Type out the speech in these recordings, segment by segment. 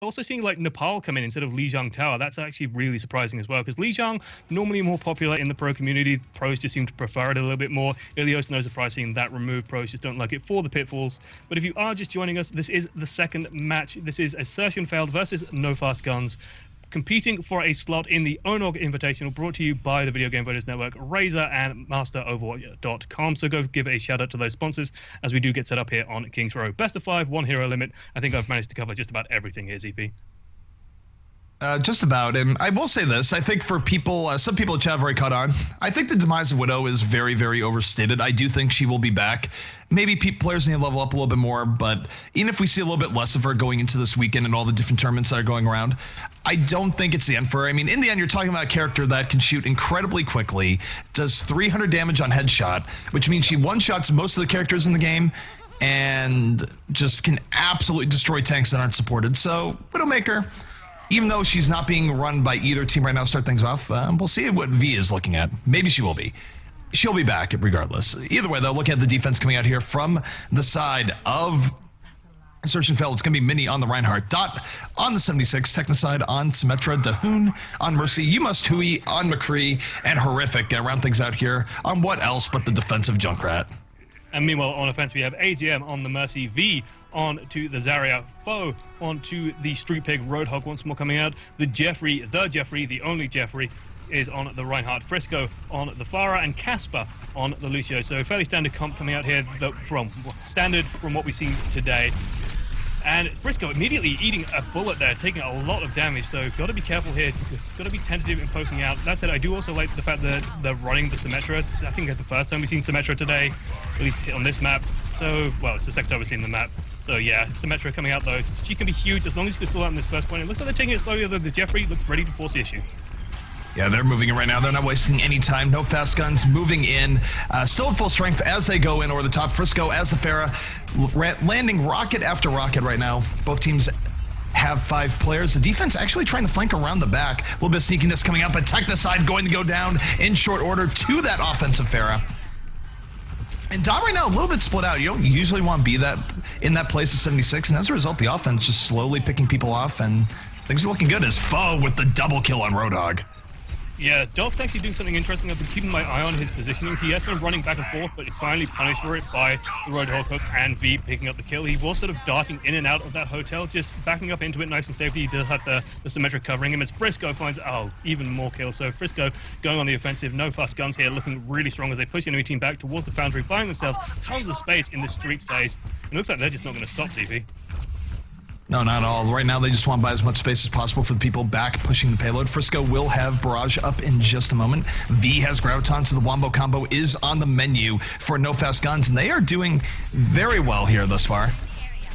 Also seeing like Nepal come in instead of Lijiang Tower, that's actually really surprising as well, because Lijiang, normally more popular in the pro community, pros just seem to prefer it a little bit more. Ilios, no surprise seeing that removed, pros just don't like it for the pitfalls. But if you are just joining us, this is the second match. This is Assertion Failed versus No Fast Guns, competing for a slot in the ONOG Invitational, brought to you by the Video Game Voters Network, Razer, and MasterOverwatch.com. So go give a shout out to those sponsors as we do get set up here on Kings Row. Best of 5, 1 hero limit. I think I've managed to cover just about everything here, ZP. Just about. And I will say this. I think for people, some people in chat have already caught on. I think the demise of Widow is very, very overstated. I do think she will be back. Maybe players need to level up a little bit more, but even if we see a little bit less of her going into this weekend and all the different tournaments that are going around, I don't think it's the end for her. I mean, in the end, you're talking about a character that can shoot incredibly quickly, does 300 damage on headshot, which means she one-shots most of the characters in the game, and just can absolutely destroy tanks that aren't supported. So, Widowmaker, even though she's not being run by either team right now to start things off, we'll see what V is looking at. Maybe she will be. She'll be back regardless. Either way, though, look at the defense coming out here from the side of Assertion Failed. It's going to be Mini on the Reinhardt, Dot on the 76, Technicide on Symmetra, Dahoon on Mercy, You Must Hui on McCree, and Horrific gonna round things out here on what else but the defensive Junkrat. And meanwhile, on offense, we have AGM on the Mercy, V on to the Zarya, Foe on to the Street Pig, Roadhog once more coming out, the Jeffrey, the only Jeffrey, is on the Reinhardt, Frisco on the Farah, and Casper on the Lucio. So fairly standard comp coming out here from what we've seen today. And Frisco immediately eating a bullet there, taking a lot of damage, so got to be careful here. It's got to be tentative in poking out. That said, I do also like the fact that they're running the Symmetra. I think it's the first time we've seen Symmetra today, at least on this map. So, well, it's the second time we've seen the map. So yeah, Symmetra coming out though. She can be huge as long as you can still out in this first point. It looks like they're taking it slowly, although the Jeffrey looks ready to force the issue. Yeah, they're moving it right now. They're not wasting any time. No fast guns moving in. Still at full strength as they go in over the top. Frisco as the Farah landing rocket after rocket right now. Both teams have 5 players. The defense actually trying to flank around the back. A little bit of sneakiness coming up, but Technicide going to go down in short order to that offensive Farah. And Dom right now a little bit split out. You don't usually want to be in that place of 76, and as a result, the offense just slowly picking people off, and things are looking good as Foe with the double kill on Roadhog. Yeah, Doc's actually doing something interesting. I've been keeping my eye on his positioning. He has been running back and forth, but is finally punished for it by the Roadhog hook and V picking up the kill. He was sort of darting in and out of that hotel, just backing up into it nice and safely. He does have the Symmetric covering him as Frisco finds, even more kills. So Frisco going on the offensive, no fast guns here, looking really strong as they push the enemy team back towards the Foundry, buying themselves tons of space in this street phase. It looks like they're just not going to stop, TP. No, not at all. Right now, they just want to buy as much space as possible for the people back pushing the payload. Frisco will have Barrage up in just a moment. V has Graviton, so the Wombo combo is on the menu for No Fast Guns, and they are doing very well here thus far.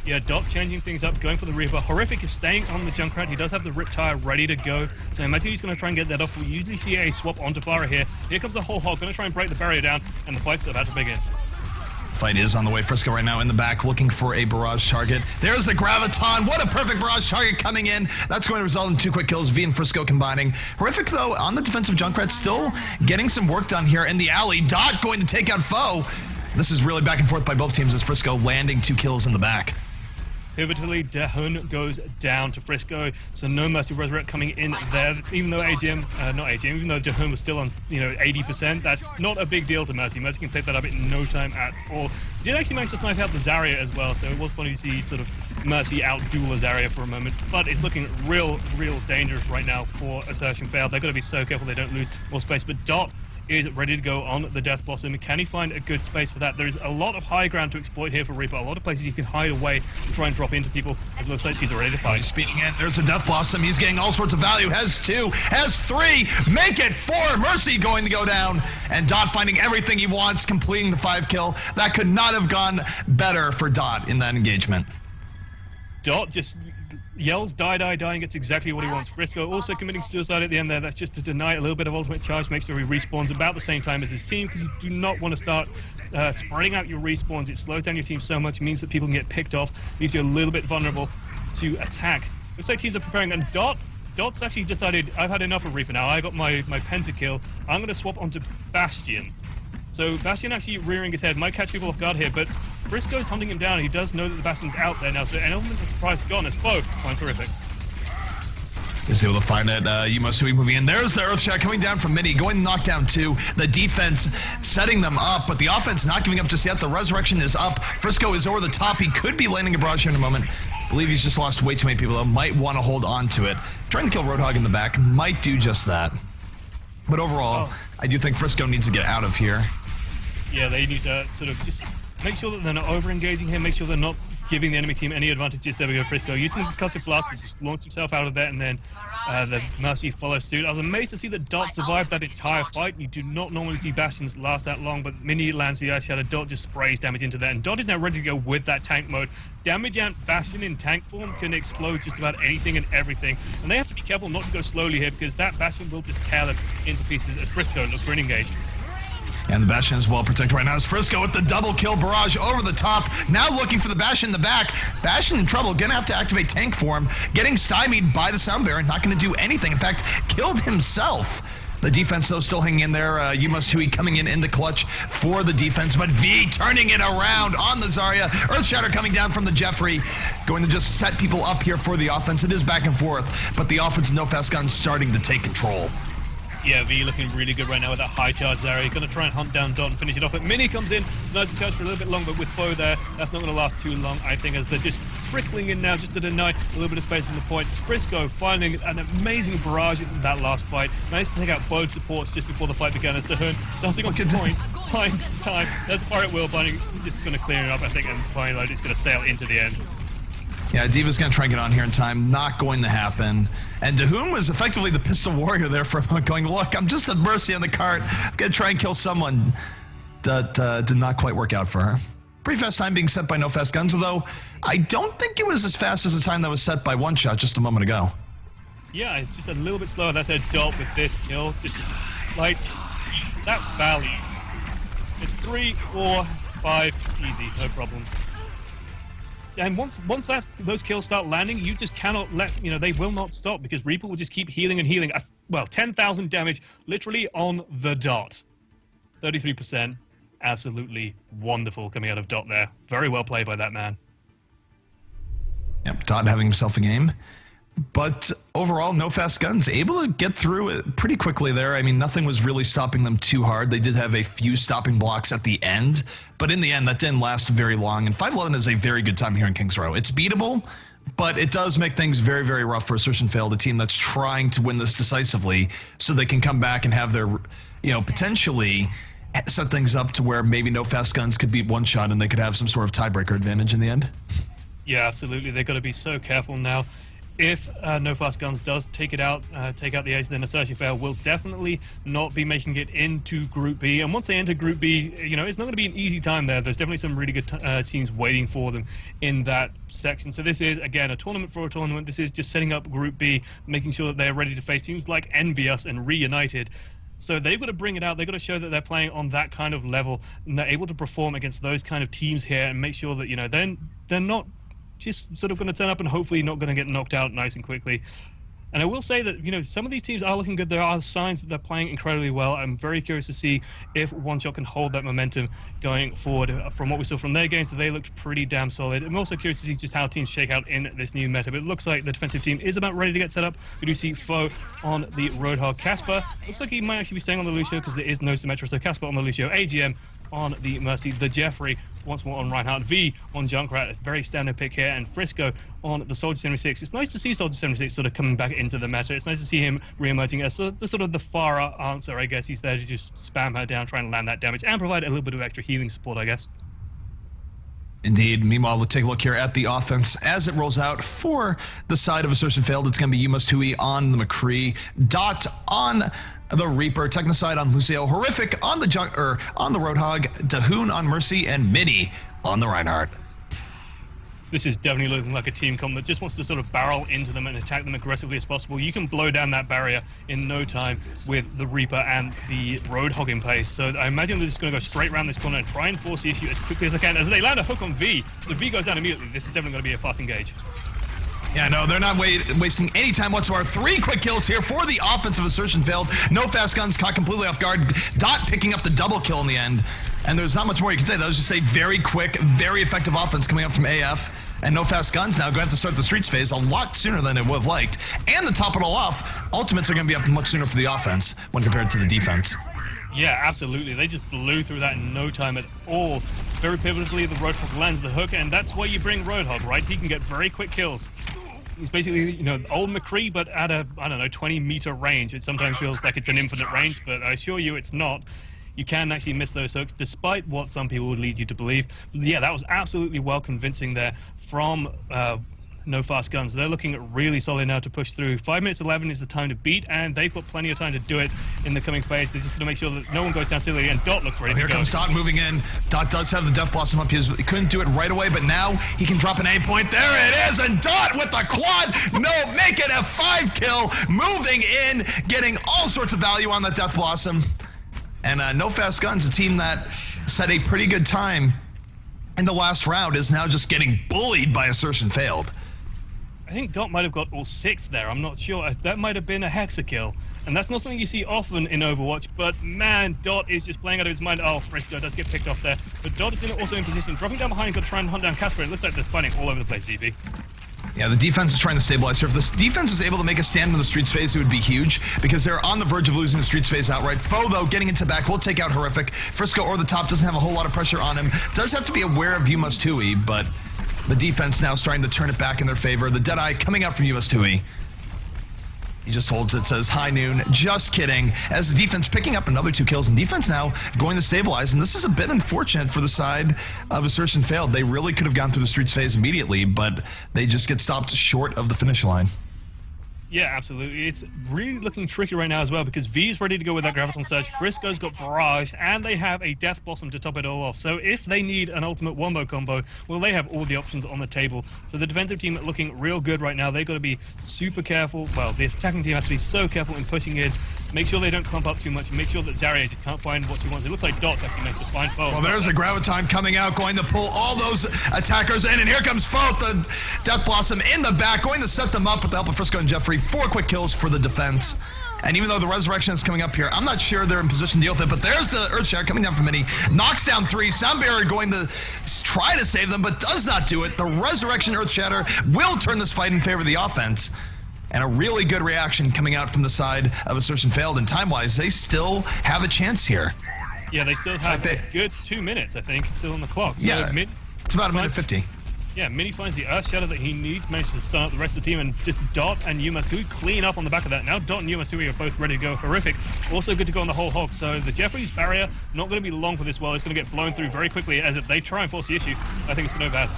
Yeah, Doc changing things up, going for the Reaper. Horrific is staying on the Junkrat. He does have the Rip Tire ready to go, so I imagine he's going to try and get that off. We usually see a swap onto Farah here. Here comes the whole hog, going to try and break the barrier down, and the fight's about to begin. Fight is on the way. Frisco right now in the back looking for a barrage target. There's the Graviton. What a perfect barrage target coming in. That's going to result in 2 quick kills. V and Frisco combining. Horrific, though, on the defensive Junkrat, still getting some work done here in the alley. Dot going to take out Foe. This is really back and forth by both teams as Frisco landing 2 kills in the back. Pivotally, Dahun goes down to Frisco, so no Mercy Resurrect coming in there. Even though even though Dahun was still on 80%, that's not a big deal to Mercy. Mercy can pick that up in no time at all. Did actually manage to snipe out the Zarya as well, so it was funny to see sort of Mercy out-duel a Zarya for a moment. But it's looking real dangerous right now for Assertion Failed. They've got to be so careful they don't lose more space. But Dot is ready to go on the Death Blossom. Can he find a good space for that? There's a lot of high ground to exploit here for Reaper. A lot of places he can hide away and try and drop into people. It looks like he's ready to fight. He's speeding in. There's a Death Blossom. He's getting all sorts of value. Has 2, has 3. Make it 4. Mercy going to go down. And Dot finding everything he wants, completing the 5 kill. That could not have gone better for Dot in that engagement. Dot just yells, die, and gets exactly what he wants. Frisco also committing suicide at the end there. That's just to deny a little bit of ultimate charge, make sure he respawns about the same time as his team, because you do not want to start spreading out your respawns. It slows down your team so much, it means that people can get picked off, leaves you a little bit vulnerable to attack. Looks like teams are preparing, and Dot's actually decided, I've had enough of Reaper now. I got my pentakill. I'm going to swap onto Bastion. So Bastion actually rearing his head might catch people off guard here, but Frisco's hunting him down. He does know that the Bastion's out there now, so an element of surprise is gone as Foe finds Horrific. is able to find it. Yumasui moving in. There's the Earth Shot coming down from Mini, going to knock down 2. The defense setting them up, but the offense not giving up just yet. The Resurrection is up. Frisco is over the top. He could be landing a barrage here in a moment. I believe he's just lost way too many people, though. Might want to hold on to it. Trying to kill Roadhog in the back. Might do just that. But overall, I do think Frisco needs to get out of here. Yeah, they need to sort of just make sure that they're not over-engaging him, make sure they're not giving the enemy team any advantages. There we go, Frisco using the concussive blast to just launch himself out of there, and then the Mercy follows suit. I was amazed to see that Dot survived that entire fight. You do not normally see Bastions last that long, but Mini lands the Ice Shadow. Dot just sprays damage into that, and Dot is now ready to go with that tank mode. Damage Ant Bastion in tank form can explode just about anything and everything, and they have to be careful not to go slowly here, because that Bastion will just tear them into pieces as Frisco looks for an engage. And the Bastion is well protected right now. It's Frisco with the double kill barrage over the top. Now looking for the Bastion in the back. Bastion in trouble. Gonna have to activate tank form. Getting stymied by the Sound Baron. Not gonna do anything. In fact, killed himself. The defense, though, still hanging in there. Yumasui coming in the clutch for the defense. But V turning it around on the Zarya. Earth Shatter coming down from the Jeffrey. Going to just set people up here for the offense. It is back and forth. But the offense, no fast guns starting to take control. Yeah, V looking really good right now with that high charge Zarya. Going to try and hunt down Dot and finish it off. But Mini comes in, nice to charge for a little bit long, but with Foe there, that's not going to last too long, I think, as they're just trickling in now just to deny a little bit of space on the point. Frisco finding an amazing barrage in that last fight. Managed to take out both supports just before the fight began as Dahun starting on point, finds time. There's a fire at will, finding just going to clear it up, I think, and finally it's going to sail into the end. Yeah, Diva's going to try and get on here in time. Not going to happen. And Dahun was effectively the pistol warrior there for a moment, going, look, I'm just at mercy on the cart. I'm going to try and kill someone. That did not quite work out for her. Pretty fast time being set by no fast guns, though I don't think it was as fast as the time that was set by One Shot just a moment ago. Yeah, it's just a little bit slower. That's a Dot with this kill. Just like that value. It's 3, 4, 5, easy, no problem. And once those kills start landing, you just cannot let, they will not stop, because Reaper will just keep healing and healing. Well, 10,000 damage literally on the dot. 33%. Absolutely wonderful coming out of Dot there. Very well played by that man. Yep, Dot having himself a game. But overall, no fast guns. Able to get through it pretty quickly there. I mean, nothing was really stopping them too hard. They did have a few stopping blocks at the end. But in the end, that didn't last very long. And 5-11 is a very good time here in Kings Row. It's beatable, but it does make things very, very rough for Assertion Failed, a team that's trying to win this decisively so they can come back and have their, potentially set things up to where maybe no fast guns could beat One Shot and they could have some sort of tiebreaker advantage in the end. Yeah, absolutely. They've got to be so careful now. If no fast guns does take out the edge, then Assertion Fail will definitely not be making it into Group B. And once they enter Group B, it's not going to be an easy time there. There's definitely some really good teams waiting for them in that section. So this is, again, a tournament for a tournament. This is just setting up Group B, making sure that they're ready to face teams like Envious and Reunited. So they've got to bring it out. They've got to show that they're playing on that kind of level and they're able to perform against those kind of teams here and make sure that, they're not just sort of going to turn up and hopefully not going to get knocked out nice and quickly. And I will say that, some of these teams are looking good. There are signs that they're playing incredibly well. I'm very curious to see if One Shot can hold that momentum going forward. From what we saw from their games, they looked pretty damn solid. I'm also curious to see just how teams shake out in this new meta. But it looks like the defensive team is about ready to get set up. We do see Foe on the Roadhog. Casper looks like he might actually be staying on the Lucio because there is no Symmetra. So Casper on the Lucio. AGM on the Mercy. The Jeffrey once more on Reinhardt. V on Junkrat. Very standard pick here. And Frisco on the Soldier 76. It's nice to see Soldier 76 sort of coming back into the meta. It's nice to see him re-emerging as the sort of the Farah answer, I guess. He's there to just spam her down, try and land that damage, and provide a little bit of extra healing support, I guess. Indeed. Meanwhile, we'll take a look here at the offense as it rolls out for the side of Assertion Failed. It's going to be Yumasui on the McCree, Dot on the Reaper, Technocide on Lucio, Horrific on the Roadhog, Dahun on Mercy, and Mini on the Reinhardt. This is definitely looking like a team comp that just wants to sort of barrel into them and attack them aggressively as possible. You can blow down that barrier in no time with the Reaper and the Roadhog in place. So I imagine they're just going to go straight around this corner and try and force the issue as quickly as they can as they land a hook on V. So V goes down immediately. This is definitely going to be a fast engage. Yeah, no, they're not wasting any time whatsoever. 3 quick kills here for the offensive Assertion Failed. No fast guns, caught completely off guard. Dot picking up the double kill in the end. And there's not much more you can say. That was just a very quick, very effective offense coming up from AF. And No Fast Guns now going to have to start the Streets phase a lot sooner than it would have liked. And to top it all off, Ultimates are going to be up much sooner for the offense when compared to the defense. Yeah, absolutely. They just blew through that in no time at all. Very pivotally, the Roadhog lands the hook, and that's why you bring Roadhog, right? He can get very quick kills. He's basically, you know, old McCree, but at a, I don't know, 20-meter range. It sometimes feels like it's an infinite range, but I assure you it's not. You can actually miss those hooks, despite what some people would lead you to believe. Yeah, that was absolutely well convincing there from No Fast Guns. They're looking really solid now to push through. 5 minutes 11 is the time to beat, and they've got plenty of time to do it in the coming phase. They're just going to make sure that no one goes down silly, and Dot looks ready to go. Here comes Dot moving in. Dot does have the Death Blossom up. He couldn't do it right away, but now he can drop an A point. There it is, and Dot with the quad. No, make it a 5 kill. Moving in, getting all sorts of value on that Death Blossom. And No Fast Guns, a team that set a pretty good time in the last round, is now just getting bullied by Assertion Failed. I think Dot might have got all 6 there. I'm not sure. That might have been a hexa kill. And that's not something you see often in Overwatch, but man, Dot is just playing out of his mind. Oh, Frisco does get picked off there. But Dot is also in position, dropping down behind, got to try and hunt down Casper. It looks like they're spawning all over the place, EV. Yeah, the defense is trying to stabilize here. If this defense was able to make a stand in the Streets phase, it would be huge, because they're on the verge of losing the Streets phase outright. Foe, though, getting into back will take out Horrific. Frisco or the top doesn't have a whole lot of pressure on him. Does have to be aware of US Tui, but the defense now starting to turn it back in their favor. The Deadeye coming out from US Tui. He just holds it, says, hi, Noon. Just kidding. As the defense picking up another 2 kills, and defense now going to stabilize. And this is a bit unfortunate for the side of Assertion Failed. They really could have gone through the Streets phase immediately, but they just get stopped short of the finish line. Yeah, absolutely. It's really looking tricky right now as well, because V is ready to go with that Graviton Surge. Frisco's got Barrage, and they have a Death Blossom to top it all off. So if they need an ultimate wombo combo, well, they have all the options on the table. So the defensive team looking real good right now. They've got to be super careful. Well, the attacking team has to be so careful in pushing in. Make sure they don't clump up too much. Make sure that Zarya just can't find what she wants. It looks like Dot actually makes the fine foe. Well, there's a Graviton coming out, going to pull all those attackers in, and here comes Foe, the Death Blossom in the back, going to set them up with the help of Frisco and Jeffrey. 4 quick kills for the defense. And even though the Resurrection is coming up here, I'm not sure they're in position to deal with it, but there's the Earthshatter coming down from Mini. Knocks down 3. Sound Barrier going to try to save them, but does not do it. The Resurrection Earthshatter will turn this fight in favor of the offense. And a really good reaction coming out from the side of Assertion Failed. And time-wise, they still have a chance here. Yeah, they still have a good 2 minutes, I think, still on the clock. So yeah, it's about a minute 50. Yeah, Mini finds the Earthshatter that he needs, manages to stun up the rest of the team, and just Dot and Yumasui clean up on the back of that. Now Dot and Yumasui are both ready to go. Horrific. Also good to go on the whole hog. So the Jeffrey's barrier, not going to be long for this well. It's going to get blown through very quickly, as if they try and force the issue. I think it's no bad.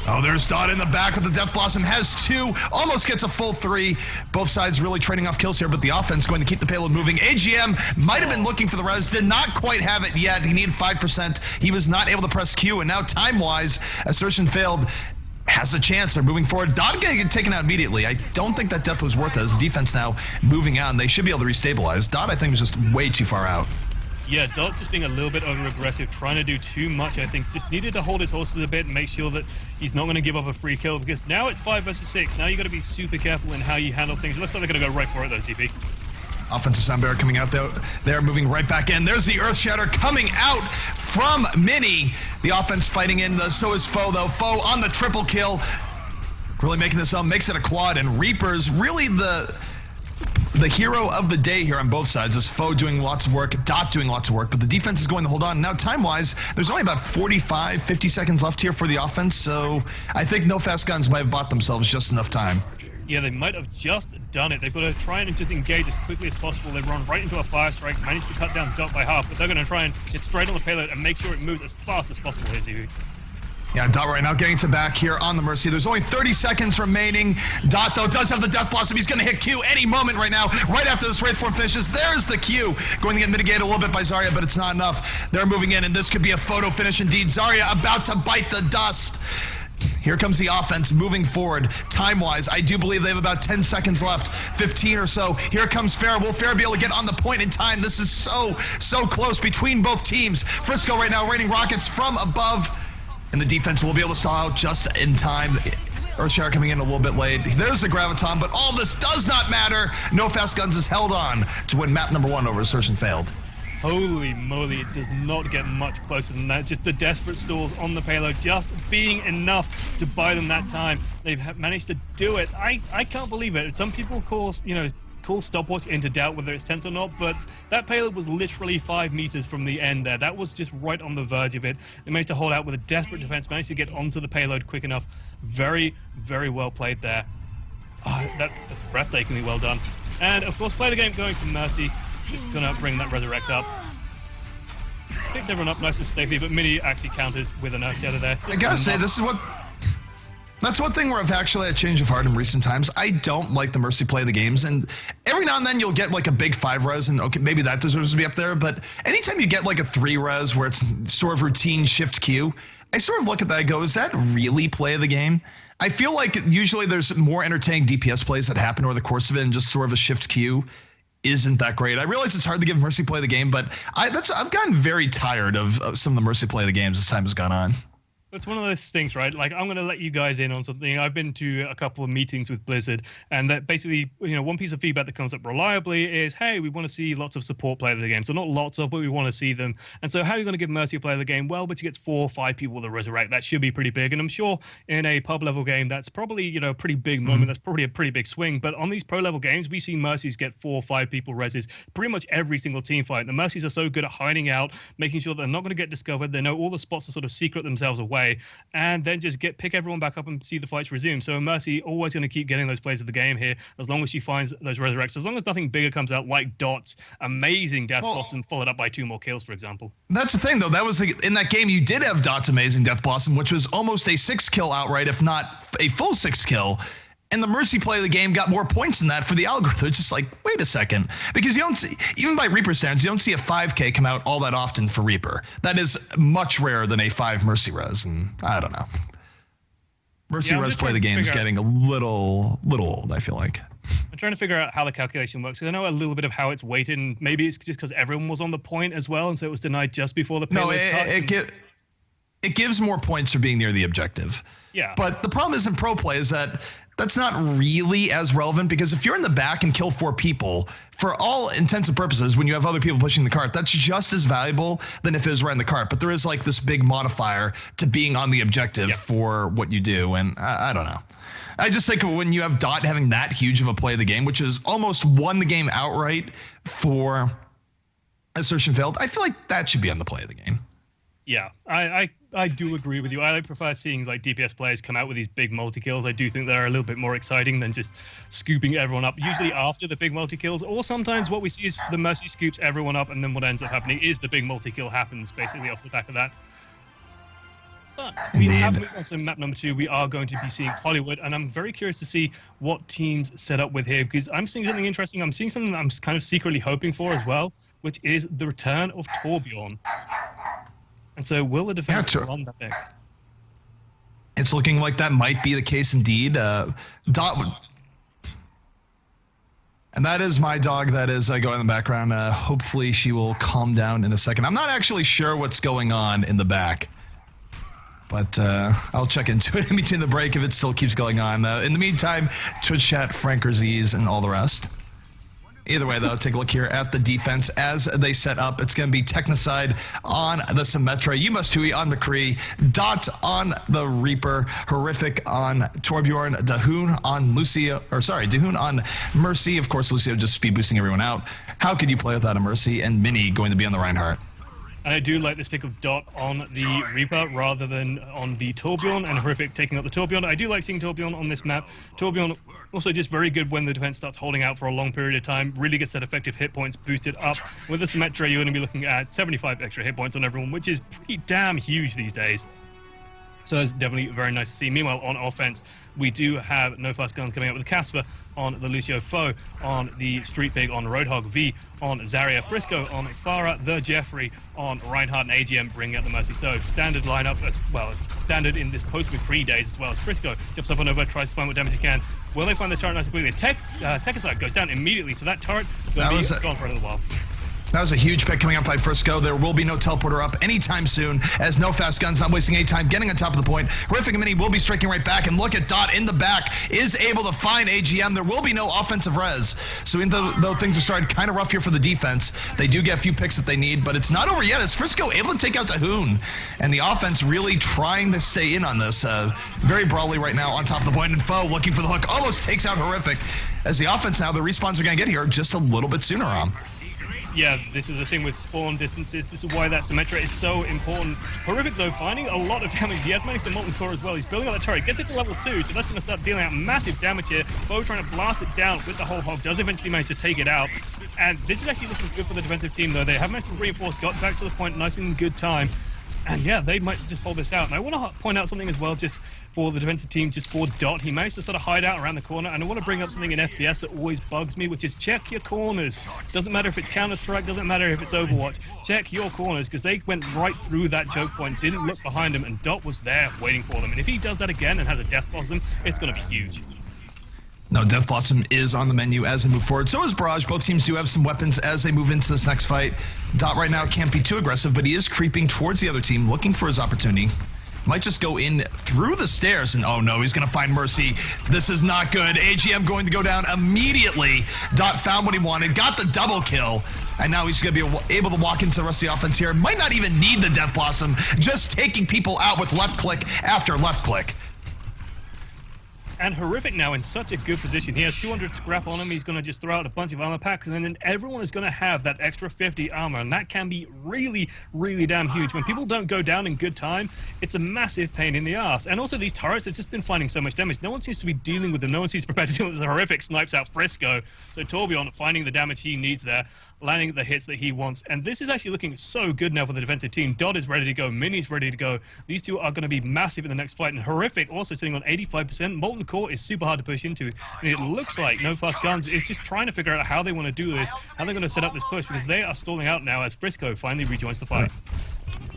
Oh, there's Dot in the back with the Death Blossom. Has 2, almost gets a full 3. Both sides really trading off kills here, but the offense going to keep the payload moving. AGM might have been looking for the res, did not quite have it yet. He needed 5%. He was not able to press Q, and now time-wise, Assertion Failed has a chance. They're moving forward. Dot going to get taken out immediately. I don't think that death was worth it, as the defense now moving on. They should be able to restabilize. Dot, I think, was just way too far out. Yeah, Dot just being a little bit over-aggressive, trying to do too much, I think. Just needed to hold his horses a bit and make sure that he's not going to give up a free kill, because now it's 5 versus 6. Now you got to be super careful in how you handle things. It looks like they're going to go right for it, though, CP. Offensive Sound Barrier coming out there. They're moving right back in. There's the Earthshatter coming out from Mini. The offense fighting in. So is Foe, though. Foe on the triple kill. Really making this up. Makes it a quad. And Reaper's really the hero of the day here on both sides. Is Foe doing lots of work, Dot doing lots of work, but the defense is going to hold on. Now, time-wise, there's only about 45, 50 seconds left here for the offense, so I think No Fast Guns might have bought themselves just enough time. Yeah, they might have just done it. They've got to try and just engage as quickly as possible. They run right into a fire strike, manage to cut down Dot by half, but they're going to try and get straight on the payload and make sure it moves as fast as possible here, ZV. Yeah, Dot right now getting to back here on the Mercy. There's only 30 seconds remaining. Dot, though, does have the Death Blossom. He's going to hit Q any moment right now, right after this Wraith form finishes. There's the Q. Going to get mitigated a little bit by Zarya, but it's not enough. They're moving in, and this could be a photo finish indeed. Zarya about to bite the dust. Here comes the offense moving forward. Time-wise, I do believe they have about 10 seconds left, 15 or so. Here comes Fair. Will Fair be able to get on the point in time? This is so close between both teams. Frisco right now raining rockets from above. And the defense will be able to stall out just in time. Earthshatter coming in a little bit late. There's the Graviton, but all this does not matter. No Fast Guns is held on to win map number 1 over Assertion Failed. Holy moly, it does not get much closer than that. Just the desperate stalls on the payload just being enough to buy them that time. They've managed to do it. I can't believe it. Some people call stopwatch into doubt whether it's tense or not, but that payload was literally 5 meters from the end there. That was just right on the verge of it. They managed to hold out with a desperate defense, managed to get onto the payload quick enough. Very, very well played there. That's breathtakingly well done. And of course, play the game going for Mercy. Just gonna bring that resurrect up. Picks everyone up nice and safely, but Mini actually counters with an Earth Shatter there. I gotta say, that's one thing where I've actually had a change of heart in recent times. I don't like the Mercy play of the games, and every now and then you'll get like a big 5 res, and okay, maybe that deserves to be up there, but anytime you get like a 3 res where it's sort of routine shift Q, I sort of look at that and go, is that really play of the game? I feel like usually there's more entertaining DPS plays that happen over the course of it, and just sort of a shift Q isn't that great. I realize it's hard to give Mercy play of the game, but I've gotten very tired of some of the Mercy play of the games as time has gone on. It's one of those things, right? Like, I'm going to let you guys in on something. I've been to a couple of meetings with Blizzard, and that basically, one piece of feedback that comes up reliably is, hey, we want to see lots of support play of the game. So not lots of, but we want to see them. And so how are you going to give Mercy a play of the game? Well, but you get 4 or 5 people to resurrect. That should be pretty big. And I'm sure in a pub level game, that's probably, a pretty big moment. That's probably a pretty big swing. But on these pro level games, we see Mercies get 4 or 5 people reses pretty much every single team fight. The Mercies are so good at hiding out, making sure they're not going to get discovered. They know all the spots to sort of secret themselves away, and then just pick everyone back up and see the fights resume. So Mercy always going to keep getting those plays of the game here, as long as she finds those resurrects, as long as nothing bigger comes out like Dot's amazing Death Blossom followed up by 2 more kills, for example. That's the thing, though. That was in that game you did have Dot's amazing Death Blossom, which was almost a 6-kill outright, if not a full 6-kill. And the Mercy play of the game got more points than that for the algorithm. It's just like, wait a second. Because you don't see, even by Reaper standards, you don't see a 5K come out all that often for Reaper. That is much rarer than a 5 Mercy res, and I don't know. Mercy res play of the game is getting a little old, I feel like. I'm trying to figure out how the calculation works, because I know a little bit of how it's weighted, and maybe it's just because everyone was on the point as well, and so it was denied just before the payload. No, it gives more points for being near the objective. Yeah. But the problem is in pro play is that that's not really as relevant, because if you're in the back and kill 4 people, for all intents and purposes, when you have other people pushing the cart, that's just as valuable than if it was right in the cart. But there is like this big modifier to being on the objective for what you do. And I don't know. I just think when you have Dot having that huge of a play of the game, which is almost won the game outright for assertion failed, I feel like that should be on the play of the game. Yeah, I do agree with you. I prefer seeing like DPS players come out with these big multi-kills. I do think they're a little bit more exciting than just scooping everyone up, usually after the big multi-kills. Or sometimes what we see is the Mercy scoops everyone up, and then what ends up happening is the big multi-kill happens basically off the back of that. But we have moved on to map number 2. We are going to be seeing Hollywood, and I'm very curious to see what teams set up with here, because I'm seeing something interesting. I'm seeing something that I'm kind of secretly hoping for as well, which is the return of Torbjorn. And so will the defense run that pick? It's looking like that might be the case indeed. Dot, and that is my dog that is going in the background. Hopefully she will calm down in a second. I'm not actually sure what's going on in the back, but I'll check into it in between the break if it still keeps going on. In the meantime, Twitch chat, Frankerzies, and all the rest. Either way, though, take a look here at the defense as they set up. It's going to be Technicide on the Symmetra, Yumasui on McCree, Dot on the Reaper, Horrific on Torbjorn, Dahoon on Dahoon on Mercy. Of course, Lucio just speed boosting everyone out. How could you play without a Mercy? And Mini going to be on the Reinhardt. And I do like this pick of Dot on the Reaper rather than on the Torbjorn, and Horrific taking up the Torbjorn. I do like seeing Torbjorn on this map. Torbjorn also just very good when the defense starts holding out for a long period of time, really gets that effective hit points boosted up. With the Symmetra, you're going to be looking at 75 extra hit points on everyone, which is pretty damn huge these days. So it's definitely very nice to see. Meanwhile, on offense, we do have No Fast Guns coming out with Casper on the Lucio Foe, on the Street Pig, on Roadhog V, on Zarya, Frisco on Farah, the Jeffrey on Reinhardt, and AGM bringing out the Mercy. So standard lineup as well, standard in this post-McCree days as well as Frisco jumps up on over, tries to find what damage he can. Will they find the turret nice and quickly? Technicide goes down immediately, so that turret is going to be gone for a little while. That was a huge pick coming up by Frisco. There will be no teleporter up anytime soon, as no fast guns, not wasting any time getting on top of the point. Horrific and Mini will be striking right back, and look at Dot in the back, is able to find AGM. There will be no offensive res. So even though things are starting kind of rough here for the defense, they do get a few picks that they need, but it's not over yet, as Frisco able to take out Tahoon. And the offense really trying to stay in on this. Very broadly right now on top of the point, and Foe looking for the hook, almost takes out Horrific. As the offense now, the respawns are going to get here just a little bit sooner on. Yeah, this is the thing with spawn distances. This is why that Symmetra is so important. Horrific, though, finding a lot of damage. He has managed to Molten Core as well. He's building up that turret. Gets it to level 2, so that's going to start dealing out massive damage here. Foe trying to blast it down with the whole hog. Does eventually manage to take it out. And this is actually looking good for the defensive team, though. They have managed to reinforce, got back to the point nice and in good time. And yeah, they might just pull this out. And I want to point out something as well, just for the defensive team, just for Dot. He managed to sort of hide out around the corner. And I want to bring up something in FPS that always bugs me, which is check your corners. Doesn't matter if it's Counter-Strike, doesn't matter if it's Overwatch. Check your corners, because they went right through that choke point, didn't look behind him, and Dot was there waiting for them. And if he does that again and has a Death Blossom, it's going to be huge. No, Death Blossom is on the menu as they move forward. So is Barrage. Both teams do have some weapons as they move into this next fight. Dot right now can't be too aggressive, but he is creeping towards the other team, looking for his opportunity. Might just go in through the stairs, and oh no, he's going to find Mercy. This is not good. AGM going to go down immediately. Dot found what he wanted, got the double kill, and now he's going to be able to walk into the rest of the offense here. Might not even need the Death Blossom, just taking people out with left click after left click. And Horrific now in such a good position. He has 200 scrap on him. He's going to just throw out a bunch of armor packs, and then everyone is going to have that extra 50 armor, and that can be really, really damn huge. When people don't go down in good time, it's a massive pain in the ass. And also, these turrets have just been finding so much damage. No one seems to be dealing with them. No one seems prepared to deal with the Horrific snipes out Frisco. So Torbjorn finding the damage he needs there, landing the hits that he wants. And this is actually looking so good now for the defensive team. Dot is ready to go. Mini's ready to go. These two are going to be massive in the next fight. And Horrific also sitting on 85%. Molten Core is super hard to push into. And it looks like No Fast Guns is just trying to figure out how they want to do this, how they're going to set up this push, because they are stalling out now as Frisco finally rejoins the fight.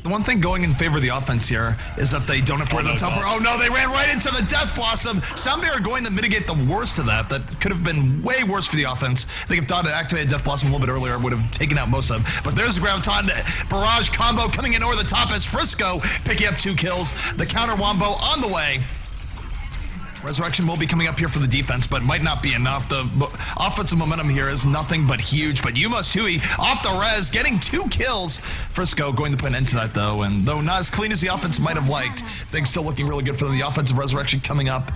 The one thing going in favor of the offense here is that they don't have to worry about teleport. Oh no, they ran right into the Death Blossom. Someday are going to mitigate the worst of that. That could have been way worse for the offense. I think if Dot had activated Death Blossom a little bit earlier, it would have taken out most of them. But there's the Graviton Barrage combo coming in over the top as Frisco picking up 2 kills. The counter wombo on the way. Resurrection will be coming up here for the defense, but might not be enough. The offensive momentum here is nothing but huge. But Yuma's Hui off the res, getting 2 kills. Frisco going to put an end to that, though. And though not as clean as the offense might have liked, things still looking really good for them. The offensive Resurrection coming up,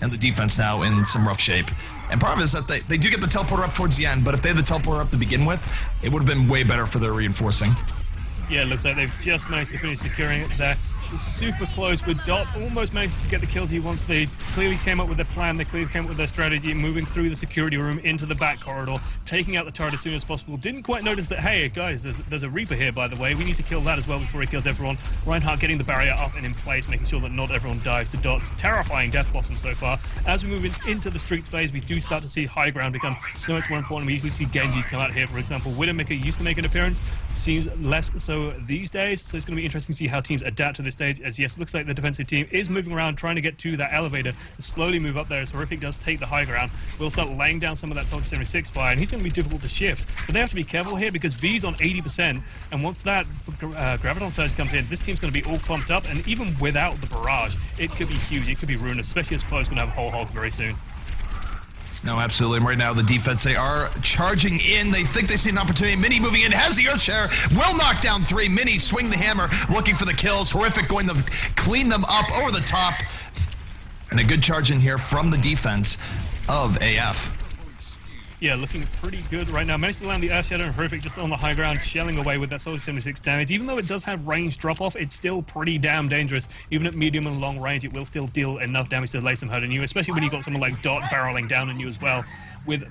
and the defense now in some rough shape. And part of it is that they do get the teleporter up towards the end, but if they had the teleporter up to begin with, it would have been way better for their reinforcing. Yeah, it looks like they've just managed to finish securing it there. Super close with Dot, almost managed to get the kills he wants. They clearly came up with their plan, they clearly came up with their strategy, moving through the security room into the back corridor, taking out the turret as soon as possible. Didn't quite notice that, hey guys, there's a Reaper here, by the way, we need to kill that as well before he kills everyone. Reinhardt getting the barrier up and in place, making sure that not everyone dies to Dot's terrifying Death Blossom so far. As we move into the streets phase, we do start to see high ground become so much more important. We usually see Genjis come out here, for example. Widowmaker used to make an appearance, seems less so these days, so it's going to be interesting to see how teams adapt to this stage, as yes, it looks like the defensive team is moving around, trying to get to that elevator, to slowly move up there as Horrific does take the high ground. We'll start laying down some of that Soldier 76 fire, and he's going to be difficult to shift. But they have to be careful here, because V's on 80%, and once that Graviton surge comes in, this team's going to be all clumped up, and even without the barrage, it could be huge, it could be ruinous, especially as Flo's going to have a whole hog very soon. No, absolutely. And right now, the defense, they are charging in. They think they see an opportunity. Mini moving in, has the Earthshare, will knock down 3. Mini swing the hammer, looking for the kills. Horrific going to clean them up over the top. And a good charge in here from the defense of AF. Yeah, looking pretty good right now. Managed to land the Earthshadow and Horrific just on the high ground, shelling away with that Soldier 76 damage. Even though it does have range drop-off, it's still pretty damn dangerous. Even at medium and long range, it will still deal enough damage to lay some hurt on you, especially when you've got someone like Dot barreling down on you as well. With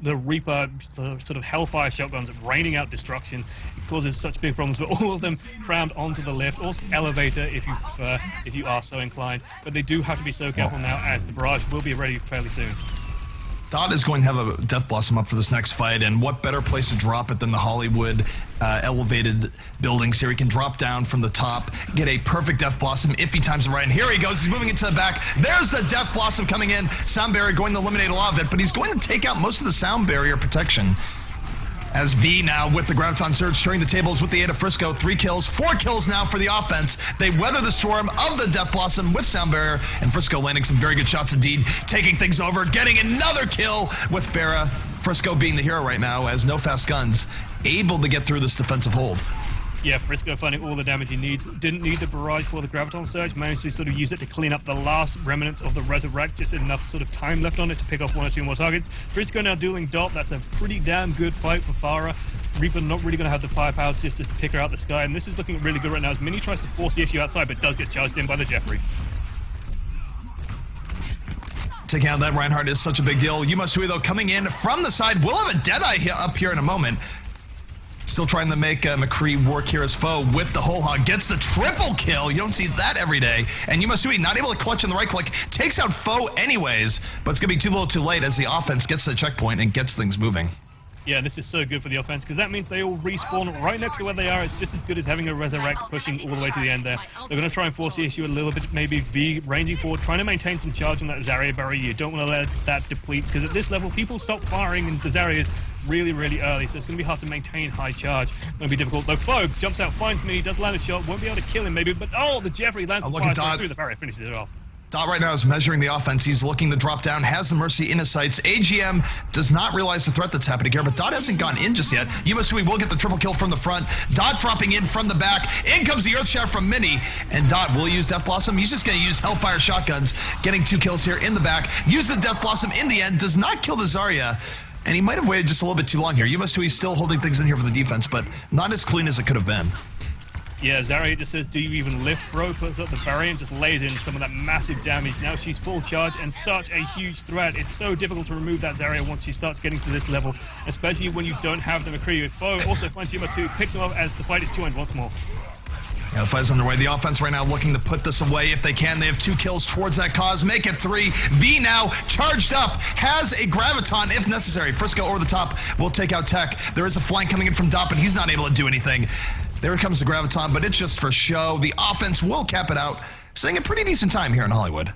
the Reaper sort of Hellfire shotguns raining out destruction, it causes such big problems. But all of them crammed onto the lift, or elevator if you prefer, if you are so inclined. But they do have to be so careful now, as the barrage will be ready fairly soon. Dot is going to have a Death Blossom up for this next fight, and what better place to drop it than the Hollywood elevated buildings here. He can drop down from the top, get a perfect Death Blossom if he times it right. And here he goes, he's moving into the back. There's the Death Blossom coming in. Sound barrier going to eliminate a lot of it, but he's going to take out most of the sound barrier protection. As V now with the Graviton Surge turning the tables with the aid of Frisco. 3 kills, 4 kills now for the offense. They weather the storm of the Death Blossom with Sound Barrier, and Frisco landing some very good shots indeed, taking things over, getting another kill with Farah. Frisco being the hero right now as no fast guns, able to get through this defensive hold. Yeah, Frisco finding all the damage he needs. Didn't need the barrage for the Graviton Surge. Managed to sort of use it to clean up the last remnants of the Resurrect. Just enough sort of time left on it to pick off 1 or 2 more targets. Frisco now dueling Dot. That's a pretty damn good fight for Farah. Reaper not really going to have the firepower just to pick her out the sky. And this is looking really good right now as Mini tries to force the issue outside, but does get charged in by the Jeffrey. Taking out that Reinhardt is such a big deal. Yuma Sui, though, coming in from the side. We'll have a Deadeye up here in a moment. Still trying to make McCree work here as foe with the whole hog. Gets the triple kill. You don't see that every day. And Yuma Sui not able to clutch in the right click. Takes out foe anyways. But it's going to be too little too late as the offense gets the checkpoint and gets things moving. Yeah, this is so good for the offense because that means they all respawn right next to where they are. It's just as good as having a Resurrect pushing all the way to the end there. They're going to try and force the issue a little bit, maybe V ranging forward, trying to maintain some charge on that Zarya barrier. You don't want to let that deplete because at this level, people stop firing into Zarya's really, really early, so it's going to be hard to maintain high charge. It's going to be difficult. Though Foe jumps out, finds Mini, does land a shot, won't be able to kill him maybe, but oh, the Jeffrey lands the fire through the barrier, finishes it off. Dot right now is measuring the offense. He's looking to drop down, has the Mercy in his sights. AGM does not realize the threat that's happening here, but Dot hasn't gone in just yet. Yuma Sui will get the triple kill from the front. Dot dropping in from the back. In comes the Earth Shatter from Mini, and Dot will use Death Blossom. He's just going to use Hellfire shotguns, getting 2 kills here in the back. Use the Death Blossom in the end, does not kill the Zarya. And he might have waited just a little bit too long here. Yuma Sui still holding things in here for the defense, but not as clean as it could have been. Yeah, Zarya just says, do you even lift, bro? Puts up the barrier and just lays in some of that massive damage. Now she's full charge and such a huge threat. It's so difficult to remove that Zarya once she starts getting to this level, especially when you don't have the McCree. Foe also finds Yuma Sui, picks him up as the fight is joined once more. Yeah, the fight's underway. The offense right now looking to put this away if they can. They have 2 kills towards that cause. Make it 3. V now charged up. Has a Graviton if necessary. Frisco over the top will take out Tech. There is a flank coming in from Dot, but he's not able to do anything. There comes the Graviton, but it's just for show. The offense will cap it out. Staying a pretty decent time here in Hollywood.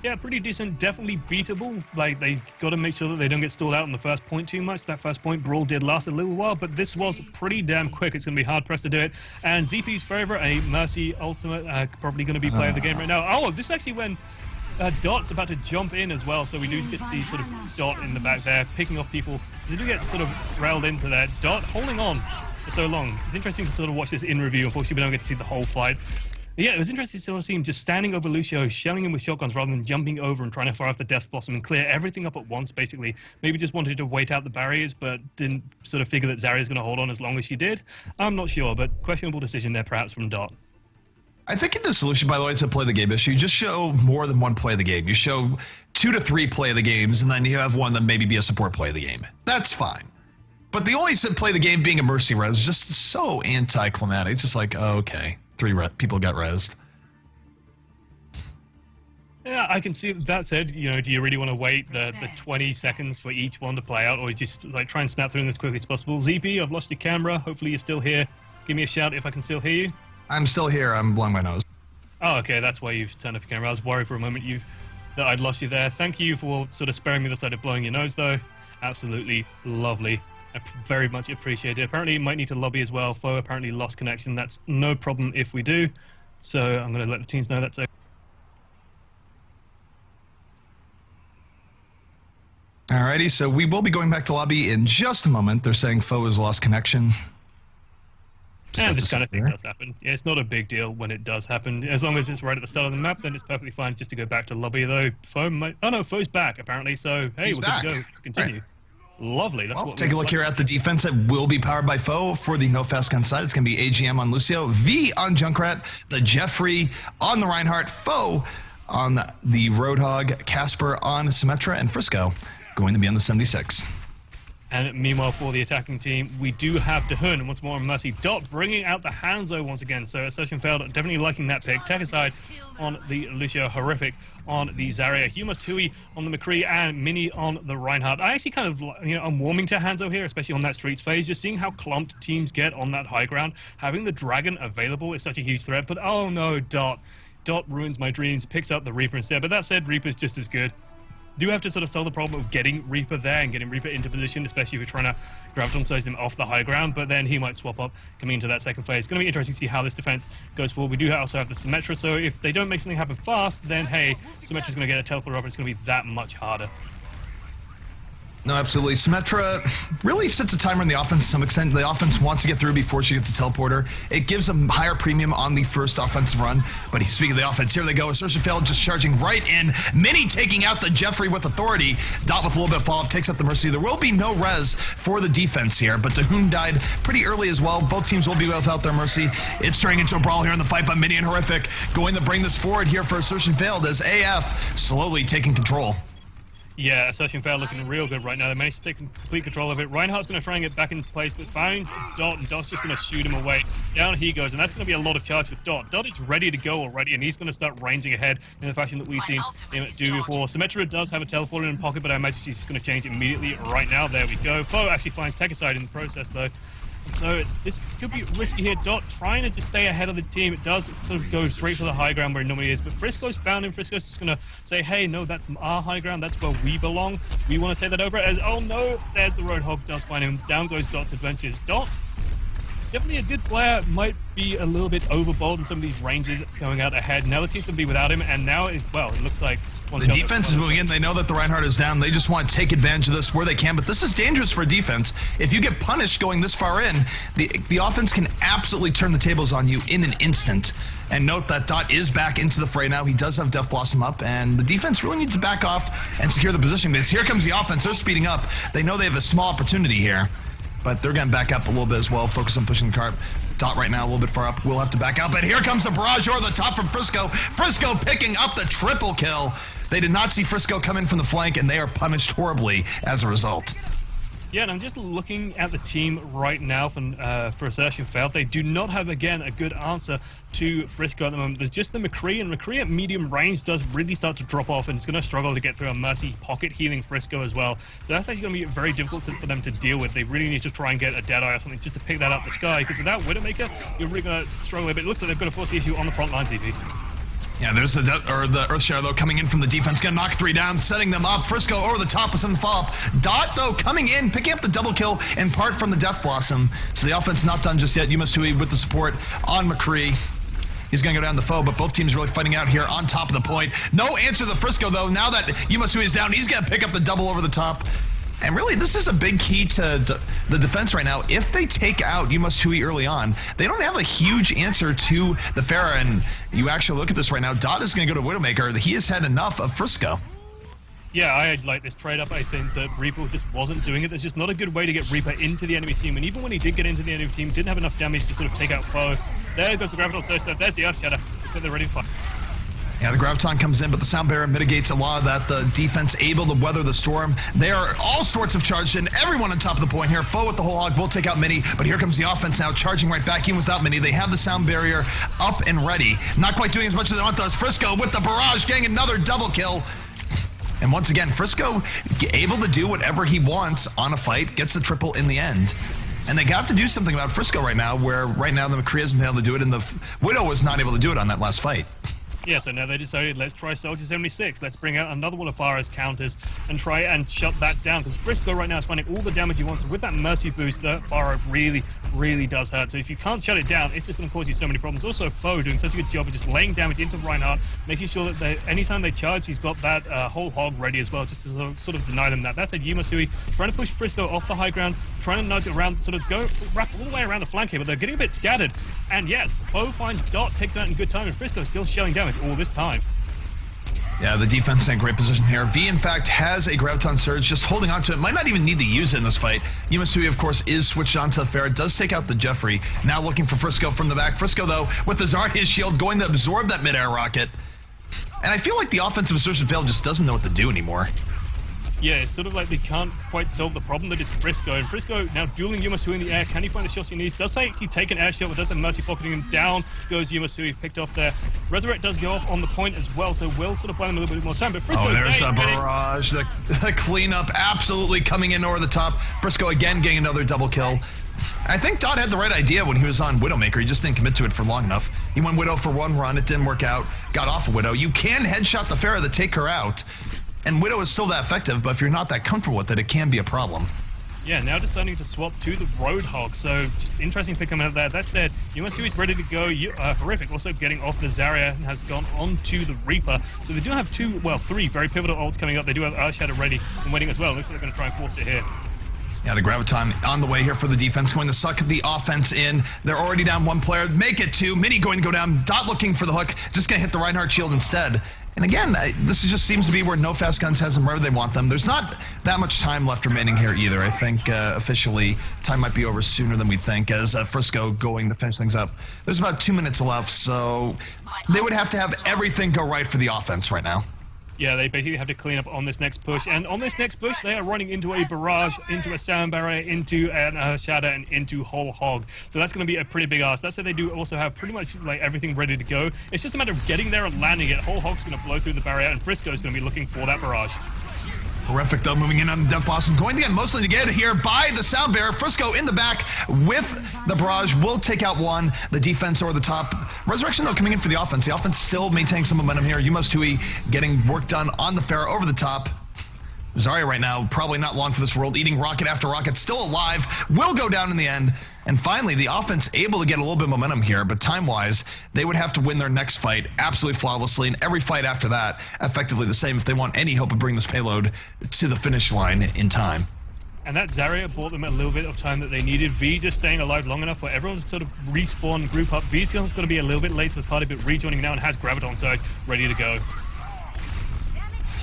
Yeah, pretty decent, definitely beatable. Like, they got to make sure that they don't get stalled out on the first point too much. That first point brawl did last a little while, but this was pretty damn quick. It's going to be hard pressed to do it. And ZP's favorite, a Mercy Ultimate, probably going to be playing the game right now. Oh, this is actually when Dot's about to jump in as well, so we do get to see sort of Dot in the back there, picking off people. They do get sort of railed into that. Dot holding on for so long. It's interesting to sort of watch this in review. Unfortunately, we don't get to see the whole fight. But yeah, it was interesting to sort of see him just standing over Lucio, shelling him with shotguns rather than jumping over and trying to fire off the Death Blossom and clear everything up at once, basically. Maybe just wanted to wait out the barriers, but didn't sort of figure that Zarya's going to hold on as long as she did. I'm not sure, but questionable decision there perhaps from Dot. I think in the solution, by the way, to play the game issue, you just show more than one play of the game. You show 2 to 3 play of the games, and then you have one that maybe be a support play of the game. That's fine. But the only play of the game being a Mercy res is just so anticlimactic. It's just like, oh, okay, 3 people got rezzed. Yeah, I can see that said, you know, do you really want to wait the 20 seconds for each one to play out, or just like try and snap through them as quickly as possible? ZP, I've lost your camera. Hopefully you're still here. Give me a shout if I can still hear you. I'm still here. I'm blowing my nose. Oh, okay, that's why you've turned off your camera. I was worried for a moment that I'd lost you there. Thank you for sort of sparing me the side of blowing your nose, though. Absolutely lovely. I very much appreciate it. Apparently, you might need to lobby as well. Foe apparently lost connection. That's no problem if we do. So I'm going to let the teams know that's okay. Alrighty, so we will be going back to lobby in just a moment. They're saying Foe has lost connection. And this kind of thing does happen. Yeah, it's not a big deal when it does happen. As long as it's right at the start of the map, then it's perfectly fine just to go back to lobby, though. Foe might... Oh, no, Foe's back, apparently. So, hey, we're good to go. Let's continue. Right. Lovely. That's what take a look here at the defense that will be powered by Foe for the no fast gun side. It's going to be AGM on Lucio, V on Junkrat, the Jeffrey on the Reinhardt, Foe on the Roadhog, Casper on Symmetra, and Frisco going to be on the 76. And meanwhile, for the attacking team, we do have Dehun, and once more on Mercy. Dot bringing out the Hanzo once again. So Assertion failed, definitely liking that pick. Tech aside on the Lucio, horrific on the Zarya. Humus Tui on the McCree, and Mini on the Reinhardt. I actually kind of, you know, I'm warming to Hanzo here, especially on that streets phase. Just seeing how clumped teams get on that high ground. Having the Dragon available is such a huge threat, but oh no, Dot. Dot ruins my dreams, picks up the Reaper instead. But that said, Reaper's just as good. do have to sort of solve the problem of getting Reaper there and getting Reaper into position, especially if you're trying to graviton surge him off the high ground, but then he might swap up coming into that second phase. It's going to be interesting to see how this defense goes forward. We do also have the Symmetra, so if they don't make something happen fast, then hey, Symmetra's going to get a teleporter up, it's going to be that much harder. No, absolutely. Symmetra really sets a timer in the offense to some extent. The offense wants to get through before she gets the teleporter. It gives them higher premium on the first offensive run. But speaking of the offense, here they go. Assertion failed, just charging right in. Mini taking out the Jeffrey with authority. Dot with a little bit of follow-up, takes up the Mercy. There will be no res for the defense here, but Dahoon died pretty early as well. Both teams will be without their Mercy. It's turning into a brawl here in the fight, but Mini and Horrific going to bring this forward here for Assertion failed as AF slowly taking control. Yeah, Assertion failed looking real good right now. They managed to take complete control of it. Reinhardt's going to try and get back into place, but finds Dot, and Dot's just going to shoot him away. Down he goes, and that's going to be a lot of charge with Dot. Dot is ready to go already, and he's going to start ranging ahead in the fashion that we've seen him do before. Symmetra does have a teleporter in pocket, but I imagine she's just going to change immediately right now. There we go. Foe actually finds Tekaside in the process, though. So this could be risky here. Dot trying to just stay ahead of the team. It does sort of go straight for the high ground where it normally is. But Frisco's found him. Frisco's just going to say, hey, no, that's our high ground. That's where we belong. We want to take that over. As, oh, no, there's the Roadhog. Does find him. Down goes Dot's adventures. Dot, definitely a good player. Might be a little bit overbold in some of these ranges going out ahead. Now the team's going to be without him. And now, it looks like the defense is moving in. They know that the Reinhardt is down. They just want to take advantage of this where they can. But this is dangerous for defense. If you get punished going this far in, the offense can absolutely turn the tables on you in an instant. And note that Dot is back into the fray now. He does have Death Blossom up, and the defense really needs to back off and secure the position. Because here comes the offense. They're speeding up. They know they have a small opportunity here, but they're going to back up a little bit as well. Focus on pushing the cart. Dot right now a little bit far up. We'll have to back up. And here comes the barrage over the top from Frisco. Frisco picking up the triple kill. They did not see Frisco come in from the flank, and they are punished horribly as a result. Yeah, and I'm just looking at the team right now for Assertion failed. They do not have, again, a good answer to Frisco at the moment. There's just the McCree, and McCree at medium range does really start to drop off, and it's going to struggle to get through a Mercy pocket healing Frisco as well. So that's actually going to be very difficult for them to deal with. They really need to try and get a Deadeye or something just to pick that up the sky, because without Widowmaker, you're really going to struggle a bit. It looks like they've got a force the issue on the front line, ZP. Yeah, there's the Earthshare, though, coming in from the defense. Gonna knock 3 down, setting them up. Frisco over the top with some follow-up. Dot, though, coming in, picking up the double kill, in part from the Death Blossom. So the offense not done just yet. Yumasui with the support on McCree. He's going to go down the foe, but both teams really fighting out here on top of the point. No answer to Frisco, though. Now that Yumasui is down, he's going to pick up the double over the top. And really, this is a big key to the defense right now. If they take out Yumasui early on, they don't have a huge answer to the Pharah. And you actually look at this right now, Dot is going to go to Widowmaker. He has had enough of Frisco. Yeah, I like this trade-up. I think that Reaper just wasn't doing it. There's just not a good way to get Reaper into the enemy team. And even when he did get into the enemy team, didn't have enough damage to sort of take out foe. There goes the Graviton Surge. There's the Earthshatter. So they're ready to fight. Yeah, the Graviton comes in, but the Sound Barrier mitigates a lot of that. The defense able to weather the storm. They are all sorts of charged in. Everyone on top of the point here. Foe with the whole hog will take out Mini, but here comes the offense now, charging right back in without Mini. They have the Sound Barrier up and ready. Not quite doing as much as they want to. Frisco with the barrage, getting another double kill. And once again, Frisco able to do whatever he wants on a fight, gets the triple in the end. And they got to do something about Frisco right now, where right now the McCree hasn't been able to do it, and the Widow was not able to do it on that last fight. Yeah, so now they decided, let's try Soldier 76. Let's bring out another one of Farah's counters and try and shut that down. Because Frisco right now is finding all the damage he wants. And with that Mercy boost, that Farah really, really does hurt. So if you can't shut it down, it's just going to cause you so many problems. Also, Foe doing such a good job of just laying damage into Reinhardt, making sure that anytime they charge, he's got that whole hog ready as well, just to sort of deny them that. That's a Yumasui trying to push Frisco off the high ground, trying to nudge it around, sort of go wrap all the way around the flank here, but they're getting a bit scattered. And yeah, Foe finds Dot, takes that in good time, and Frisco still shelling damage all this time. Yeah, the defense is in great position here. V, in fact, has a Graviton Surge, just holding on to it. Might not even need to use it in this fight. Yumasui, of course, is switched on to the Pharah. Does take out the Jeffrey. Now looking for Frisco from the back. Frisco, though, with the Zarya's shield, going to absorb that mid-air rocket. And I feel like the offensive assertion fail just doesn't know what to do anymore. Yeah, it's sort of like they can't quite solve the problem that is Frisco. And Frisco now dueling Yumasui in the air. Can he find the shots he needs? Does actually take an air shot, but does have Mercy pocketing him. Down goes Yumasui, picked off there. Resurrect does go off on the point as well, so will sort of buy them a little bit more time. But Frisco there's a barrage. The cleanup absolutely coming in over the top. Frisco again getting another double kill. I think Dot had the right idea when he was on Widowmaker. He just didn't commit to it for long enough. He went Widow for one run. It didn't work out. Got off of Widow. You can headshot the Pharah to take her out. And Widow is still that effective, but if you're not that comfortable with it, it can be a problem. Yeah, now deciding to swap to the Roadhog. So just interesting pick coming out of that. That said, USU is ready to go. Horrific also getting off the Zarya and has gone on to the Reaper. So they do have three very pivotal ults coming up. They do have Earthshadow ready and waiting as well. Looks like they're going to try and force it here. Yeah, the Graviton on the way here for the defense, going to suck the offense in. They're already down one player. Make it two. Mini going to go down. Dot looking for the hook. Just going to hit the Reinhardt shield instead. And again, this just seems to be where No Fast Guns has them wherever they want them. There's not that much time left remaining here either. I think officially time might be over sooner than we think, as Frisco going to finish things up. There's about 2 minutes left, so they would have to have everything go right for the offense right now. Yeah, they basically have to clean up on this next push. And on this next push, they are running into a barrage, into a sound barrier, into a shadow, and into whole hog. So that's going to be a pretty big ask. That's why they do also have pretty much like everything ready to go. It's just a matter of getting there and landing it. Whole hog's going to blow through the barrier, and Frisco is going to be looking for that barrage. Horrific, though, moving in on the Death Blossom. Going to get mostly together here by the Sound Bearer. Frisco in the back with the barrage. Will take out one. The defense over the top. Resurrection, though, coming in for the offense. The offense still maintaining some momentum here. Yuma Tui getting work done on the Pharaoh over the top. Zarya right now, probably not long for this world. Eating rocket after rocket. Still alive. Will go down in the end. And finally, the offense able to get a little bit of momentum here, but time-wise, they would have to win their next fight absolutely flawlessly, and every fight after that, effectively the same if they want any hope of bringing this payload to the finish line in time. And that Zarya bought them a little bit of time that they needed. V just staying alive long enough for everyone to sort of respawn, group up. V's going to be a little bit late to the party, but rejoining now and has Graviton Surge ready to go.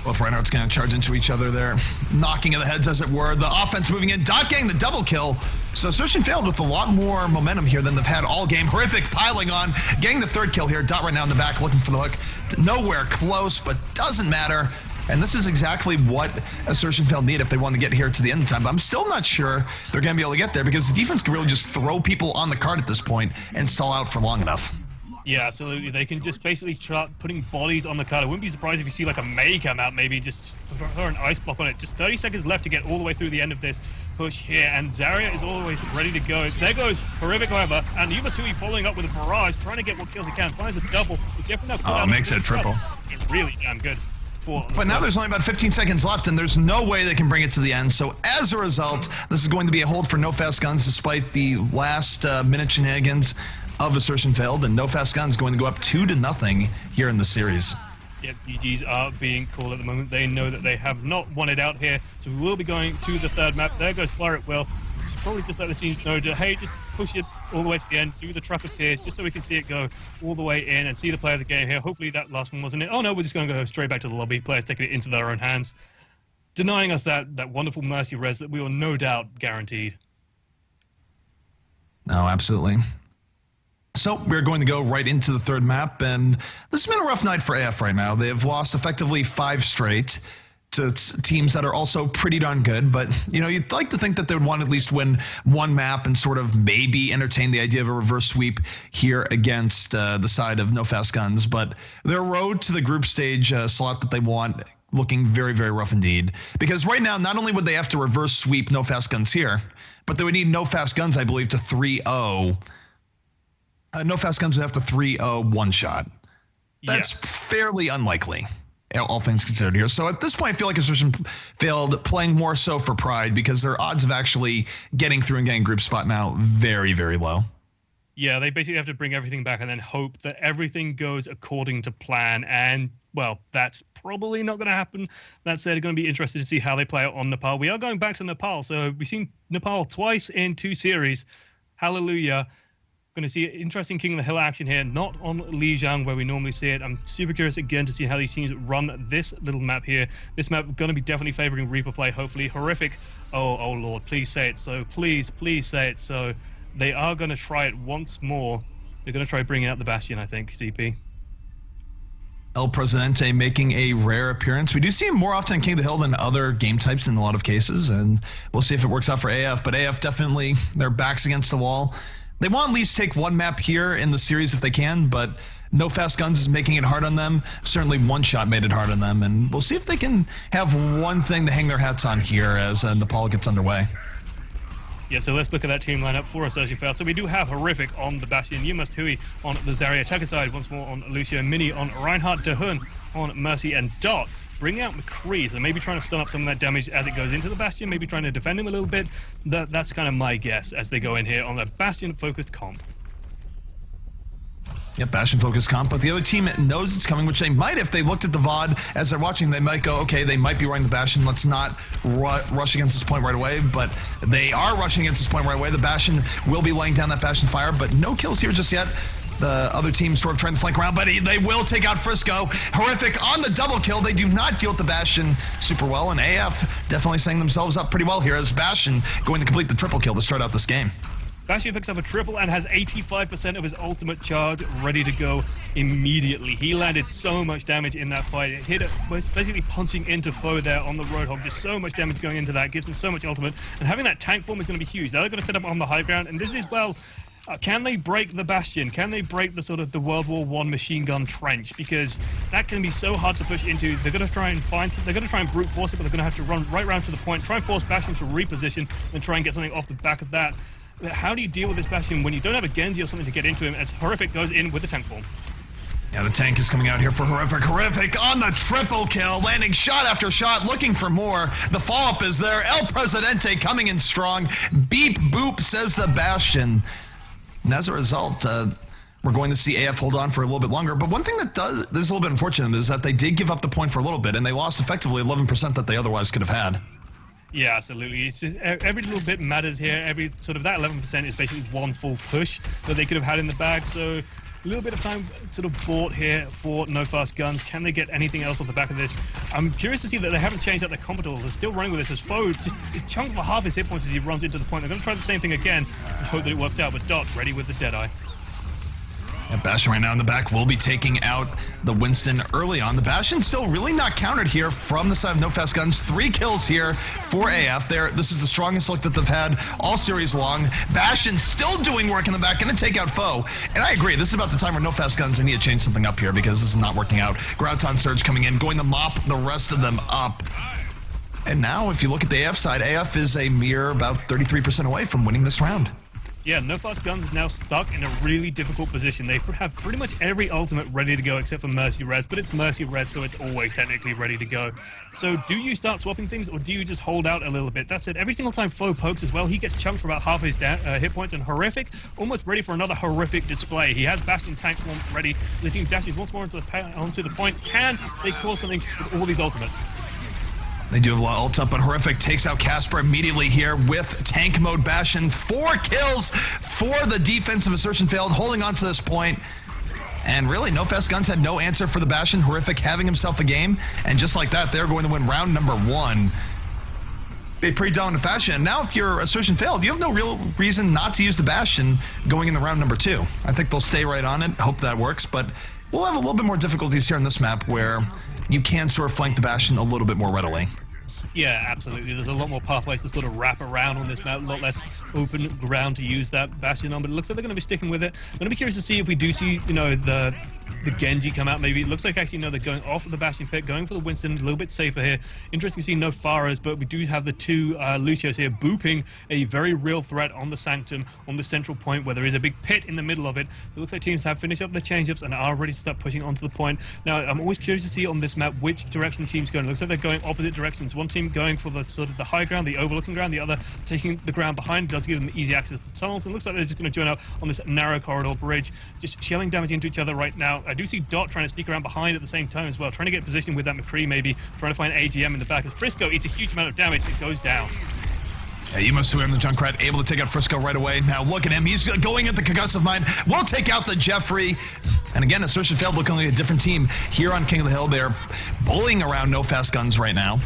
Both Reinhardt's going to charge into each other there, knocking of the heads, as it were. The offense moving in. Dot getting the double kill. So Assertion failed with a lot more momentum here than they've had all game. Horrific piling on, getting the third kill here. Dot right now in the back looking for the hook. Nowhere close, but doesn't matter. And this is exactly what Assertion failed need if they want to get here to the end of time. But I'm still not sure they're going to be able to get there because the defense can really just throw people on the card at this point and stall out for long enough. Yeah, absolutely. They can just basically start putting bodies on the card. I wouldn't be surprised if you see like a May come out, maybe just throw an ice block on it. Just 30 seconds left to get all the way through the end of this push here, and Zarya is always ready to go. There goes Horrific, however, and Yuma Tui following up with a barrage, trying to get what kills he can. Finds a double. Makes it a triple. It's really damn good. But now there's only about 15 seconds left, and there's no way they can bring it to the end. So as a result, this is going to be a hold for No Fast Guns, despite the last minute shenanigans of Assertion failed, and No Fast Guns going to go up 2-0 here in the series. Yep, GGs are being called at the moment. They know that they have not won it out here, so we will be going to the third map. There goes Fire It Will. We should probably just let the teams know to, hey, just push it all the way to the end, do the Truck of Tears, just so we can see it go all the way in and see the play of the game here. Hopefully that last one wasn't it. Oh no, we're just going to go straight back to the lobby. Players taking it into their own hands, denying us that wonderful Mercy res that we were no doubt guaranteed. No, absolutely. So we're going to go right into the third map, and this has been a rough night for AF right now. They have lost effectively 5 straight to teams that are also pretty darn good, but you know, you'd like to think that they would want to at least win one map and sort of maybe entertain the idea of a reverse sweep here against the side of No Fast Guns, but their road to the group stage slot that they want looking very, very rough indeed, because right now not only would they have to reverse sweep No Fast Guns here, but they would need No Fast Guns, I believe, to 3-0. No Fast Guns would have to 3-0 one shot. That's fairly unlikely, all things considered here. So at this point, I feel like Assertion failed, playing more so for pride, because their odds of actually getting through and getting group spot now very, very low. Yeah, they basically have to bring everything back and then hope that everything goes according to plan. And, well, that's probably not going to happen. That said, going to be interested to see how they play out on Nepal. We are going back to Nepal. So we've seen Nepal twice in 2 series. Hallelujah. Going to see interesting King of the Hill action here, not on Lijiang where we normally see it. I'm super curious again to see how these teams run this little map here. This map going to be definitely favoring Reaper play, hopefully. Horrific. Oh Lord, please say it so. Please say it so. They are going to try it once more. They're going to try bringing out the Bastion, I think, CP. El Presidente making a rare appearance. We do see him more often in King of the Hill than other game types in a lot of cases, and we'll see if it works out for AF. But AF definitely, their backs against the wall. They want to at least take one map here in the series if they can, but No Fast Guns is making it hard on them. Certainly one shot made it hard on them, and we'll see if they can have one thing to hang their hats on here as Nepal gets underway. Yeah, so let's look at that team lineup for Assertion failed. So we do have Horrific on the Bastion, Yuma Tui on the Zarya, Attacker side once more on Lucia, Mini on Reinhardt, Dahun on Mercy, and Dot bringing out McCree, so maybe trying to stun up some of that damage as it goes into the Bastion, maybe trying to defend him a little bit. That's kind of my guess as they go in here on the Bastion-focused comp. Yep, Bastion-focused comp, but the other team knows it's coming, which they might, if they looked at the VOD as they're watching, they might go, okay, they might be running the Bastion, let's not rush against this point right away, but they are rushing against this point right away. The Bastion will be laying down that Bastion fire, but no kills here just yet. The other team sort of trying to flank around, but they will take out Frisco. Horrific on the double kill. They do not deal with the Bastion super well, and AF definitely setting themselves up pretty well here as Bastion going to complete the triple kill to start out this game. Bastion picks up a triple and has 85% of his ultimate charge ready to go immediately. He landed so much damage in that fight. It hit it, was basically punching into foe there on the Roadhog. Just so much damage going into that. Gives him so much ultimate. And having that tank form is going to be huge. They're going to set up on the high ground. And this is, well, can they break the Bastion? Can they break the sort of the World War I machine gun trench? Because that can be so hard to push into. They're going to try and they're going to try and brute force it, but they're going to have to run right round to the point, try and force Bastion to reposition, and try and get something off the back of that. How do you deal with this Bastion when you don't have a Genji or something to get into him as Horrific goes in with the tank form? Yeah, the tank is coming out here for Horrific. Horrific on the triple kill, landing shot after shot, looking for more. The follow-up is there. El Presidente coming in strong. Beep boop, says the Bastion. And as a result, we're going to see AF hold on for a little bit longer. But one thing that is a little bit unfortunate is that they did give up the point for a little bit, and they lost effectively 11% that they otherwise could have had. Yeah, absolutely. It's just every little bit matters here. Every sort of that 11% is basically one full push that they could have had in the bag. So a little bit of time sort of bought here for No Fast Guns. Can they get anything else off the back of this? I'm curious to see that they haven't changed out their comp at all. They're still running with this as Foe just is chunked for half his hit points as he runs into the point. They're going to try the same thing again and hope that it works out. But Dot ready with the Deadeye. And Bastion right now in the back will be taking out the Winston early on. The Bastion still really not countered here from the side of No Fast Guns. 3 kills here for AF. This is the strongest look that they've had all series long. Bastion still doing work in the back, going to take out Foe. And I agree, this is about the time where No Fast Guns, they need to change something up here because this is not working out. Graviton Surge coming in, going to mop the rest of them up. And now, if you look at the AF side, AF is a mere about 33% away from winning this round. Yeah, No Fast Guns is now stuck in a really difficult position. They have pretty much every ultimate ready to go except for Mercy Res, but it's Mercy Res, so it's always technically ready to go. So do you start swapping things, or do you just hold out a little bit? That's it. Every single time Foe pokes as well, he gets chunked for about half his hit points, and Horrific, almost ready for another Horrific display. He has Bastion tank form ready. The team dashes once more onto the point. Can they cause something with all these ultimates? They do have a lot of ult up, but Horrific takes out Casper immediately here with tank mode Bastion. 4 kills for the defensive assertion failed, holding on to this point. And really, No Fast Guns had no answer for the Bastion. Horrific having himself a game, and just like that, they're going to win round number 1. A pretty dominant fashion. Now, if your assertion failed, you have no real reason not to use the Bastion going into round number 2. I think they'll stay right on it, hope that works, but we'll have a little bit more difficulties here on this map where you can sort of flank the Bastion a little bit more readily. Yeah, absolutely. There's a lot more pathways to sort of wrap around on this map, a lot less open ground to use that Bastion on, but it looks like they're going to be sticking with it. I'm going to be curious to see if we do see, you know, the Genji come out. Maybe it looks like actually, no, they're going off of the Bastion pit, going for the Winston, a little bit safer here. Interesting to see no Pharos, but we do have the 2 Lucios here booping a very real threat on the Sanctum, on the central point where there is a big pit in the middle of it. It looks like teams have finished up their change-ups and are ready to start pushing onto the point. Now, I'm always curious to see on this map which direction teams going. It looks like they're going opposite directions. One team going for the sort of the high ground, the overlooking ground, the other taking the ground behind. Does give them easy access to the tunnels, and it looks like they're just going to join out on this narrow corridor bridge, just shelling damage into each other right now. I do see Dot trying to sneak around behind at the same time as well, trying to get position with that McCree, maybe trying to find AGM in the back as Frisco eats a huge amount of damage. It goes down. Yeah, you must have the Junkrat able to take out Frisco right away. Now look at him, he's going at the concussive mine. We'll take out the Jeffrey. And again, assertion failed, looking like a different team here on King of the Hill. They're bullying around No Fast Guns right now.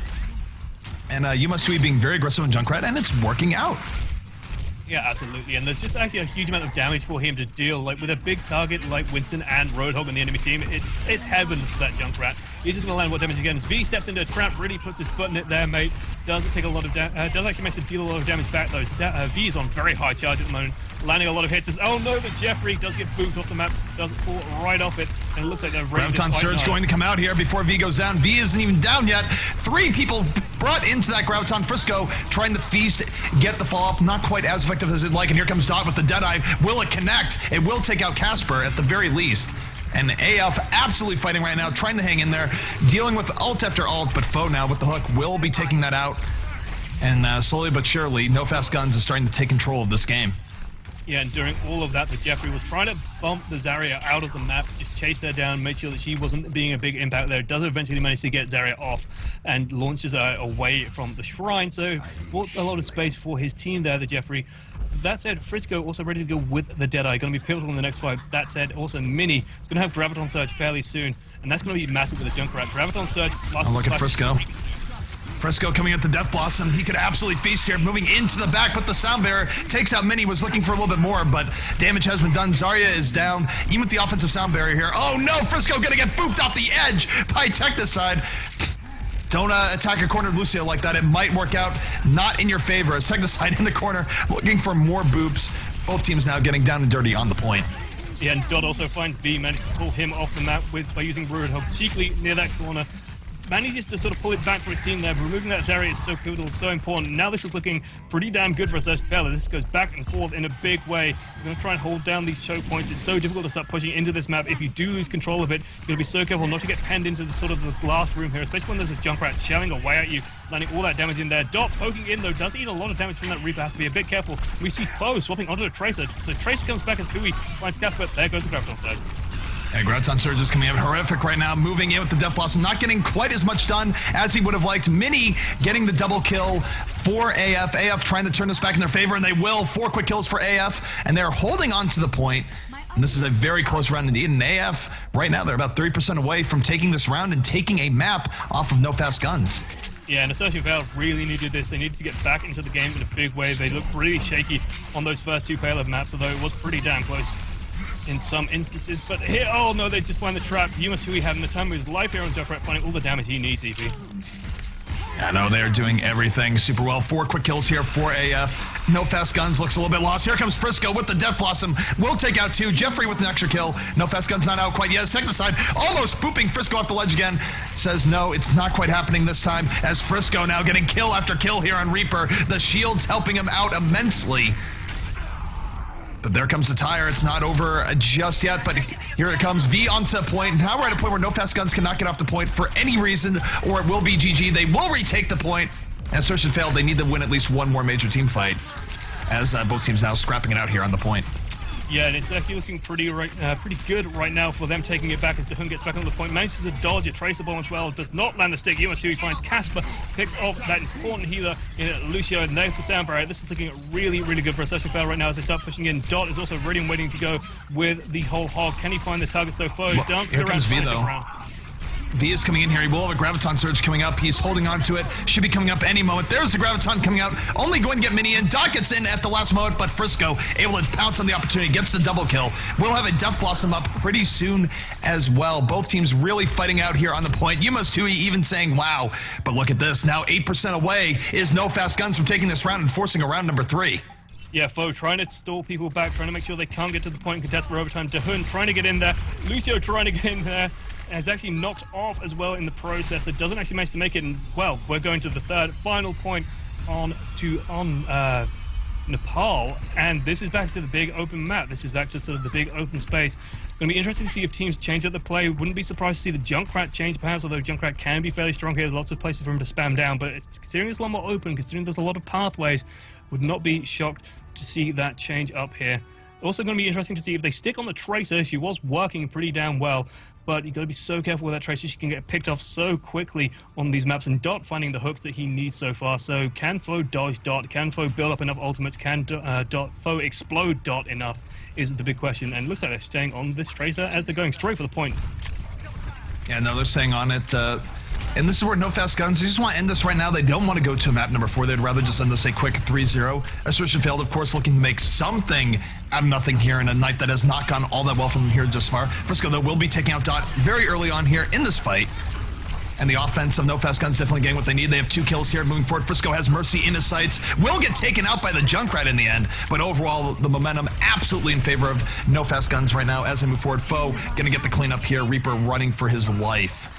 And you must be being very aggressive on Junkrat, and it's working out. Yeah, absolutely. And there's just actually a huge amount of damage for him to deal. Like with a big target like Winston and Roadhog on the enemy team, it's heaven for that Junkrat. He's just going to land what damage again. As V steps into a trap, really puts his foot in it there, mate. Doesn't take a lot of damage. Does actually manage to deal a lot of damage back though. V is on very high charge at the moment, landing a lot of hits. Oh no, but Jeffrey does get booted off the map, does fall right off it, and it looks like they're ready to fight. Graviton Surge going to come out here before V goes down. V isn't even down yet. 3 people brought into that Graviton. Frisco trying to feast, get the fall off. Not quite as effective as it'd like, and here comes Dot with the Deadeye. Will it connect? It will take out Casper at the very least. And AF absolutely fighting right now, trying to hang in there, dealing with ult after ult, but Foe now with the hook will be taking that out. And slowly but surely, No Fast Guns is starting to take control of this game. Yeah, and during all of that, the Jeffrey was trying to bump the Zarya out of the map, just chase her down, make sure that she wasn't being a big impact there. Does eventually manage to get Zarya off and launches her away from the shrine, so bought a lot of space for his team there, the Jeffrey. That said, Frisco also ready to go with the Deadeye, going to be pivotal in the next fight. That said, also Mini is going to have Graviton Surge fairly soon, and that's going to be massive with the Junkrat. Graviton Surge lasts. Oh, look at Frisco. Frisco coming at the Death Blossom. He could absolutely feast here, moving into the back, but the Sound Bearer takes out Mini. Was looking for a little bit more, but damage has been done. Zarya is down, even with the offensive Sound Barrier here. Oh no, Frisco gonna get booped off the edge by Technicide. Don't attack a cornered Lucio like that. It might work out not in your favor. As Technicide in the corner, looking for more boops. Both teams now getting down and dirty on the point. Yeah, and Dot also finds B, manages to pull him off the map by using Roadhog cheekily near that corner. Manages to sort of pull it back for his team there. Removing that Zarya is so pivotal, so important. Now this is looking pretty damn good for Assertion Failure. This goes back and forth in a big way. You're going to try and hold down these choke points. It's so difficult to start pushing into this map. If you do lose control of it, you're going to be so careful not to get penned into the sort of the glass room here, especially when there's a Junkrat shelling away at you, landing all that damage in there. Dot poking in, though, does eat a lot of damage from that Reaper. Has to be a bit careful. We see Foe swapping onto the Tracer. The Tracer comes back as Hui finds Casper. There goes the Graviton Surge. Yeah, Graviton Surge is coming out horrific right now, moving in with the Death Blossom, not getting quite as much done as he would have liked. Mini getting the double kill for AF. AF trying to turn this back in their favor, and they will. 4 quick kills for AF, and they're holding on to the point. And this is a very close round indeed. And AF, right now, they're about 30% away from taking this round and taking a map off of No Fast Guns. Yeah, and Assertion Valve really needed this. They needed to get back into the game in a big way. They looked really shaky on those first 2 payload maps, although it was pretty damn close in some instances. But here, oh no, they just find the trap. Yumasui having the time of his life here on Junkrat, finding all the damage he needs, EP. I know they're doing everything super well. 4 quick kills here for AF. No Fast Guns looks a little bit lost. Here comes Frisco with the Death Blossom. Will take out 2. Jeffrey with an extra kill. No Fast Guns not out quite yet. Technicide almost booping Frisco off the ledge again. Says no, it's not quite happening this time, as Frisco now getting kill after kill here on Reaper. The shield's helping him out immensely. But there comes the tire. It's not over just yet, but here it comes. V onto a point. Now we're at a point where No Fast Guns cannot get off the point for any reason, or it will be GG. They will retake the point. And Assertion failed. They need to win at least one more major team fight, as both teams now scrapping it out here on the point. Yeah, and it's actually looking pretty good right now for them taking it back as Dahun gets back on the point. Manages to dodge a Tracer Bomb as well. Does not land the stick. Yumasui finds Casper. Picks off that important healer in Lucio. And there's the Sound Barrier. This is looking really, really good for Assertion Fail right now as they start pushing in. Dot is also ready and waiting to go with the whole hog. Can he find the targets though? Foe dancing here around. Comes V though. V is coming in here. He will have a Graviton Surge coming up. He's holding on to it. Should be coming up any moment. There's the Graviton coming out. Only going to get Mini in. Dot gets in at the last moment, but Frisco able to pounce on the opportunity. Gets the double kill. We'll have a Death Blossom up pretty soon as well. Both teams really fighting out here on the point. Yumasui even saying, wow. But look at this. Now 8% away is No Fast Guns from taking this round and forcing a round number 3. Yeah, Foe trying to stall people back, trying to make sure they can't get to the point and contest for overtime. Dahun trying to get in there. Lucio trying to get in there. Has actually knocked off as well in the process. It doesn't actually manage to make it. And, well, we're going to the third final point on Nepal. And this is back to the big open map. This is back to sort of the big open space. Going to be interesting to see if teams change up the play. Wouldn't be surprised to see the Junkrat change perhaps, although Junkrat can be fairly strong here. There's lots of places for him to spam down. But considering it's a lot more open, considering there's a lot of pathways, would not be shocked to see that change up here. Also going to be interesting to see if they stick on the Tracer. She was working pretty damn well, but you've got to be so careful with that Tracer. She can get picked off so quickly on these maps, and Dot finding the hooks that he needs so far. So can Foe dodge Dot? Can Foe build up enough ultimates? Can Foe explode Dot enough is the big question. And it looks like they're staying on this Tracer as they're going straight for the point. Yeah, no, they're staying on it. And this is where No Fast Guns, they just want to end this right now. They don't want to go to map number 4. They'd rather just end this a quick 3-0. Assertion failed, of course, looking to make something out of nothing here in a night that has not gone all that well from them here just far. Frisco, though, will be taking out Dot very early on here in this fight. And the offense of No Fast Guns definitely getting what they need. They have 2 kills here moving forward. Frisco has Mercy in his sights. Will get taken out by the Junkrat in the end. But overall, the momentum absolutely in favor of No Fast Guns right now as they move forward. Foe going to get the cleanup here. Reaper running for his life.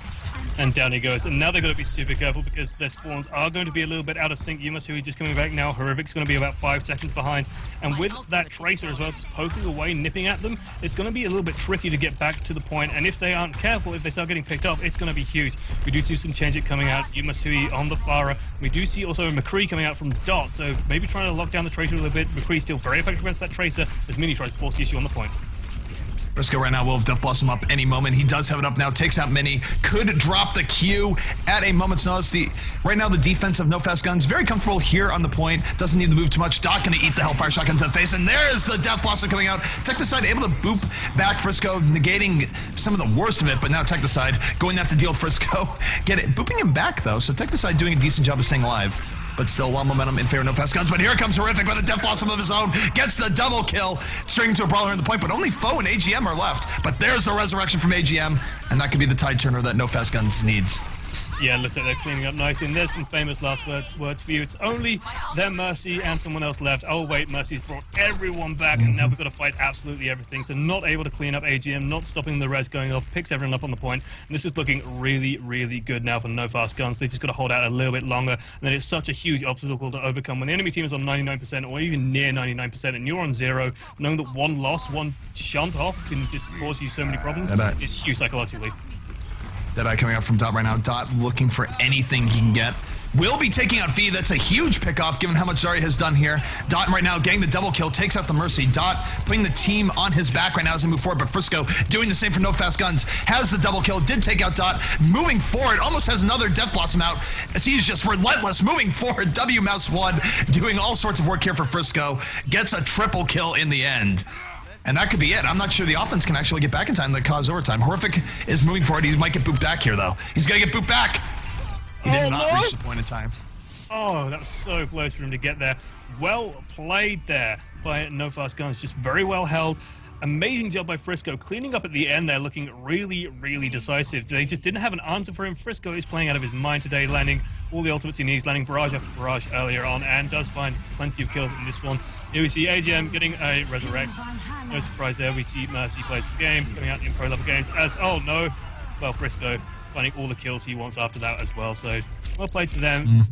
And down he goes. And now they've got to be super careful because their spawns are going to be a little bit out of sync. Yumasui just coming back now. Horrific's going to be about 5 seconds behind. And with that Tracer as well, just poking away, nipping at them, it's going to be a little bit tricky to get back to the point. And if they aren't careful, if they start getting picked off, it's going to be huge. We do see some change it coming out. Yumasui on the Farah. We do see also McCree coming out from Dot. So maybe trying to lock down the Tracer a little bit. McCree still very effective against that Tracer as Mini tries to force the issue on the point. Frisco right now will have Death Blossom up any moment. He does have it up now, takes out Mini, could drop the Q at a moment's notice. Right now the defense of No Fast Guns, very comfortable here on the point, doesn't need to move too much. Dot gonna eat the Hellfire Shotgun to the face, and there's the Death Blossom coming out. Technicide able to boop back Frisco, negating some of the worst of it, but now Technicide going to have to deal with Frisco. Get it, booping him back though, so Technicide doing a decent job of staying alive. But still a lot of momentum in favor of No Fast Guns. But here comes Horrific with a Death Blossom of his own. Gets the double kill, stringing to a brawler in the point, but only Foe and AGM are left. But there's the resurrection from AGM, and that could be the tide turner that No Fast Guns needs. Yeah, looks like they're cleaning up nicely, and there's some famous last words for you. It's only their Mercy and someone else left. Oh wait, Mercy's brought everyone back, and now we've got to fight absolutely everything. So not able to clean up AGM, not stopping the res going off, picks everyone up on the point. And this is looking really, really good now for No Fast Guns. They just got to hold out a little bit longer, and then it's such a huge obstacle to overcome. When the enemy team is on 99% or even near 99%, and you're on 0, knowing that one loss, one shunt off can just cause you so many problems, it's huge psychologically. Deadeye coming out from Dot right now. Dot looking for anything he can get. Will be taking out V. That's a huge pickoff given how much Zarya has done here. Dot right now getting the double kill, takes out the Mercy. Dot putting the team on his back right now as they move forward, but Frisco doing the same for No Fast Guns. Has the double kill, did take out Dot. Moving forward, almost has another Death Blossom out as he's just relentless. Moving forward, W Mouse 1 doing all sorts of work here for Frisco. Gets a triple kill in the end. And that could be it. I'm not sure the offense can actually get back in time to cause overtime. Horrific is moving forward. He might get booped back here, though. He's going to get booped back. He did not reach the point in time. Oh, that was so close for him to get there. Well played there by No Fast Guns. Just very well held. Amazing job by Frisco. Cleaning up at the end there, looking really, really decisive. They just didn't have an answer for him. Frisco is playing out of his mind today, landing all the ultimates he needs, landing barrage after barrage earlier on, and does find plenty of kills in this one. Here we see AGM getting a resurrect. No surprise there. We see Mercy plays the game, coming out in pro level games as, oh no, well, Frisco finding all the kills he wants after that as well. So well played to them.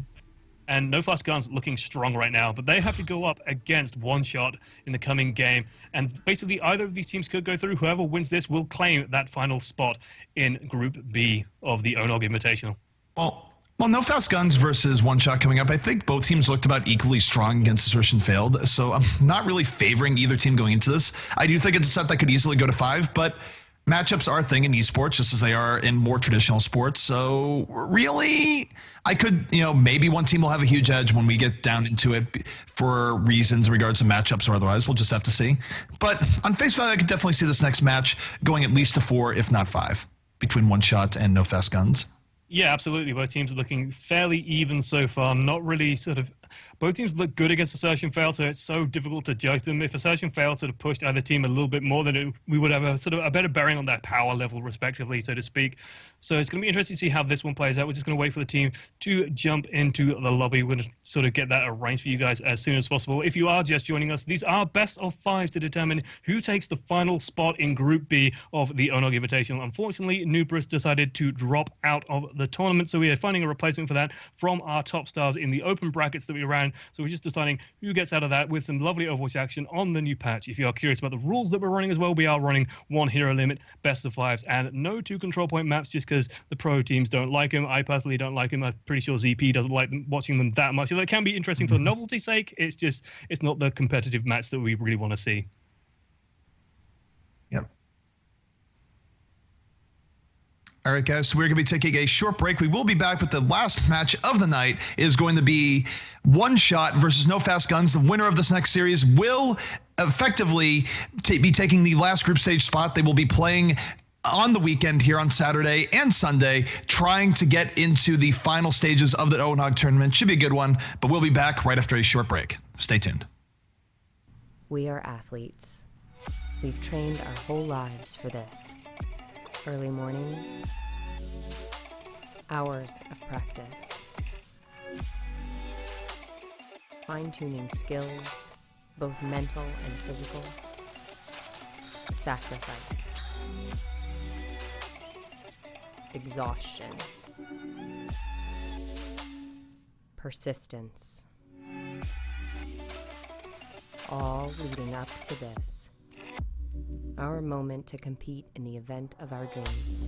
And No Fast Guns looking strong right now, but they have to go up against One Shot in the coming game. And basically either of these teams could go through. Whoever wins this will claim that final spot in Group B of the ONOG Invitational. Well, No Fast Guns versus One Shot coming up. I think both teams looked about equally strong against Assertion Failed, so I'm not really favoring either team going into this. I do think it's a set that could easily go to 5, but matchups are a thing in esports just as they are in more traditional sports. So really, I could, maybe one team will have a huge edge when we get down into it for reasons in regards to matchups or otherwise. We'll just have to see. But on face value, I could definitely see this next match going at least to 4, if not 5, between One Shot and No Fast Guns. Yeah, absolutely. Both teams are looking fairly even so far. Not really both teams look good against Assertion Failed, so it's so difficult to judge them. If Assertion Failed pushed either team a little bit more, then we would have a better bearing on that power level, respectively, so to speak. So it's going to be interesting to see how this one plays out. We're just going to wait for the team to jump into the lobby. We're going to get that arranged for you guys as soon as possible. If you are just joining us, these are best of 5 to determine who takes the final spot in Group B of the ONOG Invitational. Unfortunately, Nubrus decided to drop out of the tournament, so we are finding a replacement for that from our top stars in the open brackets that we ran. So we're just deciding who gets out of that with some lovely Overwatch action on the new patch. If you are curious about the rules that we're running as well, we are running 1 hero limit, best of 5s, and no 2 control point maps just because the pro teams don't like them. I personally don't like them. I'm pretty sure ZP doesn't like watching them that much. Although it can be interesting for novelty's sake, it's not the competitive match that we really want to see. Yep. All right, guys, so we're going to be taking a short break. We will be back with the last match of the night. It is going to be One Shot versus No Fast Guns. The winner of this next series will effectively be taking the last group stage spot. They will be playing on the weekend here on Saturday and Sunday, trying to get into the final stages of the ONOG tournament. Should be a good one, but we'll be back right after a short break. Stay tuned. We are athletes. We've trained our whole lives for this. Early mornings, hours of practice, fine-tuning skills, both mental and physical, sacrifice. exhaustion, persistence, all leading up to this, our moment to compete in the event of our dreams.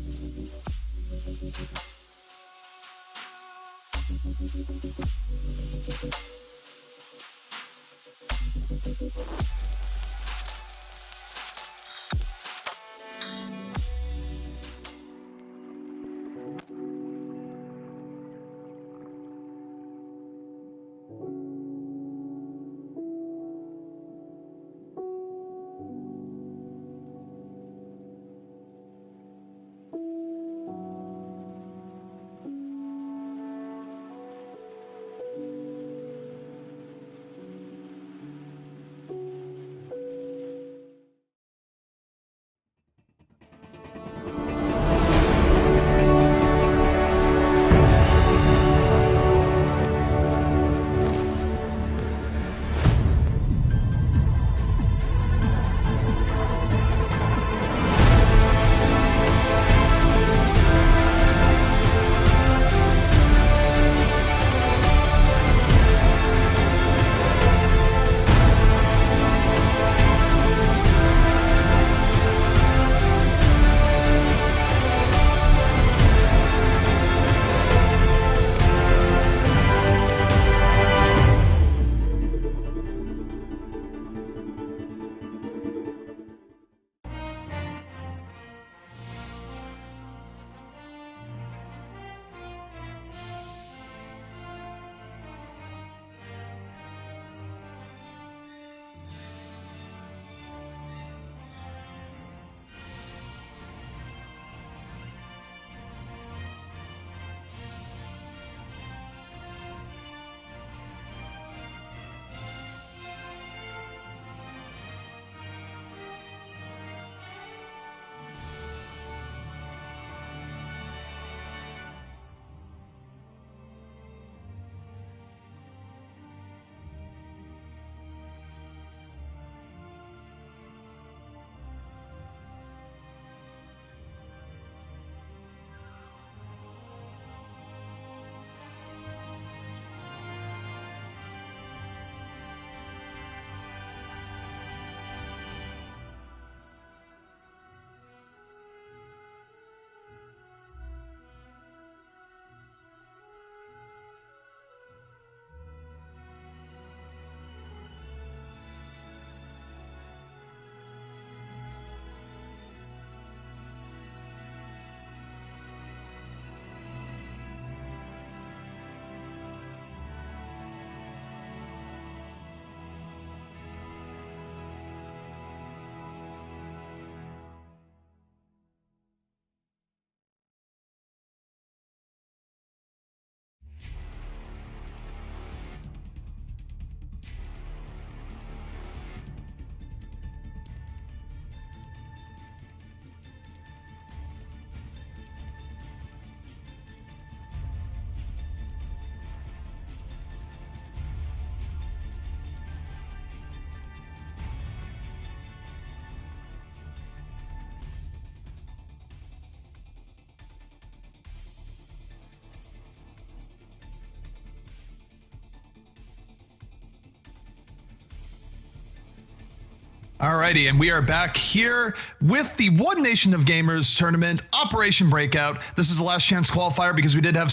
Alrighty, and we are back here with the One Nation of Gamers tournament, Operation Breakout. This is the last chance qualifier because we did have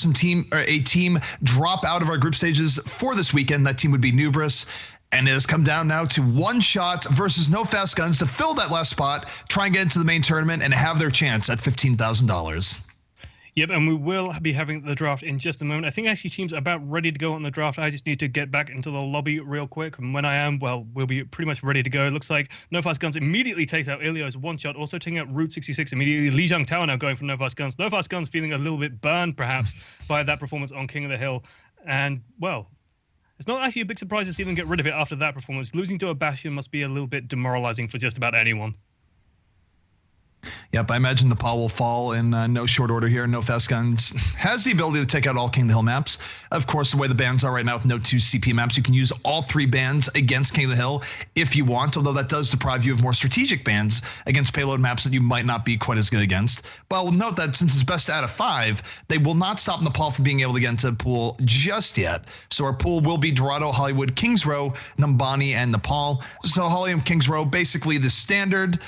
a team drop out of our group stages for this weekend. That team would be Nubris. And it has come down now to one shot versus no fast guns to fill that last spot, try and get into the main tournament, and have their chance at $15,000. Yep, and we will be having the draft in just a moment. I think actually teams are about ready to go on the draft. I just need to get back into the lobby real quick. And when I am, well, we'll be pretty much ready to go. It looks like No Fast Guns immediately takes out Ilio's one shot, also taking out Route 66 immediately. Li Jiang Tao now going for No Fast Guns. No Fast Guns feeling a little bit burned, perhaps, by that performance on King of the Hill. And, well, it's not actually a big surprise to see them get rid of it after that performance. Losing to a Bastion must be a little bit demoralizing for just about anyone. 'Alrighty, and we are back here with the One Nation of Gamers tournament, Operation Breakout. This is the last chance qualifier because we did have a team drop out of our group stages for this weekend. That team would be Nubris. And it has come down now to one shot versus no fast guns to fill that last spot, try and get into the main tournament, and have their chance at $15,000. Yep, and we will be having the draft in just a moment. I think actually teams are about ready to go. It looks like No Fast Guns feeling a little bit burned, perhaps, by that performance on King of the Hill. And, well, it's not actually a big surprise to see them get rid of it after that performance. Losing to a Bastion must be a little bit demoralizing for just about anyone. Yep, I imagine the paw will fall in no short order here. No Fast Guns has the ability to take out all King of the Hill maps. Of course, the way the bans are right now with no 2 CP maps, you can use all 3 bans against King of the Hill if you want, although that does deprive you of more strategic bans against payload maps that you might not be quite as good against. But we'll note that since it's best out of 5, they will not stop Nepal from being able to get into the pool just yet. So our pool will be Dorado, Hollywood, Kings Row, Numbani, and Nepal. So Holly and Kings Row, basically the standard.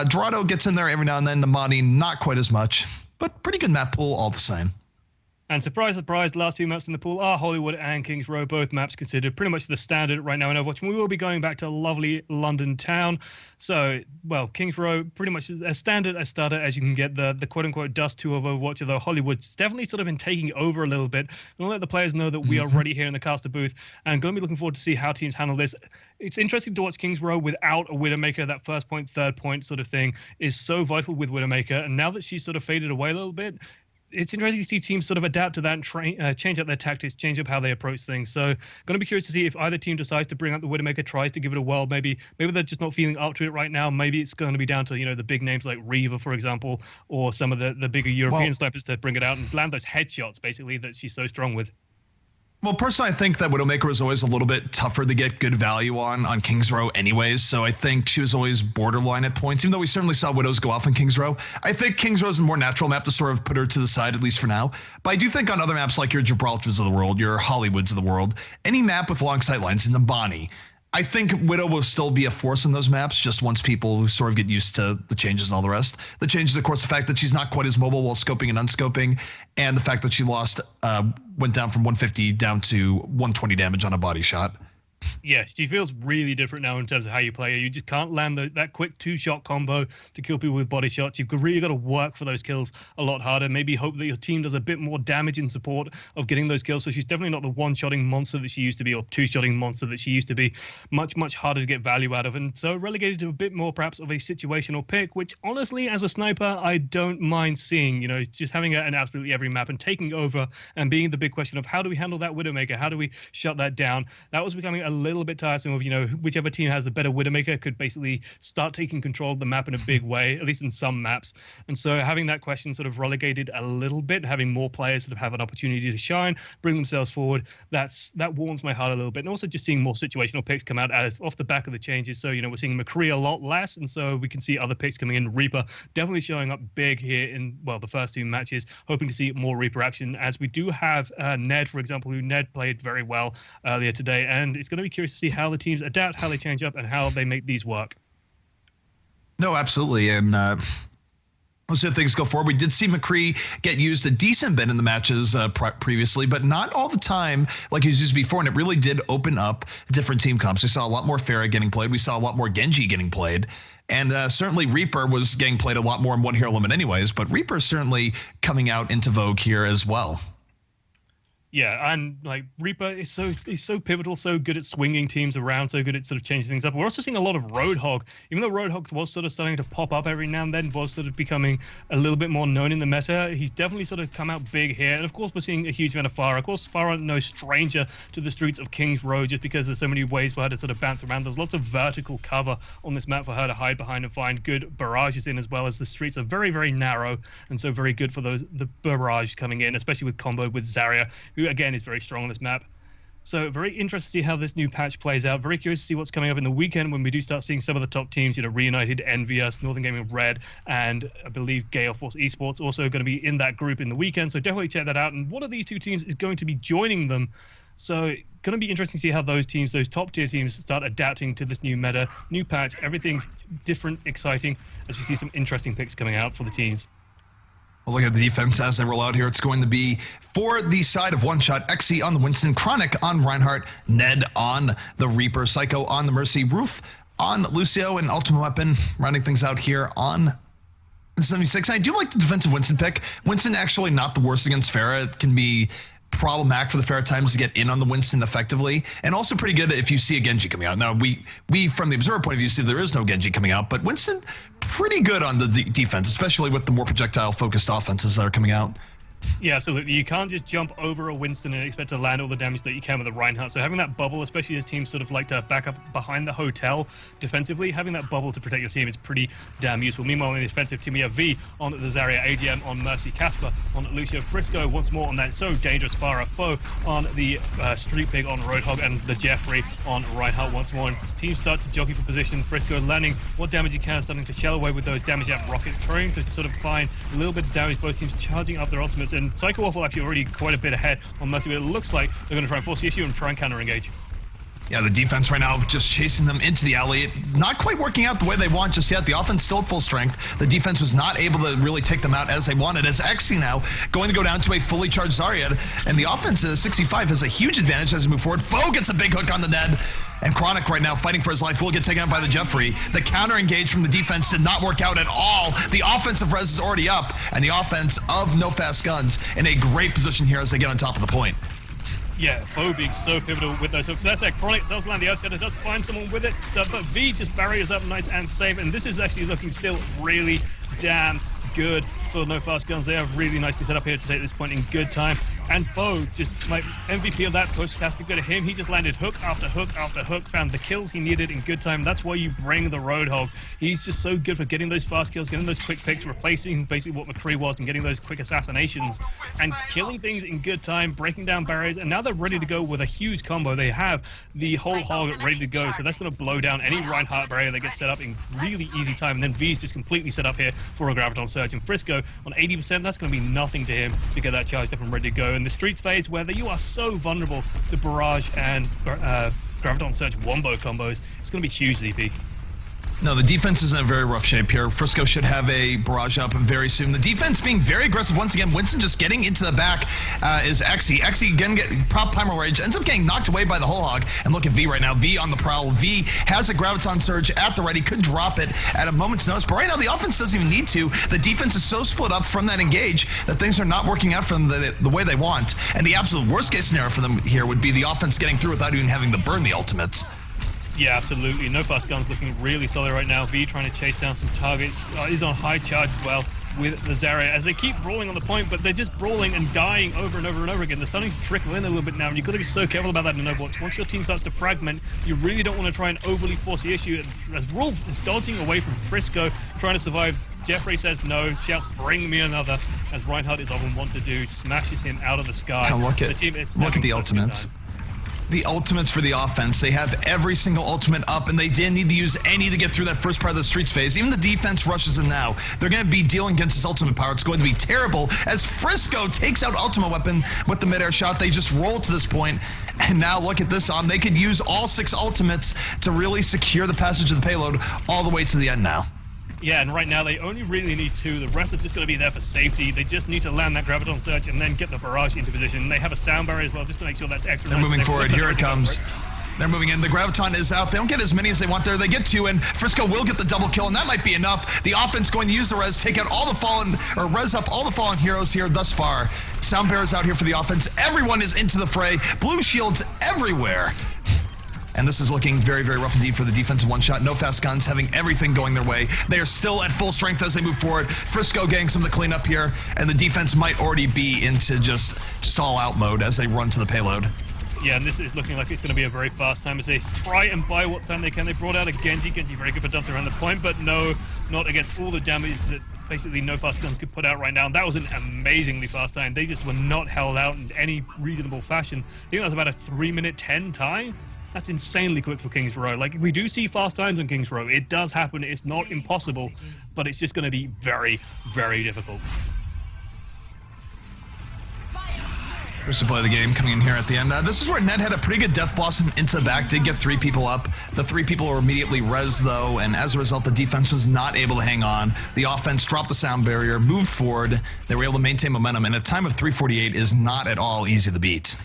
Dorado gets in there every now and then. Numbani, not quite as much, but pretty good map pool all the same. And surprise, surprise, last 2 maps in the pool are Hollywood and Kings Row, both maps considered pretty much the standard right now in Overwatch. And we will be going back to lovely London town. So, well, Kings Row pretty much is as standard as starter as you can get. The quote-unquote Dust 2 of Overwatch, although Hollywood's definitely sort of been taking over a little bit. We'll let the players know that we are ready here in the caster booth and going to be looking forward to see how teams handle this. It's interesting to watch Kings Row without a Widowmaker. That first point, third point sort of thing is so vital with Widowmaker. And now that she's sort of faded away a little bit, it's interesting to see teams sort of adapt to that and change up their tactics, change up how they approach things. So going to be curious to see if either team decides to bring out the Widowmaker, tries to give it a whirl. Maybe they're just not feeling up to it right now. Maybe it's going to be down to, the big names like Reaver, for example, or some of the bigger European snipers to bring it out and land those headshots, basically, that she's so strong with. Well, personally, I think that Widowmaker was always a little bit tougher to get good value on Kings Row anyways, so I think she was always borderline at points, even though we certainly saw Widows go off on Kings Row. I think Kings Row is a more natural map to sort of put her to the side, at least for now. But I do think on other maps like your Gibraltars of the world, your Hollywoods of the world, any map with long sight lines in the Bonnie, I think Widow will still be a force in those maps, just once people sort of get used to the changes and all the rest. The changes, of course, the fact that she's not quite as mobile while scoping and unscoping, and the fact that she went down from 150 down to 120 damage on a body shot. Yeah, she feels really different now in terms of how you play her. You just can't land that quick 2-shot combo to kill people with body shots. You've really got to work for those kills a lot harder. Maybe hope that your team does a bit more damage in support of getting those kills. So she's definitely not the 1-shotting monster that she used to be, or 2-shotting monster that she used to be. Much, much harder to get value out of. And so relegated to a bit more perhaps of a situational pick, which honestly, as a sniper, I don't mind seeing. Just having an absolutely every map and taking over and being the big question of how do we handle that Widowmaker? How do we shut that down? That was becoming a little bit tiresome of, whichever team has the better Widowmaker could basically start taking control of the map in a big way, at least in some maps. And so having that question sort of relegated a little bit, having more players sort of have an opportunity to shine, bring themselves forward, that warms my heart a little bit. And also just seeing more situational picks come out off the back of the changes. So, we're seeing McCree a lot less, and so we can see other picks coming in. Reaper definitely showing up big here in, the first 2 matches, hoping to see more Reaper action, as we do have Ned, for example, who Ned played very well earlier today. And it's going to be curious to see how the teams adapt, how they change up, and how they make these work. No, absolutely. And we'll see how things go forward. We did see McCree get used a decent bit in the matches previously, but not all the time like he was used before, and it really did open up different team comps. We saw a lot more Pharah getting played. We saw a lot more Genji getting played. And certainly Reaper was getting played a lot more in one hero limit anyways, but Reaper is certainly coming out into vogue here as well. Yeah, and Reaper is so pivotal, so good at swinging teams around, so good at sort of changing things up. We're also seeing a lot of Roadhog, even though Roadhog was sort of starting to pop up every now and then, was sort of becoming a little bit more known in the meta. He's definitely sort of come out big here. And of course, we're seeing a huge amount of Pharah. Of course, Pharah no stranger to the streets of Kings Row, just because there's so many ways for her to sort of bounce around. There's lots of vertical cover on this map for her to hide behind and find good barrages in, as well as the streets are very, very narrow, and so very good for the barrage coming in, especially with combo with Zarya, who again is very strong on this map. So very interested to see how this new patch plays out. Very curious to see what's coming up in the weekend when we do start seeing some of the top teams, Reunited, Envious, Northern Gaming Red, and I believe Gale Force Esports also going to be in that group in the weekend. So definitely check that out. And one of these 2 teams is going to be joining them. So going to be interesting to see how those teams, those top tier teams, start adapting to this new meta, new patch. Everything's different, exciting, as we see some interesting picks coming out for the teams. Well, look at the defense as they roll out here. It's going to be for the side of One Shot, Xe on the Winston, Chronic on Reinhardt, Ned on the Reaper, Psycho on the Mercy, Roof on Lucio, and Ultimate Weapon rounding things out here on 76. I do like the defensive Winston pick. Winston actually not the worst against Pharah. It can be problematic for the Pharah times to get in on the Winston effectively, and also pretty good if you see a Genji coming out. Now, we from the observer point of view see there is no Genji coming out, but Winston pretty good on the defense, especially with the more projectile-focused offenses that are coming out. Yeah, absolutely. You can't just jump over a Winston and expect to land all the damage that you can with a Reinhardt. So having that bubble, especially as teams sort of like to back up behind the hotel defensively, having that bubble to protect your team is pretty damn useful. Meanwhile, in the defensive team, we have V on the Zarya, AGM on Mercy, Casper on Lucio, Frisco once more on that so dangerous Farah, Foe on the Street Pig on Roadhog, and the Jeffrey on Reinhardt once more. And teams start to jockey for position. Frisco landing what damage you can, starting to shell away with those damage out rockets, trying to sort of find a little bit of damage, both teams charging up their ultimates. And Psycho Waffle actually already quite a bit ahead on Mercy, but it looks like they're going to try and force the issue and try and counter-engage. Yeah, the defense right now just chasing them into the alley. It's not quite working out the way they want just yet. The offense still at full strength. The defense was not able to really take them out as they wanted. As Xe now going to go down to a fully charged Zarya, and the offense at 65 has a huge advantage as they move forward. Foe gets a big hook on the Ned. And Chronic right now fighting for his life will get taken out by the Jeffrey. The counter engage from the defense did not work out at all. The offensive res is already up, and the offense of No Fast Guns in a great position here as they get on top of the point. Yeah, Foe being so pivotal with those hooks. So that's it. Chronic does land the outsider, does find someone with it, but V just barriers up nice and safe, and this is actually looking still really damn good for No Fast Guns. They are really nicely set up here to take this point in good time. And Foe, just like MVP of that push, has to go to him. He just landed hook after hook after hook, found the kills he needed in good time. That's why you bring the Roadhog. He's just so good for getting those fast kills, getting those quick picks, replacing basically what McCree was, and getting those quick assassinations, and killing things in good time, breaking down barriers. And now they're ready to go with a huge combo. They have the whole hog ready to go, so that's going to blow down any Reinhardt barrier that gets set up in really easy time. And then V's just completely set up here for a Graviton Surge. And Frisco on 80%, that's going to be nothing to him to get that charged up and ready to go. In the Streets phase, where you are so vulnerable to Barrage and Graviton Surge wombo combos, it's going to be hugely big. No, the defense is in a very rough shape here. Frisco should have a barrage up very soon. The defense being very aggressive once again. Winston just getting into the back is Xe. Xe again getting prop Primal Rage, ends up getting knocked away by the whole hog. And look at V right now. V on the prowl. V has a Graviton Surge at the ready. Could drop it at a moment's notice. But right now the offense doesn't even need to. The defense is so split up from that engage that things are not working out for them the way they want. And the absolute worst case scenario for them here would be the offense getting through without even having to burn the ultimates. Yeah, absolutely. No Fast Guns looking really solid right now. V trying to chase down some targets. He's on high charge as well with the Zarya as they keep brawling on the point, but they're just brawling and dying over and over and over again. They're starting to trickle in a little bit now, and you've got to be so careful about that in Overwatch. Once your team starts to fragment, you really don't want to try and overly force the issue. As Rolf is dodging away from Frisco, trying to survive, Jeffrey says no, shouts, bring me another, as Reinhardt is often want to do, smashes him out of the sky. Now look at the ultimates. The ultimates for the offense. They have every single ultimate up, and they didn't need to use any to get through that first part of the Streets phase. Even the defense rushes in now. They're going to be dealing against this ultimate power. It's going to be terrible as Frisco takes out ultimate weapon with the midair shot. They just roll to this point, and now look at this. They could use all 6 ultimates to really secure the passage of the payload all the way to the end now. Yeah, and right now they only really need 2. The rest are just going to be there for safety. They just need to land that Graviton Surge and then get the barrage into position. They have a sound barrier as well, just to make sure that's extra. They're moving forward. Here it comes. They're moving in. The Graviton is out. They don't get as many as they want there. They get 2, and Frisco will get the double kill, and that might be enough. The offense going to use the res, take out all the fallen, or res up all the fallen heroes here thus far. Sound barriers out here for the offense. Everyone is into the fray. Blue shields everywhere. And this is looking very, very rough indeed for the defensive one-shot. No Fast Guns having everything going their way. They are still at full strength as they move forward. Frisco getting some of the cleanup here, and the defense might already be into just stall-out mode as they run to the payload. Yeah, and this is looking like it's going to be a very fast time as they try and buy what time they can. They brought out a Genji. Genji very good for dancing around the point, but no, not against all the damage that basically No Fast Guns could put out right now. That was an amazingly fast time. They just were not held out in any reasonable fashion. I think that was about a 3-minute 10 time. That's insanely quick for Kings Row. Like, we do see fast times on Kings Row. It does happen. It's not impossible, but it's just going to be very, very difficult. First to play the game coming in here at the end. This is where Ned had a pretty good Death Blossom into the back, did get 3 people up. The 3 people were immediately res though, and as a result, the defense was not able to hang on. The offense dropped the sound barrier, moved forward. They were able to maintain momentum, and a time of 3:48 is not at all easy to beat.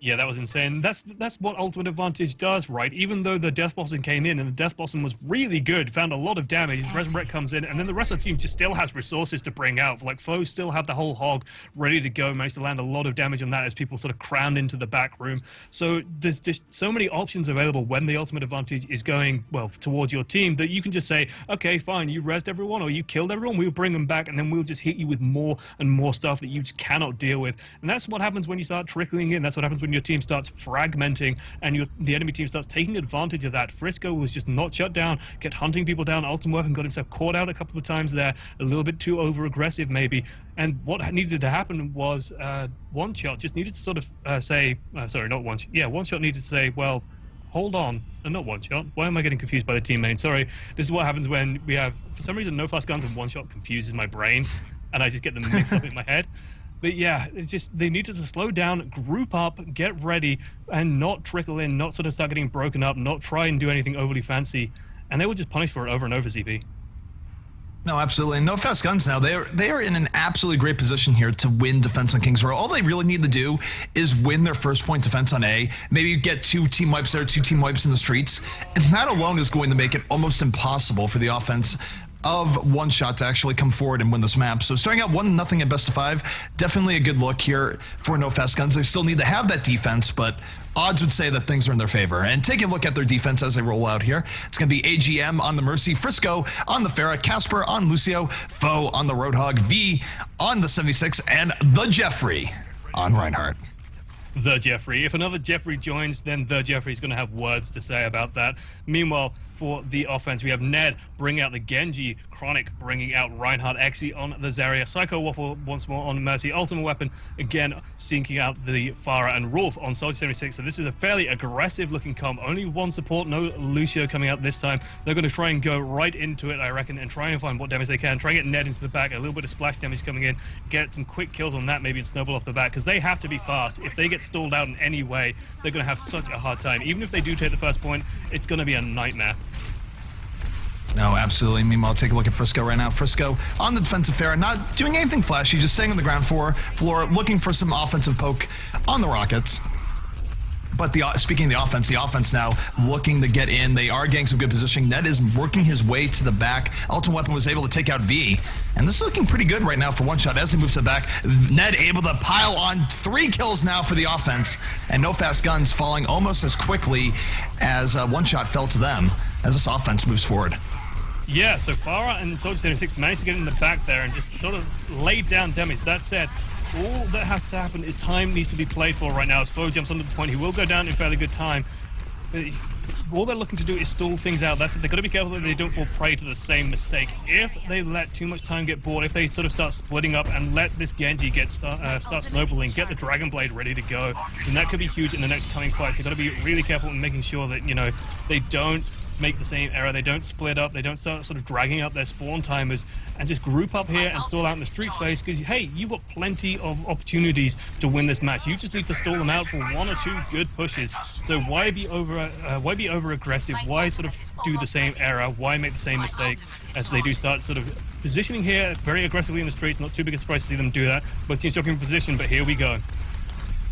Yeah, that was insane. That's what Ultimate Advantage does, right? Even though the Death Blossom came in, and the Death Blossom was really good, found a lot of damage, Resurrect comes in, and then the rest of the team just still has resources to bring out. Like, foes still have the whole hog ready to go, managed to land a lot of damage on that as people sort of crammed into the back room. So there's just so many options available when the Ultimate Advantage is going, well, towards your team, that you can just say, okay, fine, you rezzed everyone, or you killed everyone, we'll bring them back, and then we'll just hit you with more and more stuff that you just cannot deal with. And that's what happens when you start trickling in. That's what happens when your team starts fragmenting and the enemy team starts taking advantage of that. Frisco was just not shut down, kept hunting people down. Ultimate Weapon got himself caught out a couple of times there, a little bit too over-aggressive maybe. And what needed to happen was One Shot just needed to sort of say, sorry, not One Shot. Yeah, One Shot needed to say, well, hold on. Not One Shot. Why am I getting confused by the team name? Sorry. This is what happens when we have, for some reason, No Fast Guns and One Shot confuses my brain, and I just get them mixed up in my head. But yeah, it's just they needed to slow down, group up, get ready, and not trickle in, not sort of start getting broken up, not try and do anything overly fancy. And they were just punished for it over and over, ZB. No, absolutely. No Fast Guns now. They are in an absolutely great position here to win defense on Kings Row. All they really need to do is win their first point defense on A. Maybe get 2 team wipes there, 2 team wipes in the streets. And that alone is going to make it almost impossible for the offense of One Shot to actually come forward and win this map. So starting out 1-0 at best of 5, definitely a good look here for No Fast Guns. They still need to have that defense, but odds would say that things are in their favor. And taking a look at their defense as they roll out here, it's going to be AGM on the Mercy, Frisco on the Farah, Casper on Lucio, Foe on the Roadhog, V on the 76, and the Jeffrey on Reinhardt. The Jeffrey. If another Jeffrey joins, then the Jeffrey's going to have words to say about that. Meanwhile, for the offense, we have Ned bringing out the Genji, Chronic bringing out Reinhardt, Exi on the Zarya, Psycho Waffle once more on Mercy, Ultimate Weapon again sinking out the Farah, and Rolf on Soldier 76. So this is a fairly aggressive looking comp. Only one support, no Lucio coming out this time. They're going to try and go right into it, I reckon, and try and find what damage they can. Try and get Ned into the back, a little bit of splash damage coming in, get some quick kills on that maybe, and snowball off the back, because they have to be fast. If they get stalled out in any way, they're going to have such a hard time. Even if they do take the first point, it's going to be a nightmare. No, absolutely. Meanwhile, take a look at Frisco right now. Frisco on the defensive Farah, not doing anything flashy, just staying on the ground floor, looking for some offensive poke on the Rockets. But speaking of the offense now looking to get in. They are getting some good positioning. Ned is working his way to the back. Ultimate Weapon was able to take out V. And this is looking pretty good right now for One Shot as he moves to the back. Ned able to pile on 3 kills now for the offense. And No Fast Guns falling almost as quickly as One Shot fell to them as this offense moves forward. Yeah, so Farah and Soldier 76 managed to get in the back there and just sort of laid down damage. That said, all that has to happen is time needs to be played for right now. As Foe jumps onto the point, he will go down in fairly good time. All they're looking to do is stall things out. That's it. They've got to be careful that they don't fall prey to the same mistake. If they let too much time get bored, if they sort of start splitting up and let this Genji start snowballing, get the Dragon Blade ready to go, then that could be huge in the next coming fights. They've got to be really careful in making sure that, they don't make the same error, they don't split up, they don't start sort of dragging up their spawn timers, and just group up here and stall out in the street space, because hey, you've got plenty of opportunities to win this match. You just need to stall them out for 1 or 2 good pushes. So why be over aggressive? Why sort of do the same error? Why make the same mistake as they do start sort of positioning here very aggressively in the streets? Not too big a surprise to see them do that. Both teams jockeying for position, but here we go.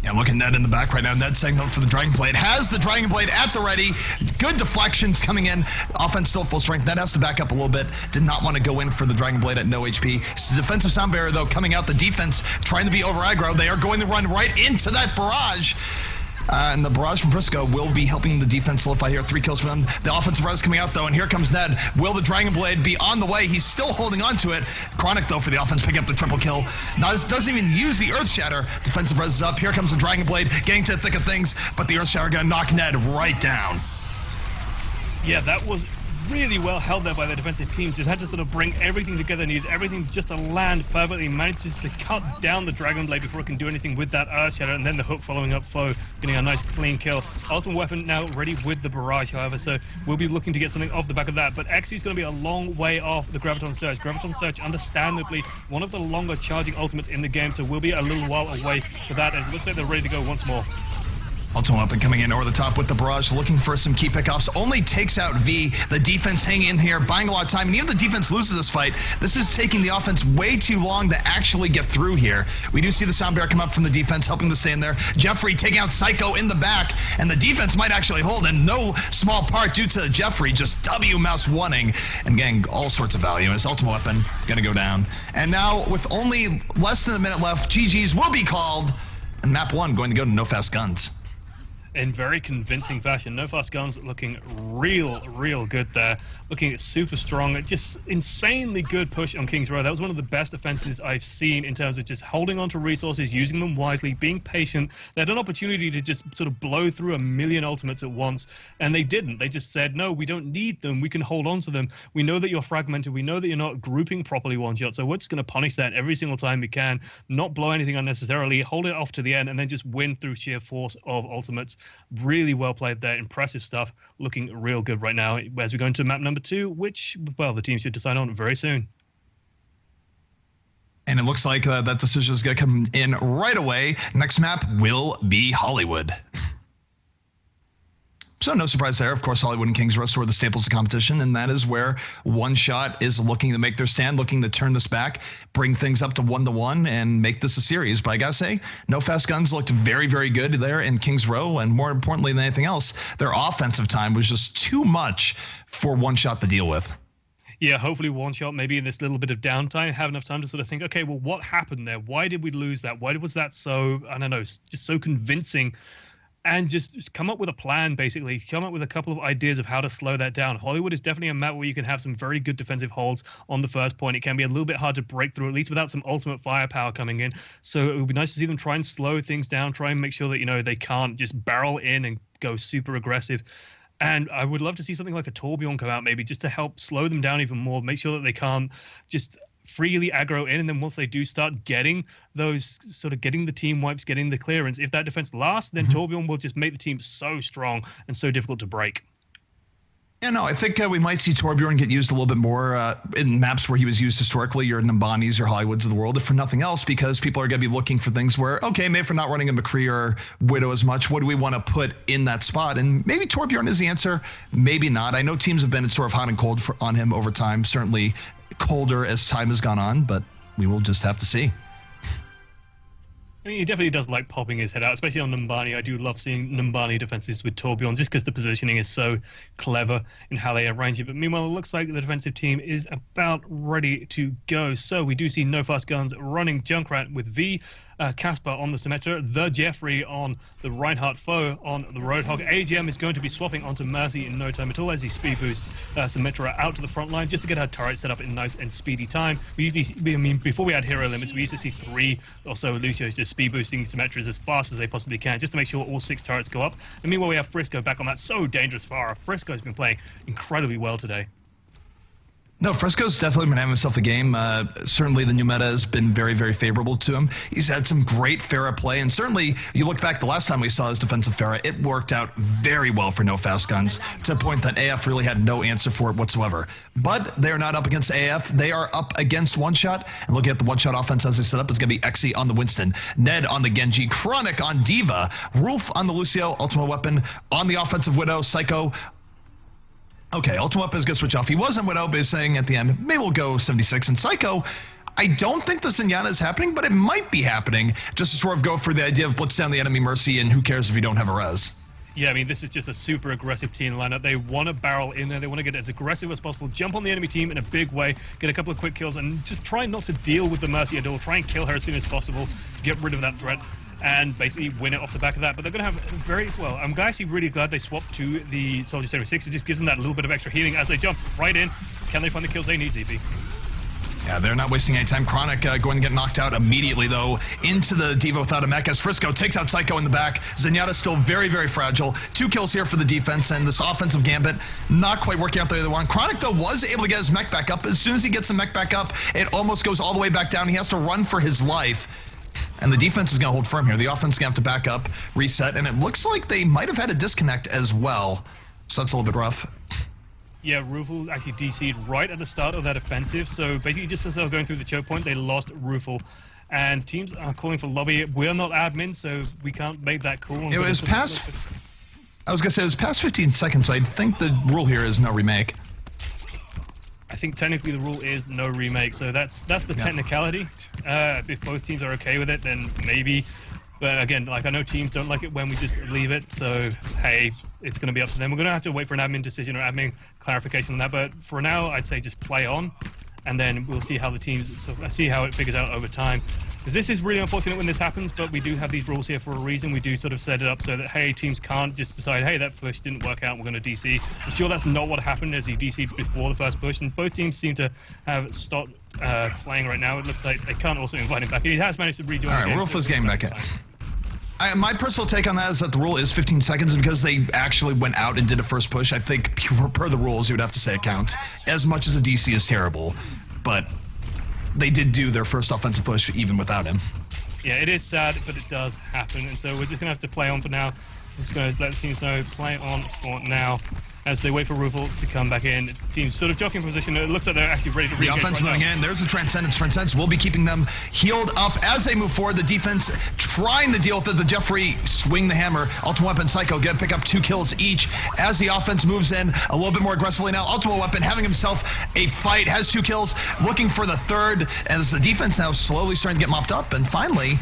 Yeah, look at Ned in the back right now. Ned setting up for the Dragon Blade. Has the Dragon Blade at the ready. Good deflections coming in. Offense still full strength. Ned has to back up a little bit. Did not want to go in for the Dragon Blade at no HP. Defensive sound barrier, though, coming out. The defense trying to be over aggro. They are going to run right into that barrage. And the barrage from Frisco will be helping the defense solidify here. 3 kills for them. The offensive res coming out, though, and here comes Ned. Will the Dragon Blade be on the way? He's still holding on to it. Chronic, though, for the offense, picking up the triple kill. Now, this doesn't even use the Earth Shatter. Defensive res is up. Here comes the Dragon Blade, getting to the thick of things, but the Earth Shatter gonna knock Ned right down. Yeah, that was really well held there by the defensive team. Just had to sort of bring everything together, needed everything just to land perfectly, manages to cut down the Dragon Blade before it can do anything with that Earth Shatter, and then the hook following up Foe, getting a nice clean kill. Ultimate Weapon now ready with the barrage, however, so we'll be looking to get something off the back of that, but Exi's going to be a long way off the Graviton Surge. Graviton Surge, understandably, one of the longer charging ultimates in the game, so we'll be a little while away for that, as it looks like they're ready to go once more. Ultimate Weapon coming in over the top with the barrage, looking for some key pickoffs. Only takes out V. The defense hanging in here, buying a lot of time. And even the defense loses this fight. This is taking the offense way too long to actually get through here. We do see the Sound Bear come up from the defense, helping to stay in there. Jeffrey taking out Psycho in the back. And the defense might actually hold in no small part due to Jeffrey just W-mouse wanting and getting all sorts of value. His Ultimate Weapon going to go down. And now, with only less than a minute left, GG's will be called. And map 1 going to go to No Fast Guns. In very convincing fashion. No Fast Guns looking real good there. Looking super strong. Just insanely good push on King's Row. That was one of the best defenses I've seen in terms of just holding on to resources, using them wisely, being patient. They had an opportunity to just sort of blow through a million ultimates at once, and they didn't. They just said, no, we don't need them. We can hold on to them. We know that you're fragmented. We know that you're not grouping properly one shot, so we're just going to punish that every single time we can, not blow anything unnecessarily, hold it off to the end, and then just win through sheer force of ultimates. Really well played there. Impressive stuff. Looking real good right now as we go into map number 2, which, well, the team should decide on very soon. And it looks like that decision is going to come in right away. Next map will be Hollywood. So no surprise there. Of course, Hollywood and Kings Row are the staples of competition, and that is where One Shot is looking to make their stand, looking to turn this back, bring things up to 1-1, and make this a series. But I gotta say, No Fast Guns looked very good there in Kings Row, and more importantly than anything else, their offensive time was just too much for One Shot to deal with. Yeah, hopefully One Shot, maybe in this little bit of downtime, have enough time to sort of think, okay, well, what happened there? Why did we lose that? Why was that so, I don't know, just so convincing? And just come up with a plan, basically. Come up with a couple of ideas of how to slow that down. Hollywood is definitely a map where you can have some very good defensive holds on the first point. It can be a little bit hard to break through, at least without some ultimate firepower coming in. So it would be nice to see them try and slow things down, try and make sure that, you know, they can't just barrel in and go super aggressive. And I would love to see something like a Torbjorn come out, maybe, just to help slow them down even more, make sure that they can't just freely aggro in, and then once they do start getting those, sort of getting the team wipes, getting the clearance, if that defense lasts, then Torbjorn will just make the team so strong and so difficult to break. Yeah, no, I think we might see Torbjorn get used a little bit more in maps where he was used historically, your Nambanis or Hollywoods of the world, if for nothing else, because people are going to be looking for things where, okay, maybe if we're not running a McCree or Widow as much, what do we want to put in that spot? And maybe Torbjorn is the answer, maybe not. I know teams have been sort of hot and cold on him over time, certainly colder as time has gone on, but we will just have to see. I mean, he definitely does like popping his head out, especially on Numbani. I do love seeing Numbani defenses with Torbjorn, just because the positioning is so clever in how they arrange it. But meanwhile, it looks like the defensive team is about ready to go. So we do see No Fast Guns running Junkrat with V, Casper on the Symmetra, the Jeffrey on the Reinhardt Foe on the Roadhog. AGM is going to be swapping onto Mercy in no time at all as he speed boosts Symmetra out to the front line just to get her turret set up in nice and speedy time. We usually, I mean, before we had hero limits, we used to see 3 or so Lucios just speed boosting Symmetras as fast as they possibly can just to make sure all 6 turrets go up. And meanwhile, we have Frisco back on that so dangerous Pharah. Frisco's been playing incredibly well today. No, Fresco's definitely been having himself a game. Certainly the new meta has been very favorable to him. He's had some great Pharah play, and certainly you look back the last time we saw his defensive Pharah, it worked out very well for No Fast Guns to the point that AF really had no answer for it whatsoever. But they are not up against AF. They are up against One Shot, and looking at the One Shot offense as they set up, it's going to be Exy on the Winston, Ned on the Genji, Chronic on Diva, Rolf on the Lucio, Ultimate Weapon on the offensive Widow, Psycho. Okay, Ultimate Weapon is going to switch off. He was on Widow, but he's saying at the end, maybe we'll go 76. And Psycho, I don't think the Zenyatta is happening, but it might be happening, just to sort of go for the idea of blitz down the enemy Mercy, and who cares if you don't have a res. Yeah, I mean, this is just a super aggressive team lineup. They want to barrel in there. They want to get as aggressive as possible, jump on the enemy team in a big way, get a couple of quick kills, and just try not to deal with the Mercy at all. Try and kill her as soon as possible, get rid of that threat, and basically win it off the back of that. But they're going to have very, well, I'm actually really glad they swapped to the Soldier 76. It just gives them that little bit of extra healing as they jump right in. Can they find the kills they need, ZP? Yeah, they're not wasting any time. Chronic going to get knocked out immediately, though, into the Diva without a mech as Frisco takes out Psycho in the back. Zenyatta's still very fragile. 2 kills here for the defense, and this offensive gambit not quite working out the other one. Chronic, though, was able to get his mech back up. As soon as he gets the mech back up, it almost goes all the way back down. He has to run for his life. And the defense is going to hold firm here. The offense is going to have to back up, reset, and it looks like they might have had a disconnect as well. So that's a little bit rough. Yeah, Rufel actually DC'd right at the start of that offensive. So basically, just as they were going through the choke point, they lost Rufel. and teams are calling for lobby. We're not admins, so we can't make that call. It was past... I was going to say, it was past 15 seconds, so I think the rule here is no remake. I think technically the rule is no remake, so that's the technicality. If both teams are okay with it, then maybe. But again, like I know teams don't like it when we just leave it, so hey, it's going to be up to them. We're going to have to wait for an admin decision or admin clarification on that, but for now, I'd say just play on, and then we'll see how the teams, see how it figures out over time. Because this is really unfortunate when this happens, but we do have these rules here for a reason. We do sort of set it up so that, hey, teams can't just decide, hey, that push didn't work out, we're going to DC. I'm sure that's not what happened as he DC'd before the first push, and both teams seem to have stopped playing right now. It looks like they can't also invite him back. He has managed to rejoin. All right, Rufus game back in. My personal take on that is that the rule is 15 seconds because they actually went out and did a first push. I think per the rules, you would have to say it counts. As much as a DC is terrible, but they did do their first offensive push even without him. Yeah, it is sad, but it does happen, and so we're just going to have to play on for now. Just going to let the teams know, play on for now. As they wait for Rufel to come back in, teams sort of jockeying for position. It looks like they're actually ready to re-engage. The offense moving in. There's the Transcendence. Transcendence will be keeping them healed up as they move forward. The defense trying to deal with it. The Jeffrey swing the hammer. Ultimate Weapon, Psycho pick up 2 kills each as the offense moves in a little bit more aggressively now. Ultimate Weapon having himself a fight, has 2 kills, looking for the third, as the defense now slowly starting to get mopped up. And finally,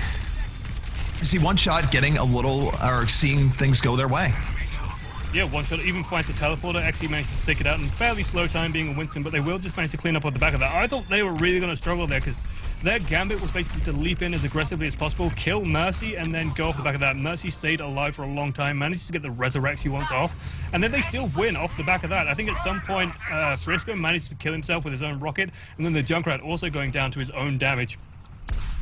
you see One Shot getting a little, or seeing things go their way. Yeah, One Shot even finds the teleporter, actually manages to take it out in fairly slow time being a Winston, but they will just manage to clean up on the back of that. I thought they were really going to struggle there because their gambit was basically to leap in as aggressively as possible, kill Mercy, and then go off the back of that. Mercy stayed alive for a long time, manages to get the resurrect he wants off, and then they still win off the back of that. I think at some point, Frisco managed to kill himself with his own rocket, and then the Junkrat also going down to his own damage.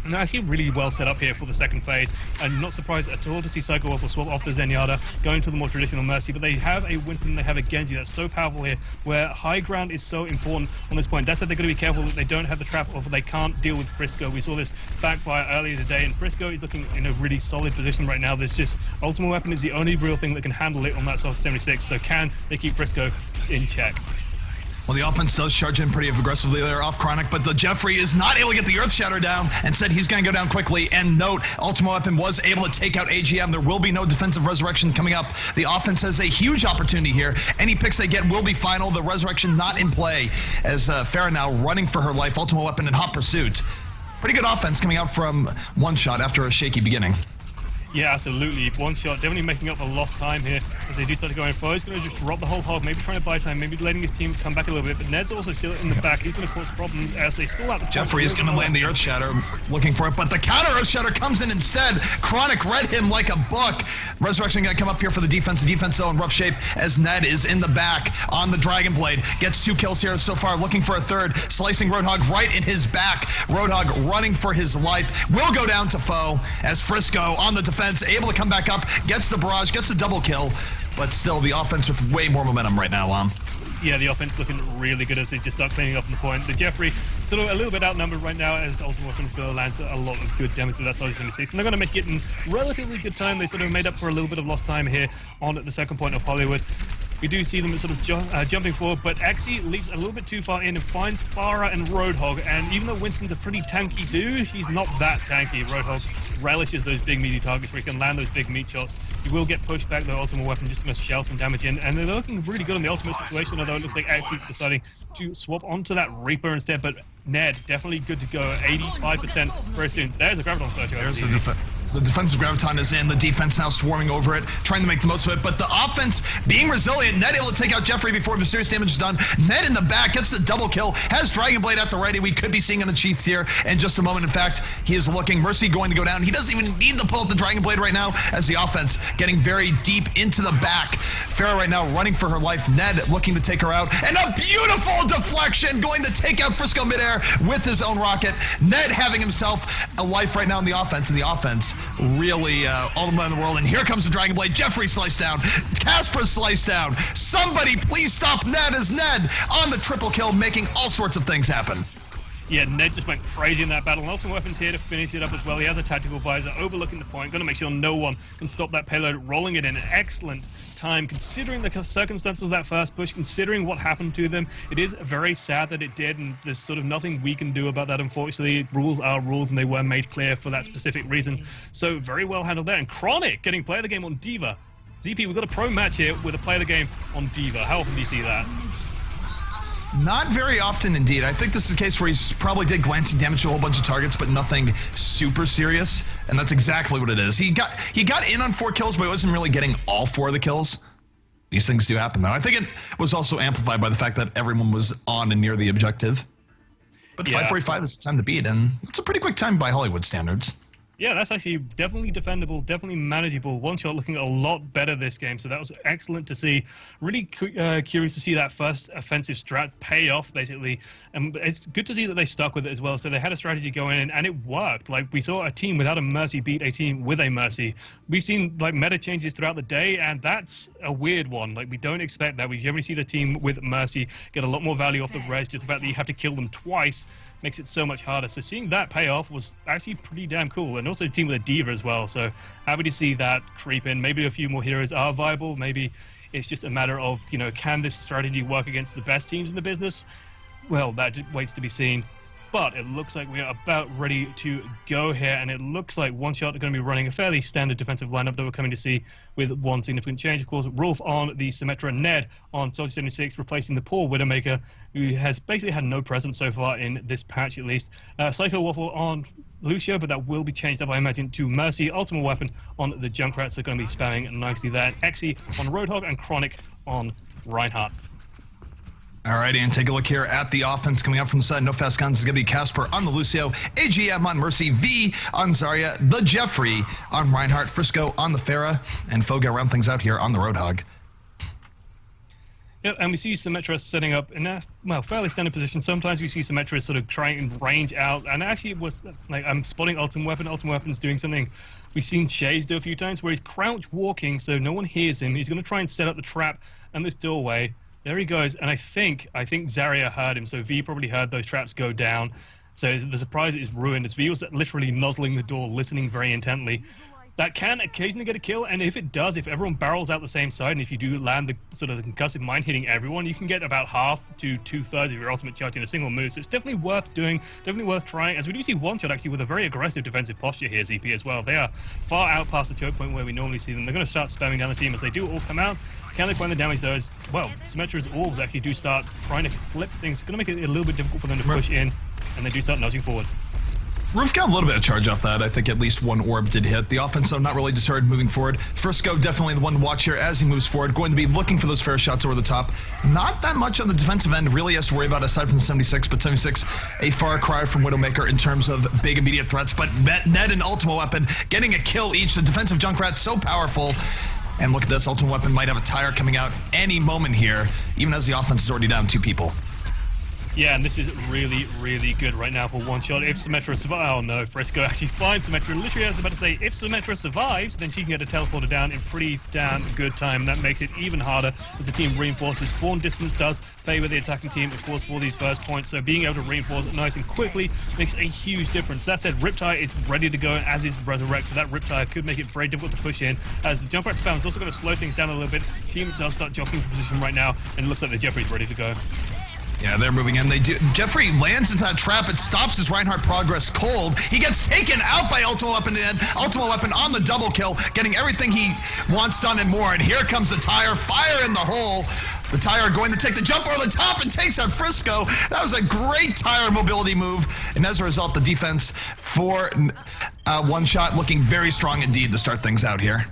And they're actually really well set up here for the second phase. I'm not surprised at all to see Psycho Wolf will swap off the Zenyatta, going to the more traditional Mercy, but they have a Winston, they have a Genji that's so powerful here, where high ground is so important on this point. That's why they're going to be careful that they don't have the trap or they can't deal with Frisco. We saw this backfire earlier today, and Frisco is looking in a really solid position right now. There's just Ultimate Weapon is the only real thing that can handle it on that Soft 76, so can they keep Frisco in check? Well, the offense does charge in pretty aggressively there off Chronic, but the Jeffrey is not able to get the Earth Shatter down and said he's going to go down quickly. And note, Ultimate Weapon was able to take out AGM. There will be no defensive resurrection coming up. The offense has a huge opportunity here. Any picks they get will be final. The resurrection not in play as Farah now running for her life. Ultimate Weapon in hot pursuit. Pretty good offense coming out from One Shot after a shaky beginning. Yeah, absolutely. One Shot definitely making up for lost time here as they do start to go in. Flo's going to just drop the whole hog, maybe trying to buy time, maybe letting his team come back a little bit. But Ned's also still in the back. He's going to cause problems as they still have the Jeffrey is going to land the Earth Shatter, looking for it, but the counter Earth Shatter comes in instead. Chronic read him like a book. Resurrection going to come up here for the defense. The defense though in rough shape as Ned is in the back on the Dragon Blade. Gets 2 kills here so far, looking for a third. Slicing Roadhog right in his back. Roadhog running for his life. Will go down to foe as Frisco on the defense, able to come back up, gets the barrage, gets the double kill, but still the offense with way more momentum right now, Yeah, the offense looking really good as they just start cleaning up on the point. The Jeffrey sort of a little bit outnumbered right now as Ultimate Weapon's going to land a lot of good damage with that Soldier 76. And they're going to make it in relatively good time. They sort of made up for a little bit of lost time here on the second point of Hollywood. We do see them sort of jumping forward, but Exy leaps a little bit too far in and finds Farah and Roadhog. And even though Winston's a pretty tanky dude, he's not that tanky. Roadhog relishes those big meaty targets where he can land those big meat shots. He will get pushed back, though. Ultimate Weapon just going to shell some damage in. And they're looking really good on the ultimate situation, although it looks like Exy's deciding to swap onto that Reaper instead. But Ned, definitely good to go. 85% very soon. There's a Graviton Search. There's the defensive Graviton is in. The defense now swarming over it, trying to make the most of it. But the offense being resilient. Ned able to take out Jeffrey before the serious damage is done. Ned in the back gets the double kill. Has Dragon Blade at the ready. We could be seeing in the Chiefs here in just a moment. In fact, he is looking. Mercy going to go down. He doesn't even need to pull up the Dragon Blade right now as the offense getting very deep into the back. Farah right now running for her life. Ned looking to take her out. And a beautiful deflection going to take out Frisco midair with his own rocket. Ned having himself a life right now in the offense. And the offense really all the money in the world. And here comes the Dragon Blade. Jeffrey sliced down. Casper sliced down. Somebody please stop Ned as Ned on the triple kill, making all sorts of things happen. Yeah, Ned just went crazy in that battle, and Ultimate Weapon's here to finish it up as well. He has a tactical visor overlooking the point, going to make sure no one can stop that payload, rolling it in an excellent time, considering the circumstances of that first push, considering what happened to them. It is very sad that it did, and there's sort of nothing we can do about that, unfortunately. Rules are rules, and they were made clear for that specific reason. So very well handled there. And Chronic getting player of the game on D.Va. ZP, we've got a pro match here with a player of the game on D.Va. How often do you see that? Not very often indeed. I think this is a case where he's probably did glancing damage to a whole bunch of targets, but nothing super serious, and that's exactly what it is. He got in on 4 kills, but he wasn't really getting all 4 of the kills. These things do happen, though. I think it was also amplified by the fact that everyone was on and near the objective. But 5:45 is the time to beat, and it's a pretty quick time by Hollywood standards. Yeah, that's actually definitely defendable, definitely manageable. One shot looking a lot better this game, so that was excellent to see. Really curious to see that first offensive strat pay off, basically. And it's good to see that they stuck with it as well. So they had a strategy going in, and it worked. Like, we saw a team without a Mercy beat a team with a Mercy. We've seen, like, meta changes throughout the day, and that's a weird one. Like, we don't expect that. We generally see the team with Mercy get a lot more value off the res. Just the fact that you have to kill them twice makes it so much harder. So seeing that pay off was actually pretty damn cool. And also a team with a D.Va as well. So happy to see that creep in. Maybe a few more heroes are viable. Maybe it's just a matter of, you know, can this strategy work against the best teams in the business? Well, that waits to be seen. But it looks like we are about ready to go here, and it looks like One Shot are going to be running a fairly standard defensive lineup that we're coming to see, with one significant change. Of course, Rolf on the Symmetra, Ned on Soldier 76, replacing the poor Widowmaker, who has basically had no presence so far in this patch, at least. Psycho Waffle on Lucio, but that will be changed up, I imagine, to Mercy. Ultimate Weapon on the Junkrats are going to be spamming nicely there. Exy on Roadhog, and Chronic on Reinhardt. Alrighty, and take a look here at the offense coming up from the side. No fast guns is going to be Casper on the Lucio, AGM on Mercy, V on Zarya, the Jeffrey on Reinhardt, Frisco on the Pharah, and Foga round things out here on the Roadhog. Yep, and we see Symmetra setting up in a, well, fairly standard position. Sometimes we see Symmetra sort of trying and range out, and actually it was, like, I'm spotting Ultimate Weapon. Ultimate Weapon's doing something we've seen Shays do a few times, where he's crouch walking so no one hears him. He's going to try and set up the trap and this doorway. There he goes, and I think Zarya heard him, so V probably heard those traps go down. So the surprise is ruined, as V was literally nuzzling the door, listening very intently. That can occasionally get a kill, and if it does, if everyone barrels out the same side, and if you do land the sort of the concussive mine hitting everyone, you can get about half to 2/3 of your ultimate charge in a single move. So it's definitely worth doing, definitely worth trying, as we do see One Shot actually with a very aggressive defensive posture here, ZP, as well. They are far out past the choke point where we normally see them. They're going to start spamming down the team as they do all come out. Can they find the damage, though? As, well, Symmetra's orbs actually do start trying to flip things. It's going to make it a little bit difficult for them to push in, and they do start nudging forward. Roof got a little bit of charge off that. I think at least one orb did hit. The offense, though, not really deterred moving forward. Frisco definitely the one to watch here as he moves forward. Going to be looking for those fair shots over the top. Not that much on the defensive end really has to worry about aside from 76, but 76 a far cry from Widowmaker in terms of big immediate threats. But Ned and Ultimate Weapon getting a kill each. The defensive Junkrat so powerful. And look at this, Ultimate Weapon might have a tire coming out any moment here, even as the offense is already down 2 people. Yeah, and this is really, really good right now for One Shot. If Symmetra survives, oh no, Frisco actually finds Symmetra. Literally, I was about to say, if Symmetra survives, then she can get a teleporter down in pretty damn good time. That makes it even harder as the team reinforces. Spawn distance does favor the attacking team, of course, for these first points. So being able to reinforce it nice and quickly makes a huge difference. That said, Riptide is ready to go, as is Resurrect, so that Riptide could make it very difficult to push in. As the jump right spam is also going to slow things down a little bit. The team does start jockeying for position right now, and it looks like the Jeffrey's ready to go. Yeah, they're moving in. They do. Jeffrey lands into that trap. It stops his Reinhardt progress cold. He gets taken out by Ultimate Weapon and Ultimate Weapon on the double kill, getting everything he wants done and more. And here comes the tire. Fire in the hole. The tire going to take the jump over the top and takes out Frisco. That was a great tire mobility move. And as a result, the defense for One Shot looking very strong indeed to start things out here.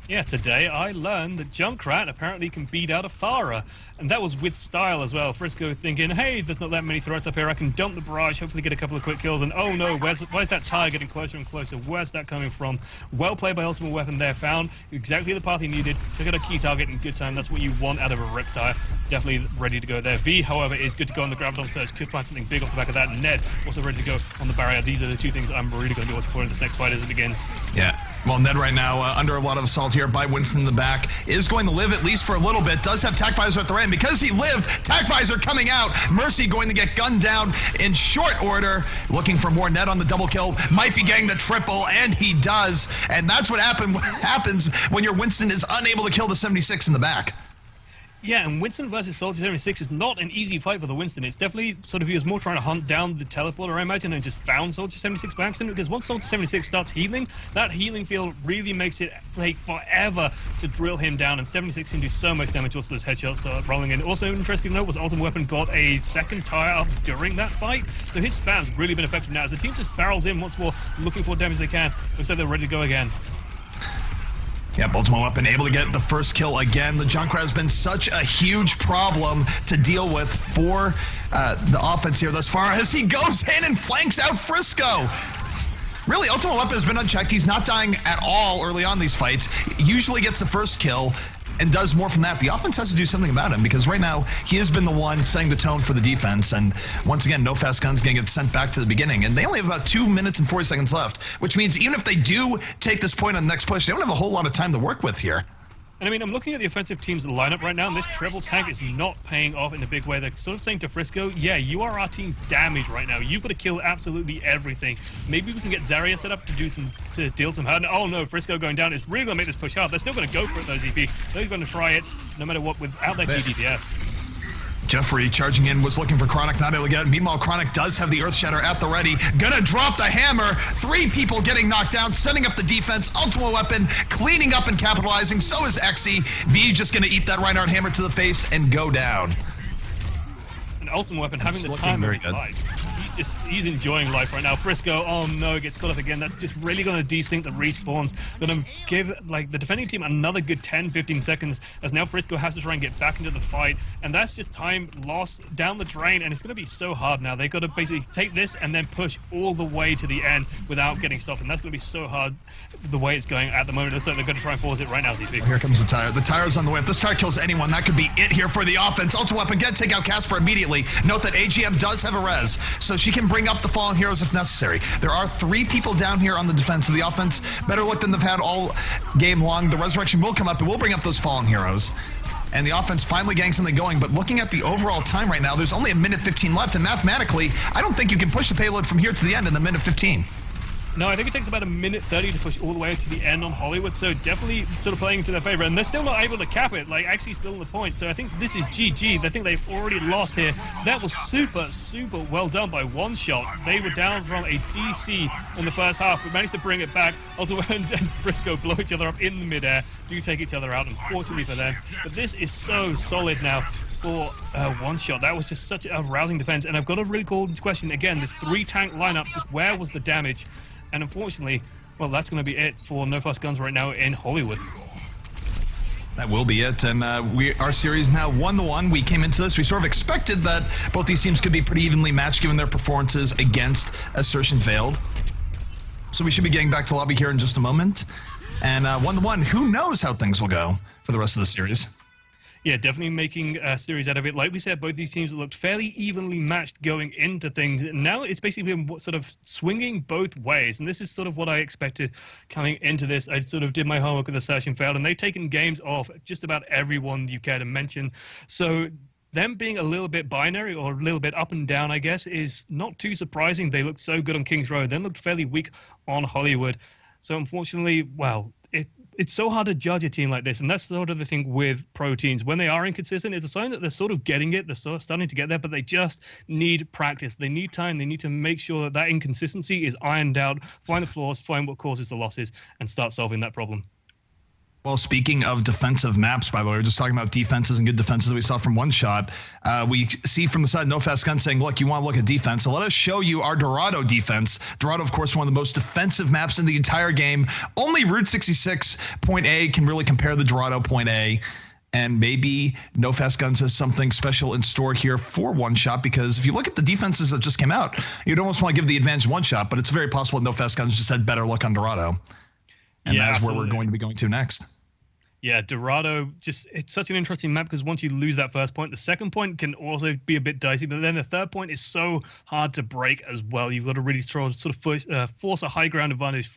Yeah, today I learned that Junkrat apparently can beat out a Pharah, and that was with style as well. Frisco thinking, hey, there's not that many threats up here, I can dump the barrage, hopefully get a couple of quick kills, and oh no, where's that tire getting closer and closer? Where's that coming from? Well played by Ultimate Weapon there, found exactly the path he needed, took out a key target in good time. That's what you want out of a Riptide. definitely ready to go there. V, however, is good to go on the Graviton Surge, could find something big off the back of that. Ned also ready to go on the barrier. These are the two things I'm really going to be watching for in this next fight as it begins. Yeah. Well, Ned right now under a lot of assault here by Winston in the back, is going to live at least for a little bit, does have Tac Visor at the end. Because he lived, Tac Visor coming out, Mercy going to get gunned down in short order, looking for more. Ned on the double kill, might be getting the triple, and he does. And that's what happens when your Winston is unable to kill the 76 in the back. Yeah, and Winston versus Soldier 76 is not an easy fight for the Winston. It's definitely sort of, he was more trying to hunt down the teleporter, I imagine, and just found Soldier 76 by accident, because once Soldier 76 starts healing, that healing field really makes it take forever to drill him down, and 76 can do so much damage once those headshots are rolling in. Also, interesting to note was Ultimate Weapon got a second tire up during that fight, so his spam's really been effective now as the team just barrels in once more, looking for what damage they can. Looks like they're ready to go again. Yeah, Ultimate Weapon able to get the first kill again. The Junkrat has been such a huge problem to deal with for the offense here thus far as he goes in and flanks out Frisco. Really, Ultimate Weapon has been unchecked. He's not dying at all early on these fights. Usually gets the first kill and does more from that. The offense has to do something about him because right now he has been the one setting the tone for the defense. And once again, no fast guns going to get sent back to the beginning. And they only have about 2 minutes and 40 seconds left, which means even if they do take this point on the next push, they don't have a whole lot of time to work with here. And I mean, I'm looking at the offensive team's lineup right now, and this treble tank is not paying off in a big way. They're sort of saying to Frisco, yeah, you are our team damage right now. You've got to kill absolutely everything. Maybe we can get Zarya set up to deal some hurt. And, oh no, Frisco going down is really going to make this push hard. They're still going to go for it though, ZP. They're going to try it no matter what without their key DPS. Jeffrey charging in, was looking for Chronic, not able to get it. Meanwhile, Chronic does have the Earth Shatter at the ready. Gonna drop the hammer. 3 people getting knocked down, setting up the defense. Ultimate Weapon cleaning up and capitalizing. So is Exy. V just gonna eat that Reinhardt hammer to the face and go down. An Ultimate Weapon having the time of his life. He's enjoying life right now. Frisco, oh no, gets caught up again. That's just really going to desync the respawns. Going to give like the defending team another good 10-15 seconds as now Frisco has to try and get back into the fight. And that's just time lost down the drain, and it's going to be so hard now. They've got to basically take this and then push all the way to the end without getting stopped. And that's going to be so hard the way it's going at the moment. It looks like they're going to try and force it right now, ZP. Here comes the tire. The tire's on the way. If this tire kills anyone, that could be it here for the offense. Ultimate Weapon, get take out Casper immediately. Note that AGM does have a res, so she can bring up the fallen heroes if necessary. There are 3 people down here on the defense of the offense. Better look than they've had all game long. The resurrection will come up and will bring up those fallen heroes. And the offense finally getting something going. But looking at the overall time right now, there's only 1:15 left. And mathematically, I don't think you can push the payload from here to the end in 1:15. No, I think it takes about 1:30 to push all the way to the end on Hollywood, so definitely sort of playing into their favor. And they're still not able to cap it, like actually still on the point. So I think this is GG. I think they've already lost here. That was super, super well done by One Shot. They were down from a DC in the first half, but managed to bring it back. Also, and Frisco blow each other up in the midair, do take each other out, unfortunately for them. But this is so solid now for One Shot. That was just such a rousing defense. And I've got a really cool question. Again, this 3-tank lineup, just where was the damage? And unfortunately, well, that's going to be it for No Fast Guns right now in Hollywood. That will be it, and our series now 1-1. We came into this, we sort of expected that both these teams could be pretty evenly matched given their performances against Assertion Veiled. So we should be getting back to lobby here in just a moment. And 1-1, who knows how things will go for the rest of the series. Yeah, definitely making a series out of it. Like we said, both these teams looked fairly evenly matched going into things. Now it's basically been sort of swinging both ways, and this is sort of what I expected coming into this. I sort of did my homework with Assertion Failed, and they've taken games off just about everyone you care to mention. So them being a little bit binary or a little bit up and down, I guess, is not too surprising. They looked so good on Kings Road, then looked fairly weak on Hollywood. So unfortunately, well, it's so hard to judge a team like this, and that's sort of the thing with pro teams. When they are inconsistent, it's a sign that they're sort of getting it, they're sort of starting to get there, but they just need practice. They need time, they need to make sure that that inconsistency is ironed out, find the flaws, find what causes the losses, and start solving that problem. Well, speaking of defensive maps, by the way, we're just talking about defenses and good defenses that we saw from One Shot. We see from the side No Fast Gun saying, look, you want to look at defense, so let us show you our Dorado defense. Dorado, of course, one of the most defensive maps in the entire game. Only Route 66 Point A can really compare the Dorado Point A. And maybe No Fast Guns has something special in store here for One Shot, because if you look at the defenses that just came out, you'd almost want to give the advantage to One Shot, but it's very possible No Fast Guns just had better luck on Dorado. And yeah, that's absolutely. where we're going to be going to next. Yeah, Dorado, it's such an interesting map because once you lose that first point, the second point can also be a bit dicey, but then the third point is so hard to break as well. You've got to really force a high ground advantage,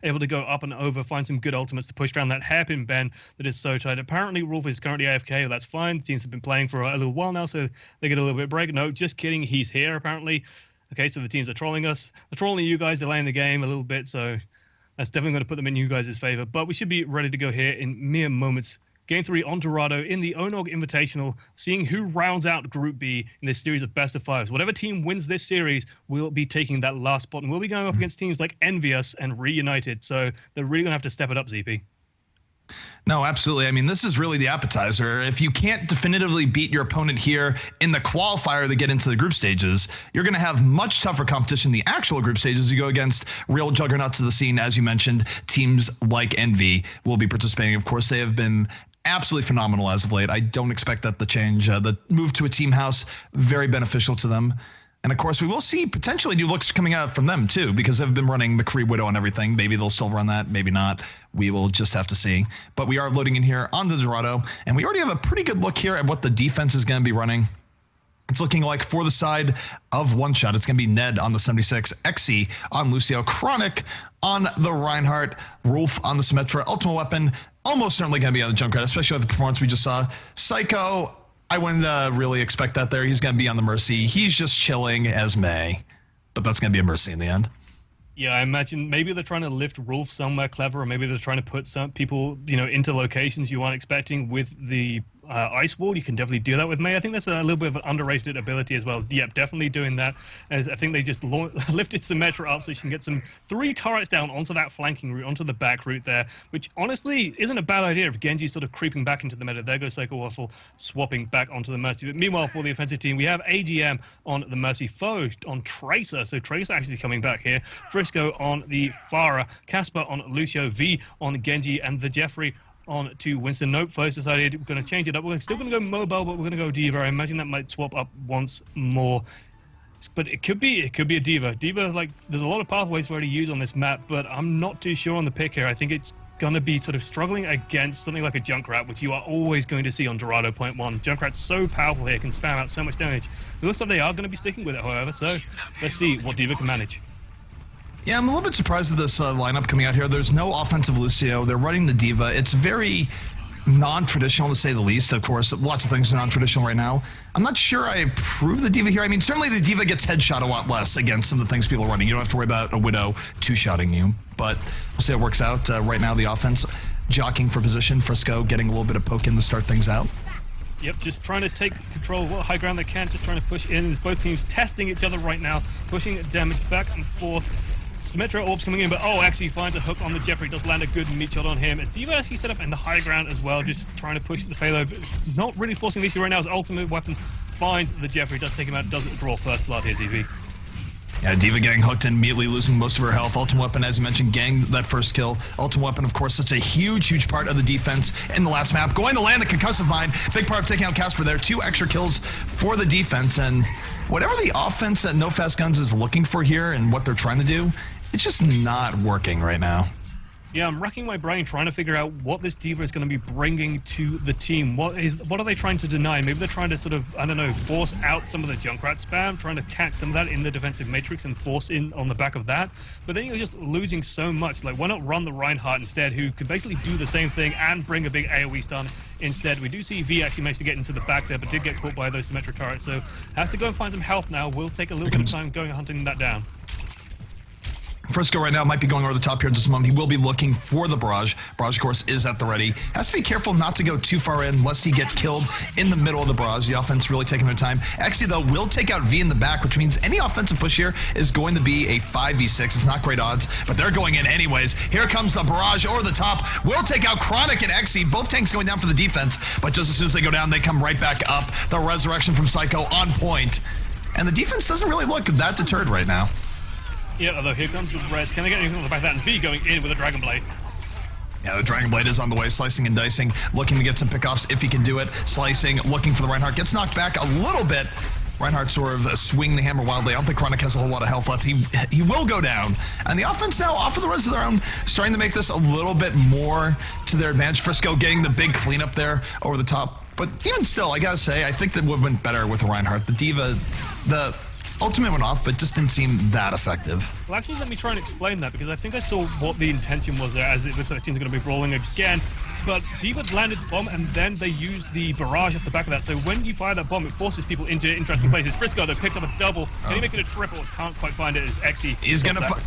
able to go up and over, find some good ultimates to push down that hairpin bend that is so tight. Apparently, Rolf is currently AFK, that's fine. The teams have been playing for a little while now, so they get a little bit of break. No, just kidding, he's here apparently. Okay, so the teams are trolling us. They're trolling you guys, delaying the game a little bit, so that's definitely going to put them in you guys' favor. But we should be ready to go here in mere moments. Game 3 on Dorado in the Onog Invitational, seeing who rounds out Group B in this series of best of fives. Whatever team wins this series will be taking that last spot, and we'll be going up against teams like Envious and Reunited. So they're really going to have to step it up, ZP. No, absolutely. I mean, this is really the appetizer. If you can't definitively beat your opponent here in the qualifier to get into the group stages, you're going to have much tougher competition in the actual group stages. You go against real juggernauts of the scene, as you mentioned. Teams like Envy will be participating. Of course, they have been absolutely phenomenal as of late. I don't expect that to change. The move to a team house, very beneficial to them. And of course, we will see potentially new looks coming out from them too, because they've been running McCree Widow and everything. Maybe they'll still run that, maybe not. We will just have to see. But we are loading in here on the Dorado, and we already have a pretty good look here at what the defense is going to be running. It's looking like for the side of One Shot, it's going to be Ned on the 76, Xe on Lucio, Chronic on the Reinhardt, Rolf on the Symmetra, Ultimate Weapon, almost certainly going to be on the Junkrat, especially with the performance we just saw. Psycho, I wouldn't really expect that there. He's going to be on the Mercy. He's just chilling as May, but that's going to be a Mercy in the end. Yeah, I imagine maybe they're trying to lift Rolf somewhere clever, or maybe they're trying to put some people, into locations you aren't expecting with the Ice Wall. You can definitely do that with May. I think that's a little bit of an underrated ability as well. Yep, definitely doing that. As I think they just lifted Symmetra up so she can get some 3 turrets down onto that flanking route, onto the back route there, which honestly isn't a bad idea if Genji's sort of creeping back into the meta. There goes Psycho Waffle swapping back onto the Mercy. But meanwhile, for the offensive team, we have AGM on the Mercy, Foe on Tracer. So Tracer actually coming back here. Frisco on the Farah, Casper on Lucio, V on Genji, and the Jeffrey on to Winston. Nope, first decided we're going to change it up. We're still going to go mobile, but we're going to go Diva. I imagine that might swap up once more. But it could be a Diva. Diva, there's a lot of pathways for her to use on this map, but I'm not too sure on the pick here. I think it's going to be sort of struggling against something like a Junkrat, which you are always going to see on Dorado Point 1. Junkrat's so powerful here, can spam out so much damage. It looks like they are going to be sticking with it, however, so let's see what Diva can manage. Yeah, I'm a little bit surprised at this lineup coming out here. There's no offensive Lucio. They're running the Diva. It's very non-traditional, to say the least. Of course, lots of things are non-traditional right now. I'm not sure I approve the Diva here. I mean, certainly the Diva gets headshot a lot less against some of the things people are running. You don't have to worry about a Widow two-shotting you, but we'll see how it works out. Right now, the offense jockeying for position. Frisco getting a little bit of poke in to start things out. Yep, just trying to take control of what high ground they can, just trying to push in. There's both teams testing each other right now, pushing damage back and forth. Symmetra orbs coming in, but actually finds a hook on the Jeffrey, does land a good meat shot on him. As Diva actually set up in the high ground as well, just trying to push the payload, not really forcing the issue right now. His ultimate weapon finds the Jeffrey, does take him out, doesn't draw first blood here, ZV. Yeah, Diva getting hooked and immediately losing most of her health. Ultimate Weapon, as you mentioned, getting that first kill. Ultimate Weapon, of course, such a huge part of the defense in the last map. Going to land the concussive vine. Big part of taking out Casper there. 2 extra kills for the defense. And whatever the offense that No Fast Guns is looking for here and what they're trying to do, it's just not working right now. Yeah, I'm racking my brain trying to figure out what this Diva is going to be bringing to the team. What are they trying to deny? Maybe they're trying to sort of, I don't know, force out some of the Junkrat spam, trying to catch some of that in the defensive matrix and force in on the back of that. But then you're just losing so much. Why not run the Reinhardt instead, who could basically do the same thing and bring a big AoE stun instead? We do see V actually managed to get into the back there, but did get caught by those Symmetra turrets, so has to go and find some health now. Will take a little bit of time going hunting that down. Frisco right now might be going over the top here in just a moment. He will be looking for the Barrage. Barrage, of course, is at the ready. Has to be careful not to go too far in, lest he get killed in the middle of the Barrage. The offense really taking their time. Xe, though, will take out V in the back, which means any offensive push here is going to be a 5v6. It's not great odds, but they're going in anyways. Here comes the Barrage over the top. Will take out Chronic and Xe. Both tanks going down for the defense, but just as soon as they go down, they come right back up. The Resurrection from Psycho on point. And the defense doesn't really look that deterred right now. Yeah, although here comes the res. Can they get anything on the back of that? And V going in with a Dragon Blade. Yeah, the Dragon Blade is on the way, slicing and dicing, looking to get some pickoffs if he can do it. Slicing, looking for the Reinhardt. Gets knocked back a little bit. Reinhardt sort of swinging the hammer wildly. I don't think Chronic has a whole lot of health left. He will go down. And the offense now, off of the rest of their own, starting to make this a little bit more to their advantage. Frisco getting the big cleanup there over the top. But even still, I gotta say, I think that would have been better with Reinhardt. The D.Va, the ultimate went off, but just didn't seem that effective. Well, actually, let me try and explain that, because I think I saw what the intention was there, as it looks like the teams are going to be rolling again. But D.Va landed the bomb, and then they used the barrage off the back of that. So when you fire that bomb, it forces people into interesting places. Frisco, though, picks up a double. Can he make it a triple? Can't quite find it as Exy. He's going to...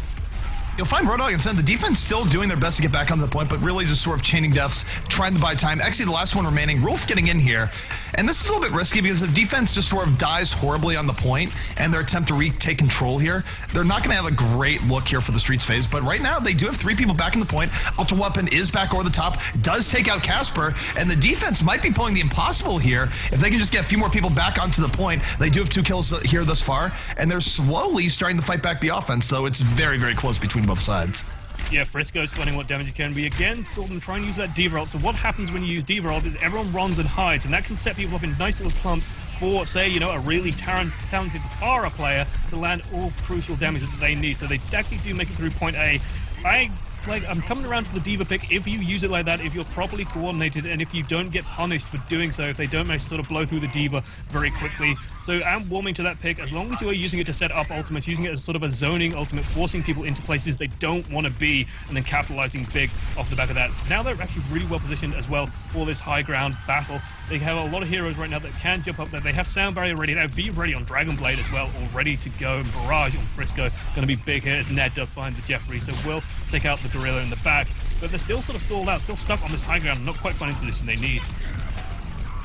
You'll find Roadhog and Sen, the defense still doing their best to get back onto the point, but really just sort of chaining deaths, trying to buy time. Exy, the last one remaining. Rolf getting in here. And this is a little bit risky because if defense just sort of dies horribly on the point and their attempt to retake control here, they're not going to have a great look here for the Streets phase. But right now, they do have 3 people back in the point. Ultra Weapon is back over the top, does take out Casper, and the defense might be pulling the impossible here. If they can just get a few more people back onto the point, they do have 2 kills here thus far, and they're slowly starting to fight back the offense, though it's very, very close between both sides. Yeah, Frisco's finding what damage it can be. Again, saw them try and use that D.Va ult. So what happens when you use D.Va ult is everyone runs and hides, and that can set people up in nice little clumps for, say, you know, a really talented Tara player to land all crucial damage that they need. So they actually do make it through point A. I'm coming around to the D.Va pick if you use it like that, if you're properly coordinated, and if you don't get punished for doing so, if they don't manage to sort of blow through the D.Va very quickly. So I'm warming to that pick, as long as you are using it to set up ultimates, using it as sort of a zoning ultimate, forcing people into places they don't want to be, and then capitalizing big off the back of that. Now they're actually really well positioned as well for this high ground battle. They have a lot of heroes right now that can jump up there. They have Sound Barrier ready. They have V ready on Dragonblade as well, all ready to go. And Barrage on Frisco, going to be big here as Ned does find the Jeffrey. So we'll take out the Gorilla in the back. But they're still sort of stalled out, still stuck on this high ground, not quite finding the position they need.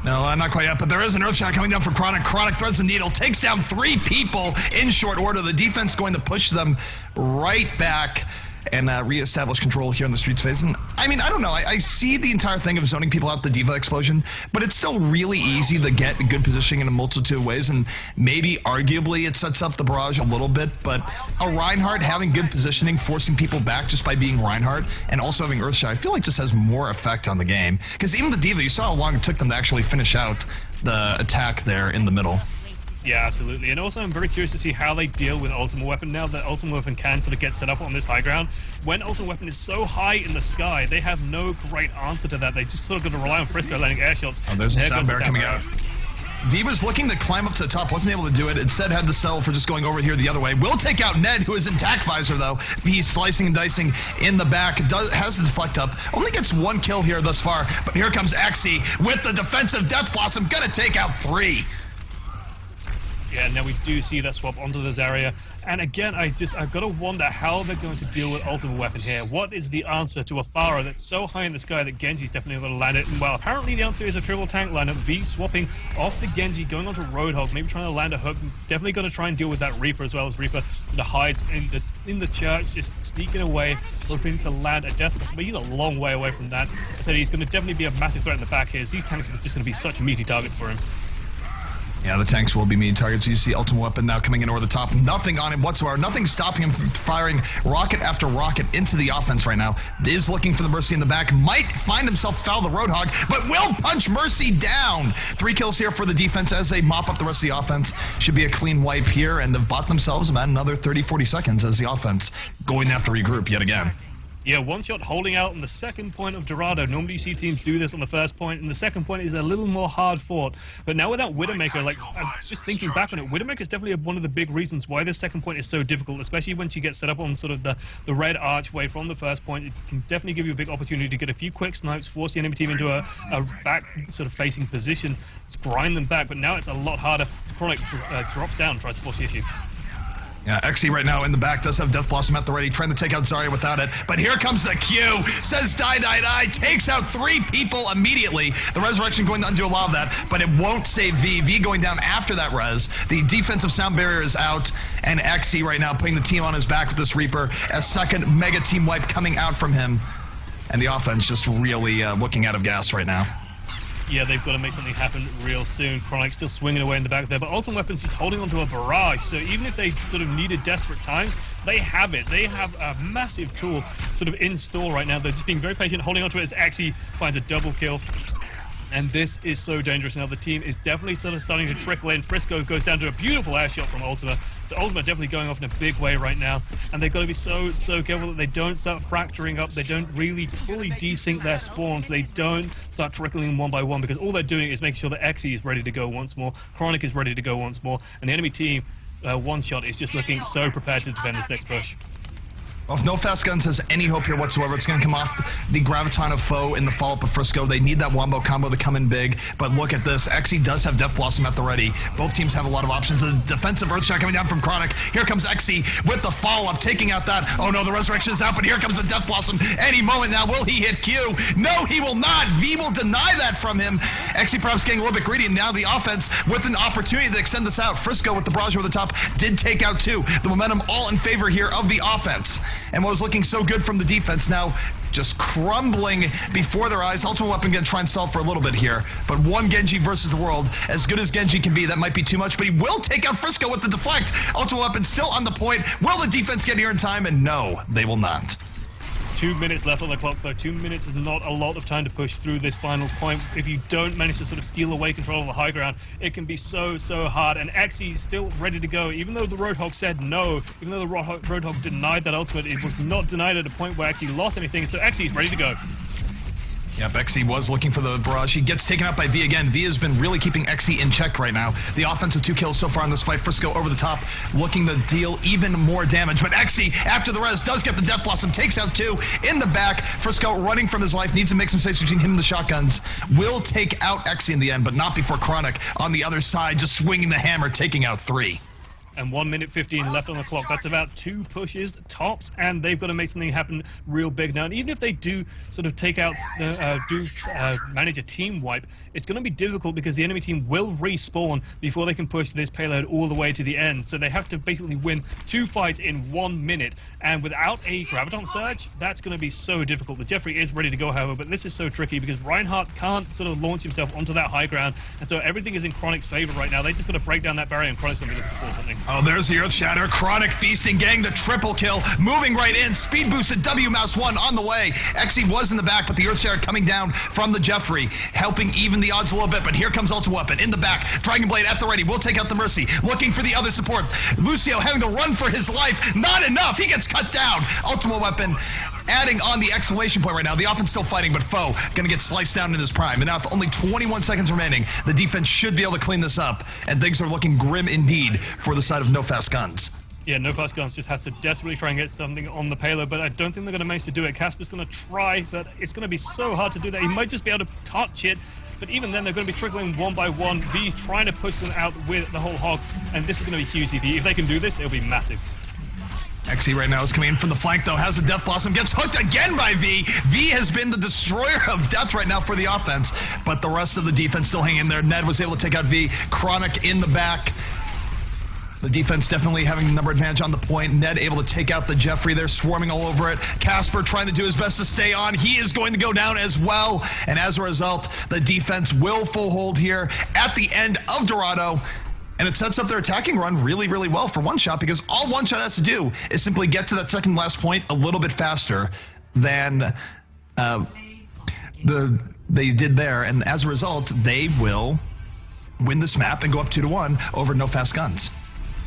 No, not quite yet, but there is an Earthshot coming down for Chronic. Chronic threads the needle, takes down 3 people in short order. The defense going to push them right back and reestablish control here in the Streets phase. And I mean, I don't know. I see the entire thing of zoning people out the D.Va explosion, but it's still really easy to get good positioning in a multitude of ways. And maybe arguably it sets up the barrage a little bit, but a Reinhardt having good positioning, forcing people back just by being Reinhardt, and also having Earthshot, I feel like just has more effect on the game. Because even the D.Va, you saw how long it took them to actually finish out the attack there in the middle. Yeah, absolutely. And also I'm very curious to see how they deal with Ultimate Weapon now that Ultimate Weapon can sort of get set up on this high ground. When Ultimate Weapon is so high in the sky, they have no great answer to that. They just sort of got to rely on Frisco landing air shots. Oh, there's a Sound Barrier coming out. D.Va's looking to climb up to the top, wasn't able to do it. Instead had to settle for just going over here the other way. Will take out Ned, who is in tac visor, though. He's slicing and dicing in the back. Has the deflect up. Only gets 1 kill here thus far. But here comes Exy with the defensive Death Blossom. Gonna take out 3. Yeah, now we do see that swap onto the Zarya. And again, I've got to wonder how they're going to deal with Ultimate Weapon here. What is the answer to a Pharah that's so high in the sky that Genji's definitely going to land it? And well, apparently the answer is a triple tank lineup. V swapping off the Genji, going onto Roadhog, maybe trying to land a hook. Definitely going to try and deal with that Reaper as well, as Reaper that hides in the church, just sneaking away, hoping to land a death. But he's a long way away from that. I said he's going to definitely be a massive threat in the back here. These tanks are just going to be such meaty targets for him. Yeah, the tanks will be meaty targets. You see Ultimate Weapon now coming in over the top. Nothing on him whatsoever. Nothing stopping him from firing rocket after rocket into the offense right now. Is looking for the Mercy in the back. Might find himself foul the Roadhog, but will punch Mercy down. 3 kills here for the defense as they mop up the rest of the offense. Should be a clean wipe here, and they've bought themselves about another 30-40 seconds as the offense going to have to regroup yet again. Yeah, 1 shot holding out on the second point of Dorado. Normally you see teams do this on the first point, and the second point is a little more hard fought. But now without Widowmaker, like, I'm just thinking back on it, Widowmaker is definitely one of the big reasons why this second point is so difficult, especially when she gets set up on sort of the red archway from the first point. It can definitely give you a big opportunity to get a few quick snipes, force the enemy team into a back sort of facing position, grind them back. But now it's a lot harder. Chronic drops down and tries to force the issue. Yeah, Exy right now in the back does have Death Blossom at the ready, trying to take out Zarya without it. But here comes the Q, says die, die, die, takes out 3 people immediately. The Resurrection going to undo a lot of that, but it won't save V. V going down after that res. The defensive Sound Barrier is out, and Exy right now putting the team on his back with this Reaper. A second mega team wipe coming out from him. And the offense just really looking out of gas right now. Yeah, they've got to make something happen real soon. Chronic still swinging away in the back there, but Ultimate Weapon's just holding onto a barrage. So even if they sort of needed desperate times, they have it. They have a massive tool sort of in store right now. They're just being very patient, holding onto it as Exy finds a double kill. And this is so dangerous now. The team is definitely sort of starting to trickle in. Frisco goes down to a beautiful air shot from Ultima. So Ultima definitely going off in a big way right now. And they've got to be so careful that they don't start fracturing up. They don't really fully desync their spawns. They don't start trickling one by one, because all they're doing is making sure that Xe is ready to go once more. Chronic is ready to go once more. And the enemy team, One Shot, is just looking so prepared to defend this next push. Well, if No Fast Guns has any hope here whatsoever, it's going to come off the Graviton of Foe in the follow-up of Frisco. They need that Wombo combo to come in big, but look at this. Xe does have Death Blossom at the ready. Both teams have a lot of options. The defensive Earthshot coming down from Chronic. Here comes Xe with the follow-up, taking out that. Oh no, the Resurrection is out, but here comes the Death Blossom. Any moment now, will he hit Q? No, he will not. V will deny that from him. Xe perhaps getting a little bit greedy, and now the offense with an opportunity to extend this out. Frisco with the barrage over the top did take out two. The momentum all in favor here of the offense. And what was looking so good from the defense now just crumbling before their eyes. Ultimate Weapon going to try and stall for a little bit here. But one Genji versus the world, as good as Genji can be, that might be too much. But he will take out Frisco with the deflect. Ultimate Weapon still on the point. Will the defense get here in time? And no, they will not. 2 minutes left on the clock, though. 2 minutes is not a lot of time to push through this final point. If you don't manage to sort of steal away control of the high ground, it can be so hard. And Xe is still ready to go. Even though the Roadhog said no, even though the Roadhog denied that ultimate, it was not denied at a point where Xe lost anything. So Xe is ready to go. Yep, Xe was looking for the barrage. He gets taken out by V again. V has been really keeping Xe in check right now. The offensive 2 kills so far in this fight. Frisco over the top, looking to deal even more damage. But Xe, after the res, does get the Death Blossom, takes out 2 in the back. Frisco running from his life, needs to make some space between him and the shotguns. Will take out Xe in the end, but not before Chronic on the other side, just swinging the hammer, taking out 3. And 1 minute 15 left on the clock. That's about 2 pushes tops, and they've got to make something happen real big now. And even if they do sort of take out, manage a team wipe, it's going to be difficult because the enemy team will respawn before they can push this payload all the way to the end. So they have to basically win 2 fights in 1 minute. And without a Graviton Surge, that's going to be so difficult. The Jeffrey is ready to go, however, but this is so tricky because Reinhardt can't sort of launch himself onto that high ground. And so everything is in Chronic's favor right now. They just got to break down that barrier, and Chronic's going to be looking for something. Oh, there's the Earth Shatter. Chronic feasting, getting the triple kill. Moving right in. Speed boosted W Mouse 1 on the way. Xe was in the back, but the Earth Shatter coming down from the Jeffrey, helping even the odds a little bit. But here comes Ultimate Weapon in the back. Dragon Blade at the ready. Will take out the Mercy. Looking for the other support. Lucio having to run for his life. Not enough. He gets cut down. Ultimate Weapon adding on the exclamation point right now. The offense still fighting, but Foe gonna get sliced down in his prime. And now with only 21 seconds remaining, the defense should be able to clean this up. And things are looking grim indeed for the side of No Fast Guns. Yeah, No Fast Guns just has to desperately try and get something on the payload, but I don't think they're going to manage to do it. Casper's going to try, but it's going to be so hard to do that. He might just be able to touch it, but even then they're going to be trickling one by one. V's trying to push them out with the whole hog, and this is going to be huge. If they can do this, it'll be massive. Xe right now is coming in from the flank, though, has the Death Blossom, gets hooked again by V. V has been the destroyer of death right now for the offense, but the rest of the defense still hanging in there. Ned was able to take out V. Chronic in the back. The defense definitely having the number advantage on the point. Ned able to take out the Jeffrey. They're swarming all over it. Casper trying to do his best to stay on. He is going to go down as well. And as a result, the defense will full hold here at the end of Dorado. And it sets up their attacking run really, really well for One Shot, because all One Shot has to do is simply get to that second last point a little bit faster than they did there. And as a result, they will win this map and go up 2-1 over No Fast Guns.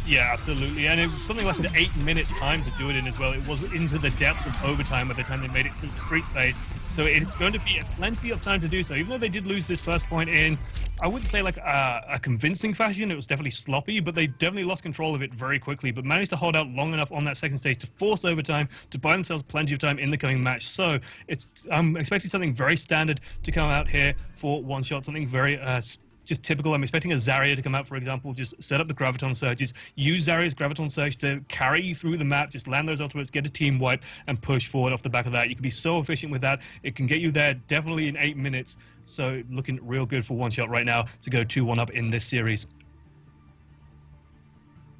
Yeah, absolutely. And it was something like an 8-minute time to do it in as well. It was into the depth of overtime by the time they made it through the street phase. So it's going to be plenty of time to do so. Even though they did lose this first point in, I wouldn't say like a convincing fashion. It was definitely sloppy, but they definitely lost control of it very quickly, but managed to hold out long enough on that second stage to force overtime, to buy themselves plenty of time in the coming match. So I'm expecting something very standard to come out here for One Shot, something very just typical. I'm expecting a Zarya to come out, for example, just set up the Graviton Surges, use Zarya's Graviton Surge to carry you through the map, just land those ultimates, get a team wipe, and push forward off the back of that. You can be so efficient with that. It can get you there definitely in 8 minutes. So looking real good for One Shot right now to go 2-1 up in this series.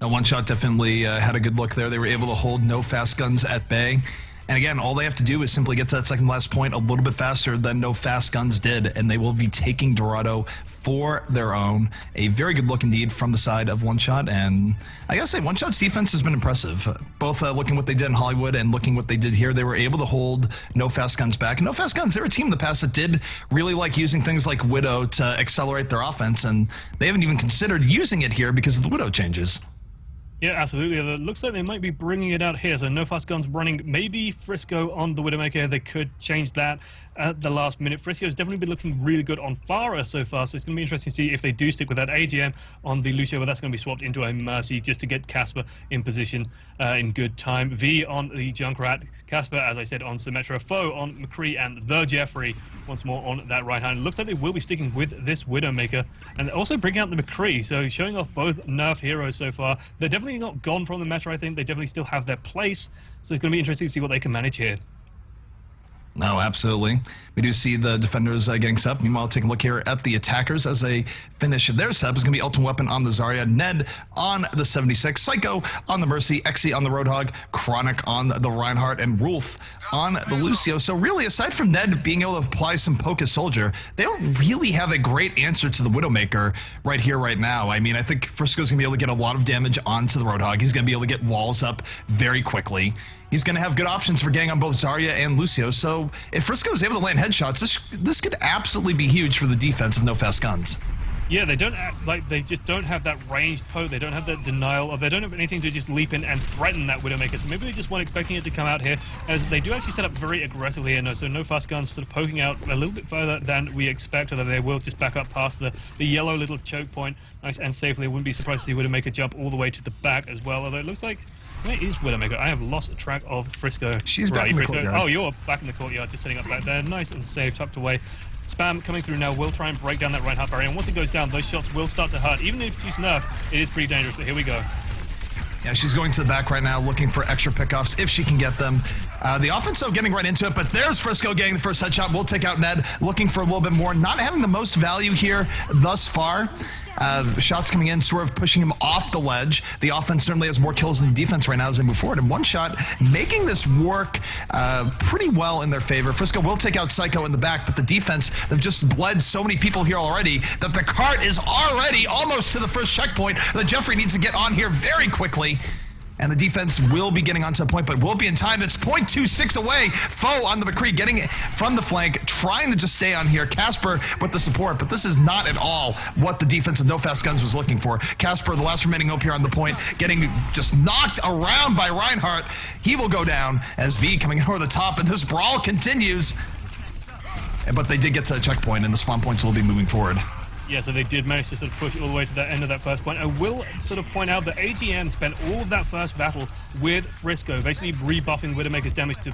Now, One Shot definitely had a good look there. They were able to hold No Fast Guns at bay. And again, all they have to do is simply get to that second last point a little bit faster than No Fast Guns did, and they will be taking Dorado for their own. A very good look indeed from the side of One Shot, and I gotta say, One Shot's defense has been impressive. Both looking what they did in Hollywood and looking what they did here, they were able to hold No Fast Guns back. And No Fast Guns, they're a team in the past that did really like using things like Widow to accelerate their offense, and they haven't even considered using it here because of the Widow changes. Yeah, absolutely. It looks like they might be bringing it out here. So No Fast Guns running maybe Frisco on the Widowmaker. They could change that at the last minute. Frisco's definitely been looking really good on Farah so far, so it's going to be interesting to see if they do stick with that AGM on the Lucio, but that's going to be swapped into a Mercy just to get Casper in position in good time. V on the Junkrat. Casper, as I said, on Symmetra. Foe on McCree and the Jeffrey once more on that right hand. Looks like they will be sticking with this Widowmaker and also bringing out the McCree, so showing off both nerf heroes so far. They're definitely not gone from the meta, I think. They definitely still have their place, so it's going to be interesting to see what they can manage here. No, absolutely. We do see the defenders getting set up. Meanwhile, take a look here at the attackers as they finish their setup. It's going to be Ultimate Weapon on the Zarya, Ned on the 76, Psycho on the Mercy, Exy on the Roadhog, Chronic on the Reinhardt, and Rolf on the Lucio. So really, aside from Ned being able to apply some poke as Soldier, they don't really have a great answer to the Widowmaker right here, right now. I mean, I think Frisco's going to be able to get a lot of damage onto the Roadhog. He's going to be able to get walls up very quickly. He's going to have good options for getting on both Zarya and Lucio. So if Frisco is able to land headshots, this could absolutely be huge for the defense of No Fast Guns. Yeah, they don't they just don't have that ranged poke. They don't have that denial, or they don't have anything to just leap in and threaten that Widowmaker. So maybe they just weren't expecting it to come out here, as they do actually set up very aggressively here. So No Fast Guns sort of poking out a little bit further than we expect, although they will just back up past the yellow little choke point nice and safely. I wouldn't be surprised to see Widowmaker jump all the way to the back as well, although it looks like... Where is Widowmaker? I have lost track of Frisco. She's back in the courtyard. Oh, you're back in the courtyard, just setting up back there. Nice and safe, tucked away. Spam coming through now will try and break down that right half barrier, and once it goes down, those shots will start to hurt. Even if she's nerfed, it is pretty dangerous, but here we go. Yeah, she's going to the back right now, looking for extra pickoffs if she can get them. The offense, though, getting right into it, but there's Frisco getting the first headshot. We'll take out Ned, looking for a little bit more. Not having the most value here thus far. Shots coming in, sort of pushing him off the ledge. The offense certainly has more kills than the defense right now as they move forward. And One Shot making this work pretty well in their favor. Frisco will take out Psycho in the back, but the defense, they've just bled so many people here already that the cart is already almost to the first checkpoint. The Jeffrey needs to get on here very quickly. And the defense will be getting onto a point, but will be in time. It's 0.26 away. Foe on the McCree getting it from the flank, trying to just stay on here. Casper with the support, but this is not at all what the defense of No Fast Guns was looking for. Casper, the last remaining hope here on the point, getting just knocked around by Reinhardt. He will go down as V coming over the top, and this brawl continues. But they did get to the checkpoint, and the spawn points will be moving forward. Yeah, so they did manage to sort of push all the way to the end of that first point. I will sort of point out that AGN spent all of that first battle with Frisco, basically rebuffing Widowmaker's damage to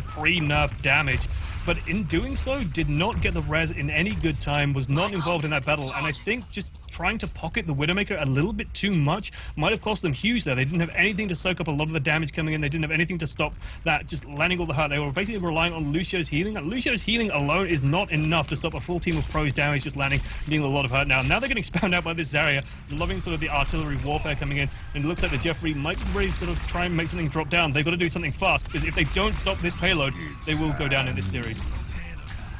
pre-nerf damage. But in doing so, did not get the res in any good time, was not involved in that battle, and I think just trying to pocket the Widowmaker a little bit too much might have cost them huge there. They didn't have anything to soak up a lot of the damage coming in. They didn't have anything to stop that just landing all the hurt. They were basically relying on Lucio's healing. And Lucio's healing alone is not enough to stop a full team of pros damage just landing, dealing a lot of hurt. Now they're getting spammed out by this Zarya, loving sort of the artillery warfare coming in, and it looks like the Jeffrey might be ready to sort of try and make something drop down. They've got to do something fast, because if they don't stop this payload, they will go down in this series.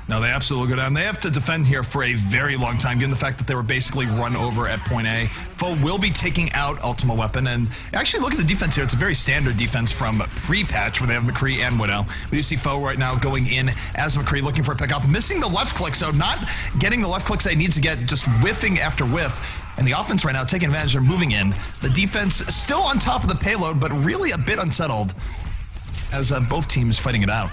No, they absolutely go down. They have to defend here for a very long time, given the fact that they were basically run over at point A. Foe will be taking out Ultimate Weapon, and actually look at the defense here. It's a very standard defense from pre-patch, where they have McCree and Widow. We do see Foe right now going in as McCree, looking for a pickoff, missing the left click, so not getting the left clicks that he needs to get, just whiffing after whiff. And the offense right now taking advantage, they're moving in. The defense still on top of the payload, but really a bit unsettled as both teams fighting it out.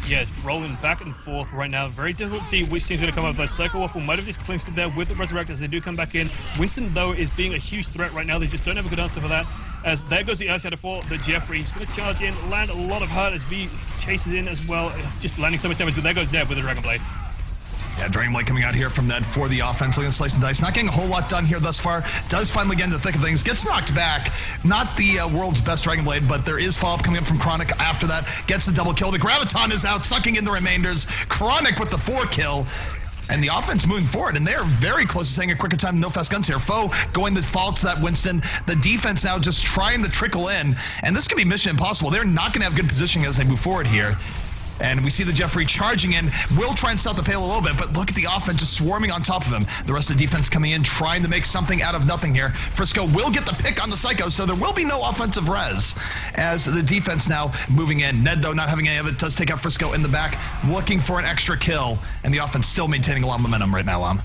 Yeah, it's rolling back and forth right now. Very difficult to see which team's going to come up. But Psycho Waffle might have just clinched it there with the Resurrect as they do come back in. Winston, though, is being a huge threat right now. They just don't have a good answer for that. As there goes the Earthshatter for the Jeffrey. He's going to charge in, land a lot of hurt as V chases in as well. Just landing so much damage. So there goes Ned with the Dragon Blade. Yeah, Dragonblade coming out here from Ned for the offense, looking to slice and dice. Not getting a whole lot done here thus far. Does finally get into the thick of things. Gets knocked back. Not the world's best Dragonblade, but there is follow-up coming up from Chronic after that. Gets the double kill. The Graviton is out, sucking in the remainders. Chronic with the 4 kill. And the offense moving forward, and they're very close to saying a quicker time than No Fast Guns here. Foe going to fall to that Winston. The defense now just trying to trickle in, and this could be mission impossible. They're not going to have good positioning as they move forward here. And we see the Jeffrey charging in. Will try and stop the pale a little bit, but look at the offense just swarming on top of him. The rest of the defense coming in, trying to make something out of nothing here. Frisco will get the pick on the Psycho, so there will be no offensive res as the defense now moving in. Ned, though, not having any of it, does take out Frisco in the back, looking for an extra kill, and the offense still maintaining a lot of momentum right now,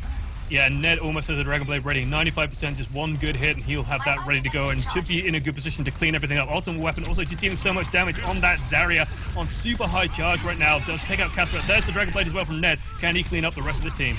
Yeah, Ned almost has a Dragon Blade ready. 95%, just one good hit, and he'll have that ready to go and should be in a good position to clean everything up. Ultimate weapon also just dealing so much damage on that Zarya on super high charge right now. Does take out Casper. There's the Dragon Blade as well from Ned. Can he clean up the rest of this team?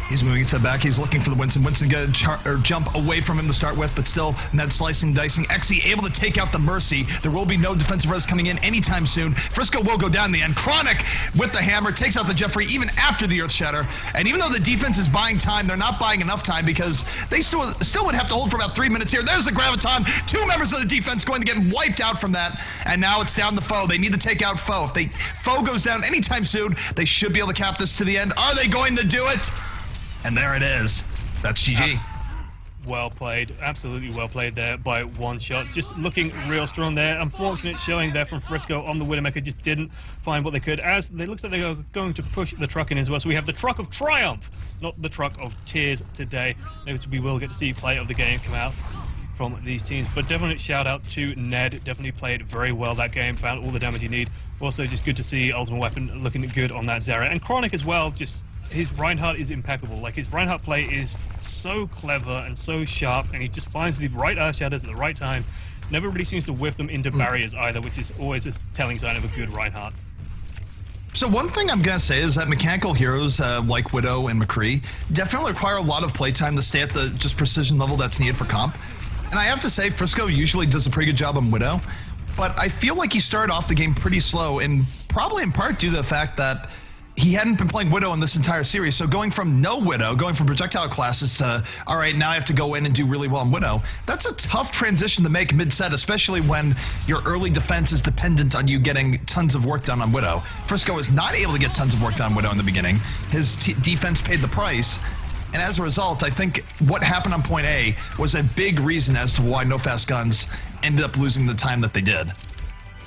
He's moving to the back. He's looking for the Winston. Winston going to jump away from him to start with, but still Ned slicing, dicing. Xe able to take out the Mercy. There will be no defensive res coming in anytime soon. Frisco will go down in the end. Chronic with the hammer takes out the Jeffrey even after the Earth Shatter. And even though the defense is buying time, they're not buying enough time because they still would have to hold for about 3 minutes here. There's the Graviton. 2 members of the defense going to get wiped out from that. And now it's down to Foe. They need to take out Foe. If Foe goes down anytime soon, they should be able to cap this to the end. Are they going to do it? And there it is. That's GG. Well played. Absolutely well played there by One Shot. Just looking real strong there. Unfortunate showing there from Frisco on the Widowmaker. Just didn't find what they could. As it looks like they are going to push the truck in as well. So we have the truck of triumph, not the truck of tears today. We will get to see play of the game come out from these teams. But definitely shout out to Ned. Definitely played very well that game. Found all the damage you need. Also just good to see Ultimate Weapon looking good on that Zarya. And Chronic as well. Just his Reinhardt is impeccable. Like, his Reinhardt play is so clever and so sharp, and he just finds the right Earth Shatters at the right time. Never really seems to whiff them into barriers either, which is always a telling sign of a good Reinhardt. So one thing I'm going to say is that mechanical heroes like Widow and McCree definitely require a lot of playtime to stay at the just precision level that's needed for comp. And I have to say, Frisco usually does a pretty good job on Widow, but I feel like he started off the game pretty slow, and probably in part due to the fact that he hadn't been playing Widow in this entire series. So going from no Widow, going from projectile classes to, all right, now I have to go in and do really well in Widow, that's a tough transition to make mid-set, especially when your early defense is dependent on you getting tons of work done on Widow. Frisco is not able to get tons of work done on Widow in the beginning. His defense paid the price. And as a result, I think what happened on point A was a big reason as to why No Fast Guns ended up losing the time that they did.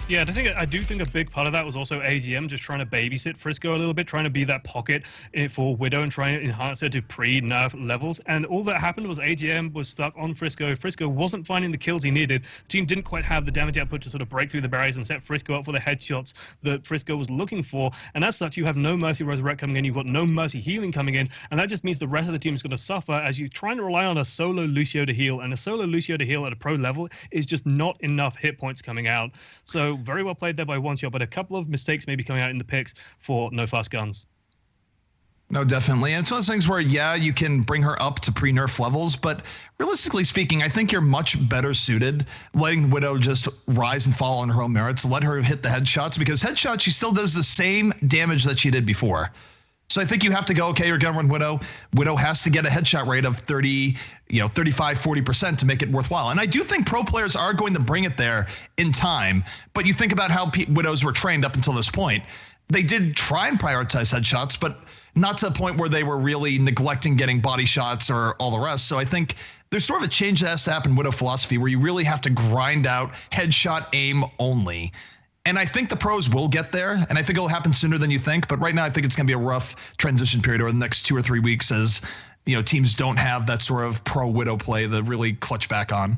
Yeah, I do think a big part of that was also AGM just trying to babysit Frisco a little bit, trying to be that pocket for Widow and trying to enhance her to pre-nerf levels. And all that happened was AGM was stuck on Frisco. Frisco wasn't finding the kills he needed. The team didn't quite have the damage output to sort of break through the barriers and set Frisco up for the headshots that Frisco was looking for. And as such, you have no Mercy Resurrect coming in. You've got no Mercy Healing coming in. And that just means the rest of the team is going to suffer as you're trying to rely on a solo Lucio to heal. And a solo Lucio to heal at a pro level is just not enough hit points coming out. So very well played there by One Shot, but a couple of mistakes maybe coming out in the picks for No Fast Guns. No, definitely. And it's one of those things where, yeah, you can bring her up to pre-nerf levels, but realistically speaking, I think you're much better suited letting the Widow just rise and fall on her own merits. Let her hit the headshots, because headshots, she still does the same damage that she did before. So I think you have to go, okay, you're going to run Widow. Widow has to get a headshot rate of 35, 40% to make it worthwhile. And I do think pro players are going to bring it there in time. But you think about how Widows were trained up until this point. They did try and prioritize headshots, but not to the point where they were really neglecting getting body shots or all the rest. So I think there's sort of a change that has to happen in Widow philosophy where you really have to grind out headshot aim only. And I think the pros will get there, and I think it'll happen sooner than you think. But right now, I think it's going to be a rough transition period over the next 2 or 3 weeks as, teams don't have that sort of pro Widow play to really clutch back on.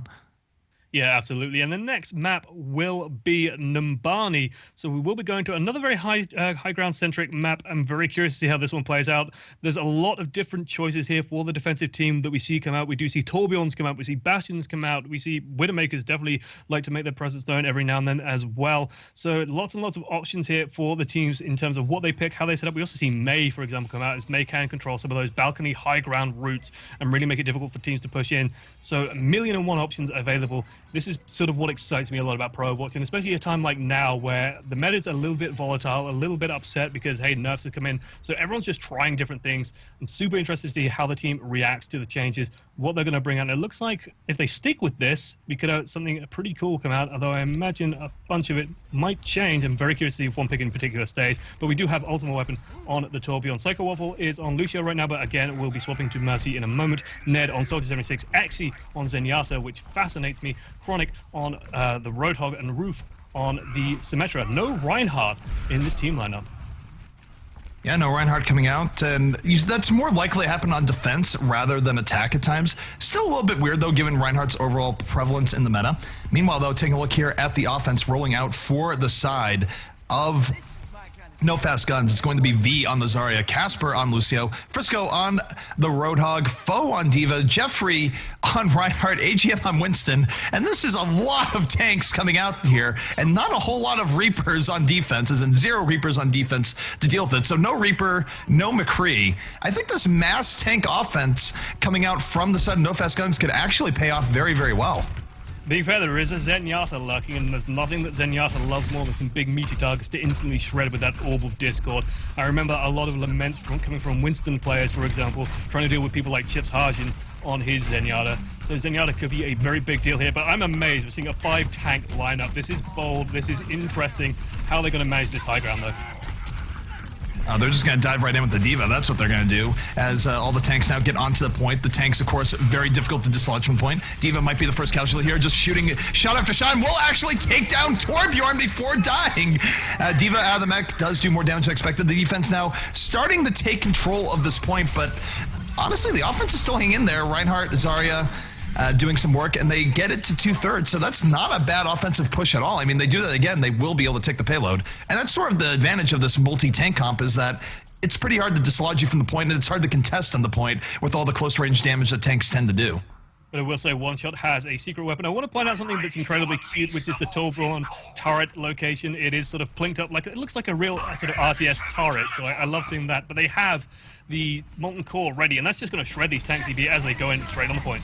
Yeah, absolutely. And the next map will be Numbani. So we will be going to another very high ground centric map. I'm very curious to see how this one plays out. There's a lot of different choices here for the defensive team that we see come out. We do see Torbjorns come out. We see Bastions come out. We see Widowmakers definitely like to make their presence known every now and then as well. So lots and lots of options here for the teams in terms of what they pick, how they set up. We also see May, for example, come out as May can control some of those balcony high ground routes and really make it difficult for teams to push in. So 1,000,001 options available this is sort of what excites me a lot about Pro Overwatch, and especially a time like now where the meta is a little bit volatile, a little bit upset because, hey, nerfs have come in. So everyone's just trying different things. I'm super interested to see how the team reacts to the changes, what they're going to bring out. And it looks like if they stick with this, we could have something pretty cool come out, although I imagine a bunch of it might change. I'm very curious to see if one pick in particular stays. But we do have Ultimate Weapon on the Torbjorn. Psycho Waffle is on Lucio right now, but again, we'll be swapping to Mercy in a moment. Ned on Soldier 76, Exy on Zenyatta, which fascinates me. Chronic on the Roadhog, and Roof on the Symmetra. No Reinhardt in this team lineup. Yeah, no Reinhardt coming out, and that's more likely to happen on defense rather than attack at times. Still a little bit weird, though, given Reinhardt's overall prevalence in the meta. Meanwhile, though, taking a look here at the offense rolling out for the side of No Fast Guns. It's going to be V on the Zarya, Casper on Lucio, Frisco on the Roadhog, Foe on Diva, Jeffrey on Reinhardt, AGM on Winston. And this is a lot of tanks coming out here, and not a whole lot of Reapers on defense, as in 0 Reapers on defense to deal with it. So no Reaper, no McCree. I think this mass tank offense coming out from the side of No Fast Guns could actually pay off very, very well. Being fair, there is a Zenyatta lurking, and there's nothing that Zenyatta loves more than some big meaty targets to instantly shred with that Orb of Discord. I remember a lot of laments coming from Winston players, for example, trying to deal with people like Chips Harjin on his Zenyatta. So Zenyatta could be a very big deal here, but I'm amazed. We're seeing a 5-tank lineup. This is bold. This is interesting. How are they going to manage this high ground, though? They're just going to dive right in with the Diva. That's what they're going to do, as all the tanks now get onto the point. The tanks, of course, very difficult to dislodge from the point. Diva might be the first casualty here, just shooting shot after shot, and will actually take down Torbjorn before dying. Diva out of the mech does do more damage than expected. The defense now starting to take control of this point, but honestly, the offense is still hanging in there. Reinhardt, Zarya, doing some work, and they get it to 2/3, so that's not a bad offensive push at all. I mean, they do that again, they will be able to take the payload, and that's sort of the advantage of this multi-tank comp, is that it's pretty hard to dislodge you from the point, and it's hard to contest on the point with all the close-range damage that tanks tend to do. But I will say One Shot has a secret weapon. I want to point out something that's incredibly cute, which is the Torbjorn turret location. It is sort of plinked up like, it looks like a real sort of RTS turret, so I love seeing that. But they have the Molten Core ready, and that's just going to shred these tanks as they go in straight on the point.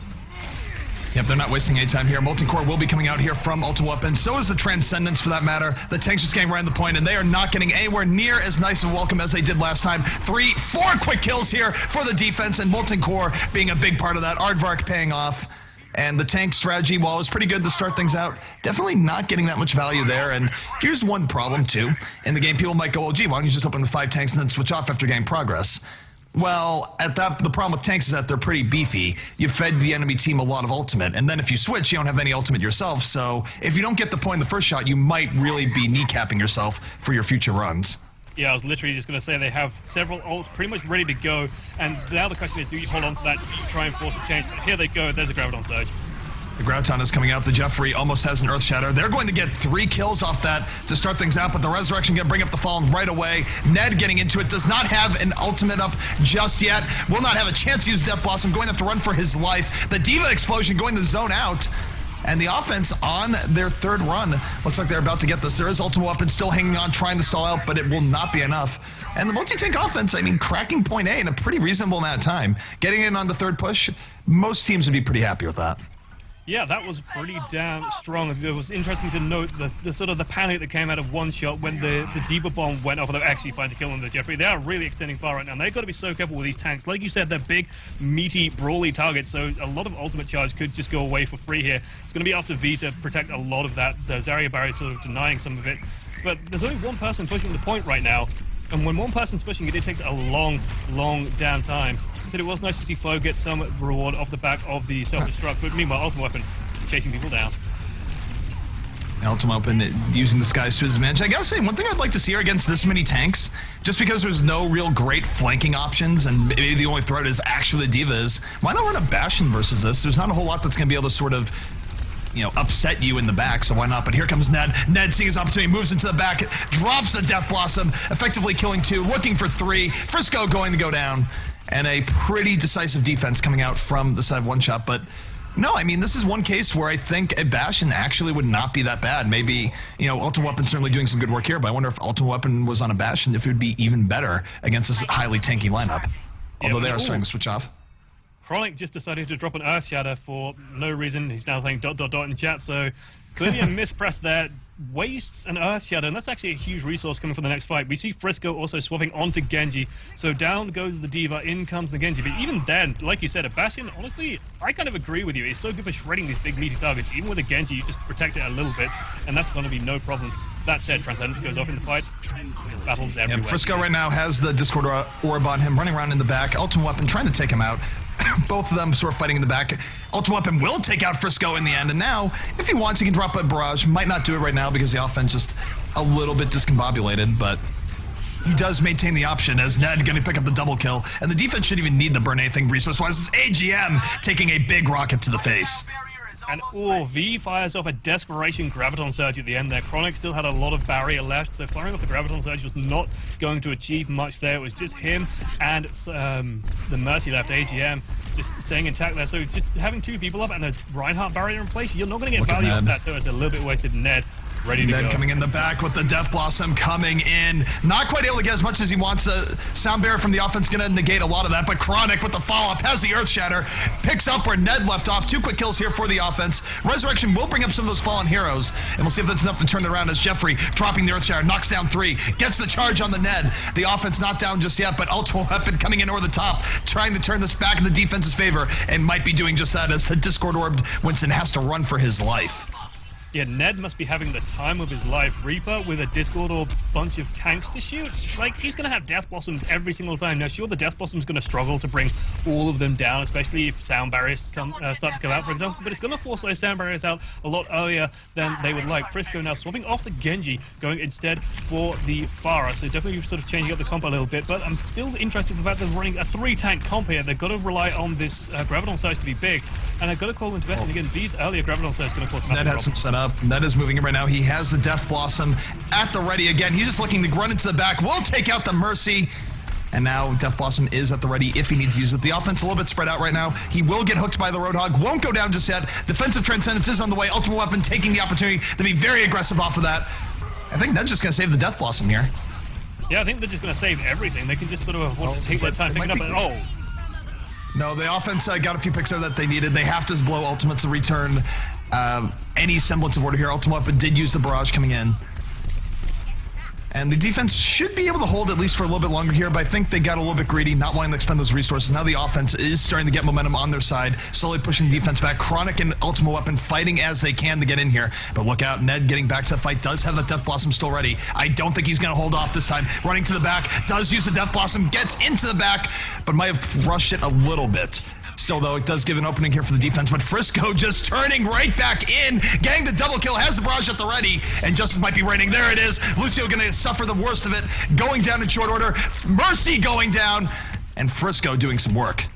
Yep, they're not wasting any time here. Molten Core will be coming out here from Ultimate Weapon. So is the Transcendence, for that matter. The tanks just getting right on the point, and they are not getting anywhere near as nice a welcome as they did last time. 3, 4 quick kills here for the defense, and Molten Core being a big part of that. Aardvark paying off. And the tank strategy, while it was pretty good to start things out, definitely not getting that much value there. And here's one problem, too. In the game, people might go, well, gee, why don't you just open with 5 tanks and then switch off after getting progress? Well, the problem with tanks is that they're pretty beefy. You fed the enemy team a lot of ultimate, and then if you switch, you don't have any ultimate yourself. So if you don't get the point in the first shot, you might really be kneecapping yourself for your future runs. Yeah, I was literally just going to say they have several ults pretty much ready to go, and now the question is, do you hold on to that, do you try and force a change? But here they go, there's a Graviton Surge. The Graviton is coming out. The Jeffrey almost has an Earth Shatter. They're going to get 3 kills off that to start things out, but the Resurrection going to bring up the Fallen right away. Ned getting into it, does not have an ultimate up just yet. Will not have a chance to use Death Blossom, going to have to run for his life. The Diva Explosion going to zone out. And the offense on their 3rd run looks like they're about to get this. There is Ultimate Weapon still hanging on, trying to stall out, but it will not be enough. And the multi-tank offense, I mean, cracking point A in a pretty reasonable amount of time. Getting in on the 3rd push, most teams would be pretty happy with that. Yeah, that was pretty damn strong. It was interesting to note the sort of the panic that came out of One Shot when the Diva Bomb went off, and they actually finds a kill on the Jeffrey. They are really extending far right now, and they've got to be so careful with these tanks. Like you said, they're big, meaty, brawly targets, so a lot of ultimate charge could just go away for free here. It's going to be up to V to protect a lot of that. The Zarya barrier sort of denying some of it. But there's only one person pushing the point right now, and when one person's pushing it, it takes a long, long damn time. So it was nice to see Foe get some reward off the back of the self-destruct, but meanwhile, Ultimate Weapon chasing people down. Ultimate Weapon using the skies to his advantage. I gotta say, one thing I'd like to see here against this many tanks, just because there's no real great flanking options, and maybe the only threat is actually the Divas, why not run a Bastion versus this? There's not a whole lot that's gonna be able to sort of, you know, upset you in the back, so why not? But here comes Ned. Ned seeing his opportunity, moves into the back, drops the Death Blossom, effectively killing 2, looking for 3. Frisco going to go down, and a pretty decisive defense coming out from the side of One Shot. But no, I mean, this is one case where I think a Bastion actually would not be that bad. Maybe, you know, Ultimate Weapon certainly doing some good work here, but I wonder if Ultimate Weapon was on a Bastion, if it would be even better against this highly tanky lineup. Although they are starting to switch off. Chronic just decided to drop an Earth Shatter for no reason. He's now saying ... in chat, so clearly a mispress there. Wastes an Earth Shatter, and that's actually a huge resource coming for the next fight. We see Frisco also swapping onto Genji, so down goes the D.Va, in comes the Genji. But even then, like you said, a Bastion, honestly, I kind of agree with you. It's so good for shredding these big meaty targets. Even with a Genji, you just protect it a little bit, and that's going to be no problem. That said, Transcendence goes off in the fight. Battles everywhere. Yeah, Frisco right now has the Discord Orb on him, running around in the back. Ultimate Weapon trying to take him out. Both of them sort of fighting in the back. Ultimate Weapon will take out Frisco in the end, and now, if he wants, he can drop a barrage. Might not do it right now because the offense just a little bit discombobulated, but he does maintain the option as Ned going to pick up the double kill, and the defense shouldn't even need to burn anything resource-wise. It's AGM taking a big rocket to the face. And V fires off a Desperation Graviton Surge at the end there. Chronic still had a lot of barrier left, so firing off the Graviton Surge was not going to achieve much there. It was just him and the Mercy left, AGM, just staying intact there. So just having two people up and a Reinhardt barrier in place, you're not going to get value off that, so it's a little bit wasted. Ned ready to go. Ned coming in the back with the Death Blossom coming in. Not quite able to get as much as he wants. The Sound Barrier from the offense going to negate a lot of that, but Chronic with the follow-up has the Earth Shatter, picks up where Ned left off. 2 quick kills here for the offense. Resurrection will bring up some of those fallen heroes, and we'll see if that's enough to turn it around as Jeffrey dropping the Earth Shatter, knocks down 3, gets the charge on the Ned. The offense not down just yet, but Ultimate Weapon coming in over the top, trying to turn this back in the defense's favor, and might be doing just that as the Discord Orbed Winston has to run for his life. Yeah, Ned must be having the time of his life. Reaper with a Discord or bunch of tanks to shoot. Like, he's going to have Death Blossoms every single time. Now, sure, the Death Blossom's going to struggle to bring all of them down, especially if sound barriers start to come out, for example. But it's going to force those sound barriers out a lot earlier than they would like. Frisco now swapping off the Genji, going instead for the Pharah. So definitely sort of changing up the comp a little bit. But I'm still interested in the fact that they're running a 3-tank comp here. They've got to rely on this Graviton Surge to be big. And I've got to call into invest. And again, these earlier Graviton Surge going to cause massive Ned has some set up. Ned is moving in right now. He has the Death Blossom at the ready again. He's just looking to run into the back. Will take out the Mercy. And now Death Blossom is at the ready if he needs to use it. The offense a little bit spread out right now. He will get hooked by the Roadhog. Won't go down just yet. Defensive Transcendence is on the way. Ultimate Weapon taking the opportunity to be very aggressive off of that. I think Ned's just going to save the Death Blossom here. Yeah, I think they're just going to save everything. They can just sort of afford to take their time picking up. No, the offense got a few picks there that they needed. They have to blow ultimates to return any semblance of order here. Ultimate Weapon did use the barrage coming in. And the defense should be able to hold at least for a little bit longer here, but I think they got a little bit greedy, not wanting to expend those resources. Now the offense is starting to get momentum on their side, slowly pushing the defense back. Chronic and Ultimate Weapon fighting as they can to get in here. But look out, Ned getting back to the fight, does have the Death Blossom still ready. I don't think he's going to hold off this time. Running to the back, does use the Death Blossom, gets into the back, but might have rushed it a little bit. Still, though, it does give an opening here for the defense, but Frisco just turning right back in, getting the double kill, has the barrage at the ready, and Justice might be raining. There it is. Lucio going to suffer the worst of it, going down in short order. Mercy going down, and Frisco doing some work.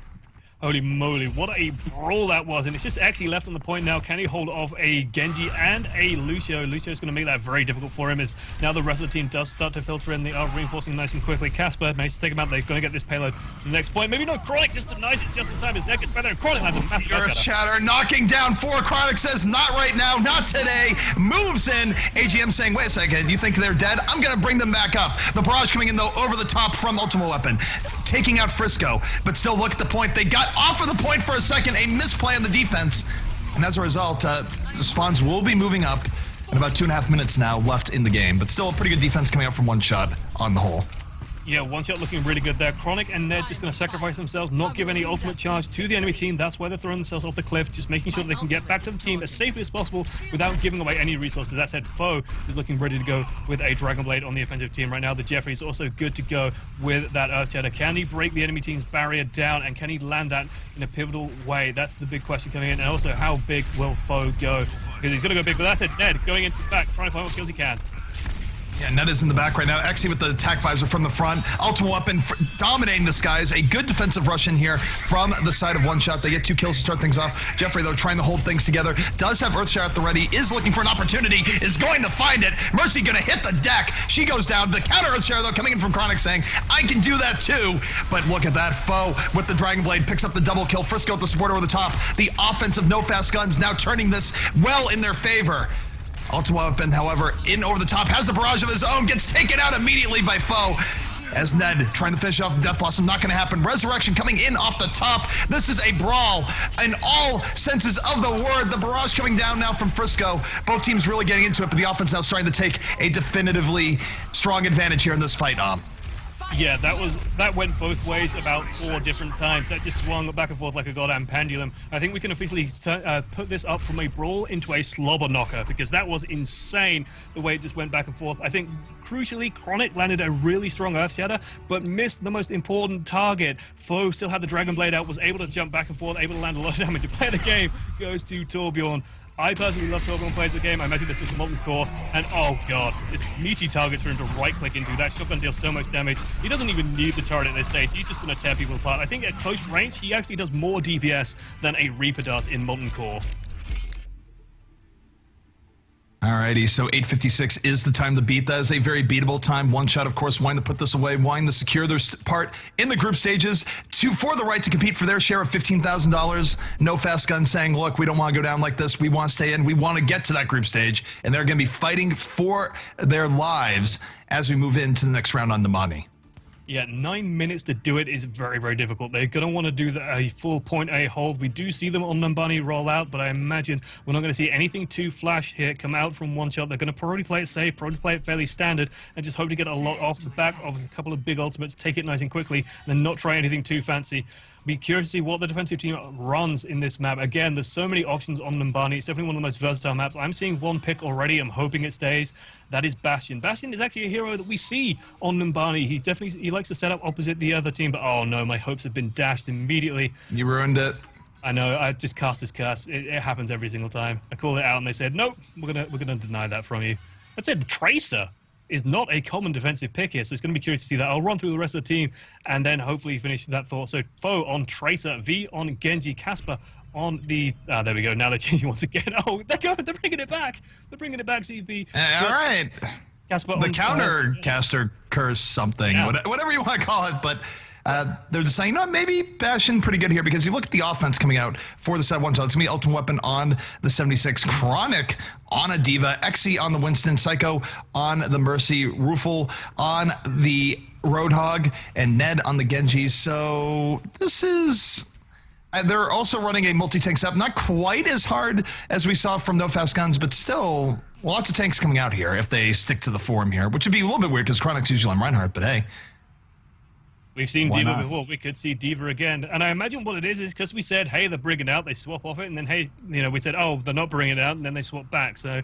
Holy moly, what a brawl that was. And it's just actually left on the point now. Can he hold off a Genji and a Lucio? Lucio's going to make that very difficult for him as now the rest of the team does start to filter in. They are reinforcing nice and quickly. Casper managed to take him out. They're going to get this payload to the next point. Maybe not Chronic, just denies it just in time. His neck gets better, and Chronic has a massive Earth Shatter knocking down 4. Chronic says, not right now, not today. Moves in. AGM saying, wait a second, you think they're dead? I'm going to bring them back up. The barrage coming in, though, over the top from Ultimate Weapon. Taking out Frisco, but still look at the point. They got off of the point for a second, a misplay on the defense. And as a result, the spawns will be moving up in about 2.5 minutes now left in the game. But still a pretty good defense coming up from one shot on the whole. Yeah, one shot looking really good there. Chronic and Ned just going to sacrifice themselves, not give any ultimate charge to the enemy team. That's why they're throwing themselves off the cliff, just making sure that they can get back to the team as safely as possible without giving away any resources. That said, Foe is looking ready to go with a Dragon Blade on the offensive team right now. The Jeffrey is also good to go with that Earth Shatter. Can he break the enemy team's barrier down, and can he land that in a pivotal way? That's the big question coming in. And also, how big will Foe go? Because he's going to go big. But that's it, Ned going into the back, trying to find what kills he can. Yeah, Ned is in the back right now, actually with the attack visor from the front. Ultimate Weapon dominating the skies. A good defensive rush in here from the side of one shot. They get 2 kills to start things off. Jeffrey, though, trying to hold things together. Does have Earthshot at the ready. Is looking for an opportunity. Is going to find it. Mercy going to hit the deck. She goes down. The counter Earthshot, though, coming in from Chronic saying, I can do that too. But look at that. Foe with the Dragon Blade picks up the double kill. Frisco with the support over the top. The offensive no fast guns now turning this well in their favor. Ultimate Weapon, however, in over the top, has the barrage of his own, gets taken out immediately by Foe. as Ned trying to finish off Death Blossom. Not going to happen. Resurrection coming in off the top. This is a brawl in all senses of the word. The barrage coming down now from Frisco. Both teams really getting into it, but the offense now starting to take a definitively strong advantage here in this fight. Yeah, that went both ways about 4 different times. That just swung back and forth like a goddamn pendulum. I think we can officially put this up from a brawl into a slobber knocker, because that was insane the way it just went back and forth. I think crucially, Chronic landed a really strong Earth Shatter, but missed the most important target. Foe still had the Dragon Blade out, was able to jump back and forth, able to land a lot of damage. The player of the game goes to Torbjorn. I personally love Torbjorn plays the game. I imagine this was Molten Core, and oh god, this meaty target for him to right-click into. That shotgun deals so much damage. He doesn't even need the turret at this stage. He's just going to tear people apart. I think at close range, he actually does more DPS than a Reaper does in Molten Core. Alrighty, so 8:56 is the time to beat. That is a very beatable time. One shot, of course, wanting to put this away, wanting to secure their part in the group stages for the right to compete for their share of $15,000. No Fast Gun saying, look, we don't want to go down like this. We want to stay in. We want to get to that group stage. And they're going to be fighting for their lives as we move into the next round on the money. Yeah, 9 minutes to do it is very, very difficult. They're going to want to do a full point A hold. We do see them on Numbani roll out, but I imagine we're not going to see anything too flash here come out from one shot. They're going to probably play it safe, probably play it fairly standard, and just hope to get a lot off the back of a couple of big ultimates, take it nice and quickly, and then not try anything too fancy. Be curious to see what the defensive team runs in this map. Again, there's so many options on Numbani. It's definitely one of the most versatile maps. I'm seeing one pick already. I'm hoping it stays. That is Bastion. Bastion is actually a hero that we see on Numbani. He likes to set up opposite the other team, but oh no, my hopes have been dashed immediately. You ruined it. I know. I just cast this curse. It happens every single time. I called it out, and they said, nope, we're gonna deny that from you. I'd say the Tracer is not a common defensive pick here, so it's going to be curious to see that. I'll run through the rest of the team and then hopefully finish that thought. So Foe on Tracer, V on Genji, Casper on the... there we go. Now they're changing once again. Oh, they're bringing it back. They're bringing it back, CV. All right. Casper the on counter caster curse something, yeah. Whatever you want to call it, but... they're just saying, you know what, maybe Bastion pretty good here, because you look at the offense coming out for the 7-1 shot. It's going to be Ultimate Weapon on the 76, Chronic on a Diva, Xe on the Winston, Psycho on the Mercy, Rufel on the Roadhog, and Ned on the Genji. So this is... they're also running a multi-tank setup. Not quite as hard as we saw from No Fast Guns, but still lots of tanks coming out here if they stick to the form here, which would be a little bit weird because Chronic's usually on Reinhardt, but hey. We've seen Diva before. We could see Diva again. And I imagine what it is because we said, hey, they're bringing it out. They swap off it. And then, hey, we said, oh, they're not bringing it out. And then they swap back. So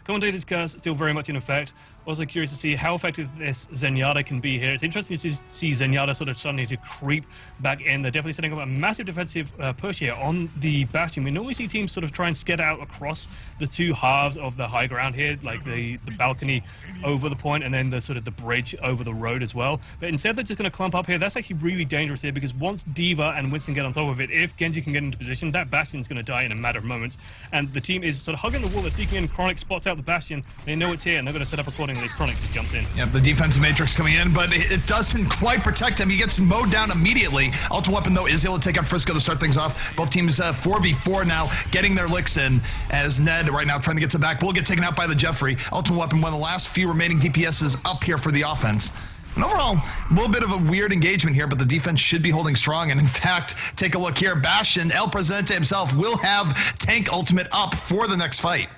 Commentator's Curse still very much in effect. Also curious to see how effective this Zenyatta can be here. It's interesting to see Zenyatta sort of starting to creep back in. They're definitely setting up a massive defensive push here on the Bastion. We normally see teams sort of try and scatter out across the two halves of the high ground here, like the balcony over the point and then the sort of the bridge over the road as well. But instead they're just going to clump up here. That's actually really dangerous here because once Diva and Winston get on top of it, if Genji can get into position, that Bastion's going to die in a matter of moments. And the team is sort of hugging the wall. They're sneaking in. Chronic spots out the Bastion. They know it's here and they're going to set up accordingly. Chronic just jumps in. Yep, the defensive matrix coming in, but it doesn't quite protect him. He gets mowed down immediately. Ultimate Weapon, though, is able to take out Frisco to start things off. Both teams 4v4 now, getting their licks in as Ned right now trying to get to the back. Will get taken out by the Jeffrey. Ultimate Weapon, one of the last few remaining DPSs up here for the offense. And overall, a little bit of a weird engagement here, but the defense should be holding strong. And in fact, take a look here. Bastion, El Presidente himself, will have tank ultimate up for the next fight.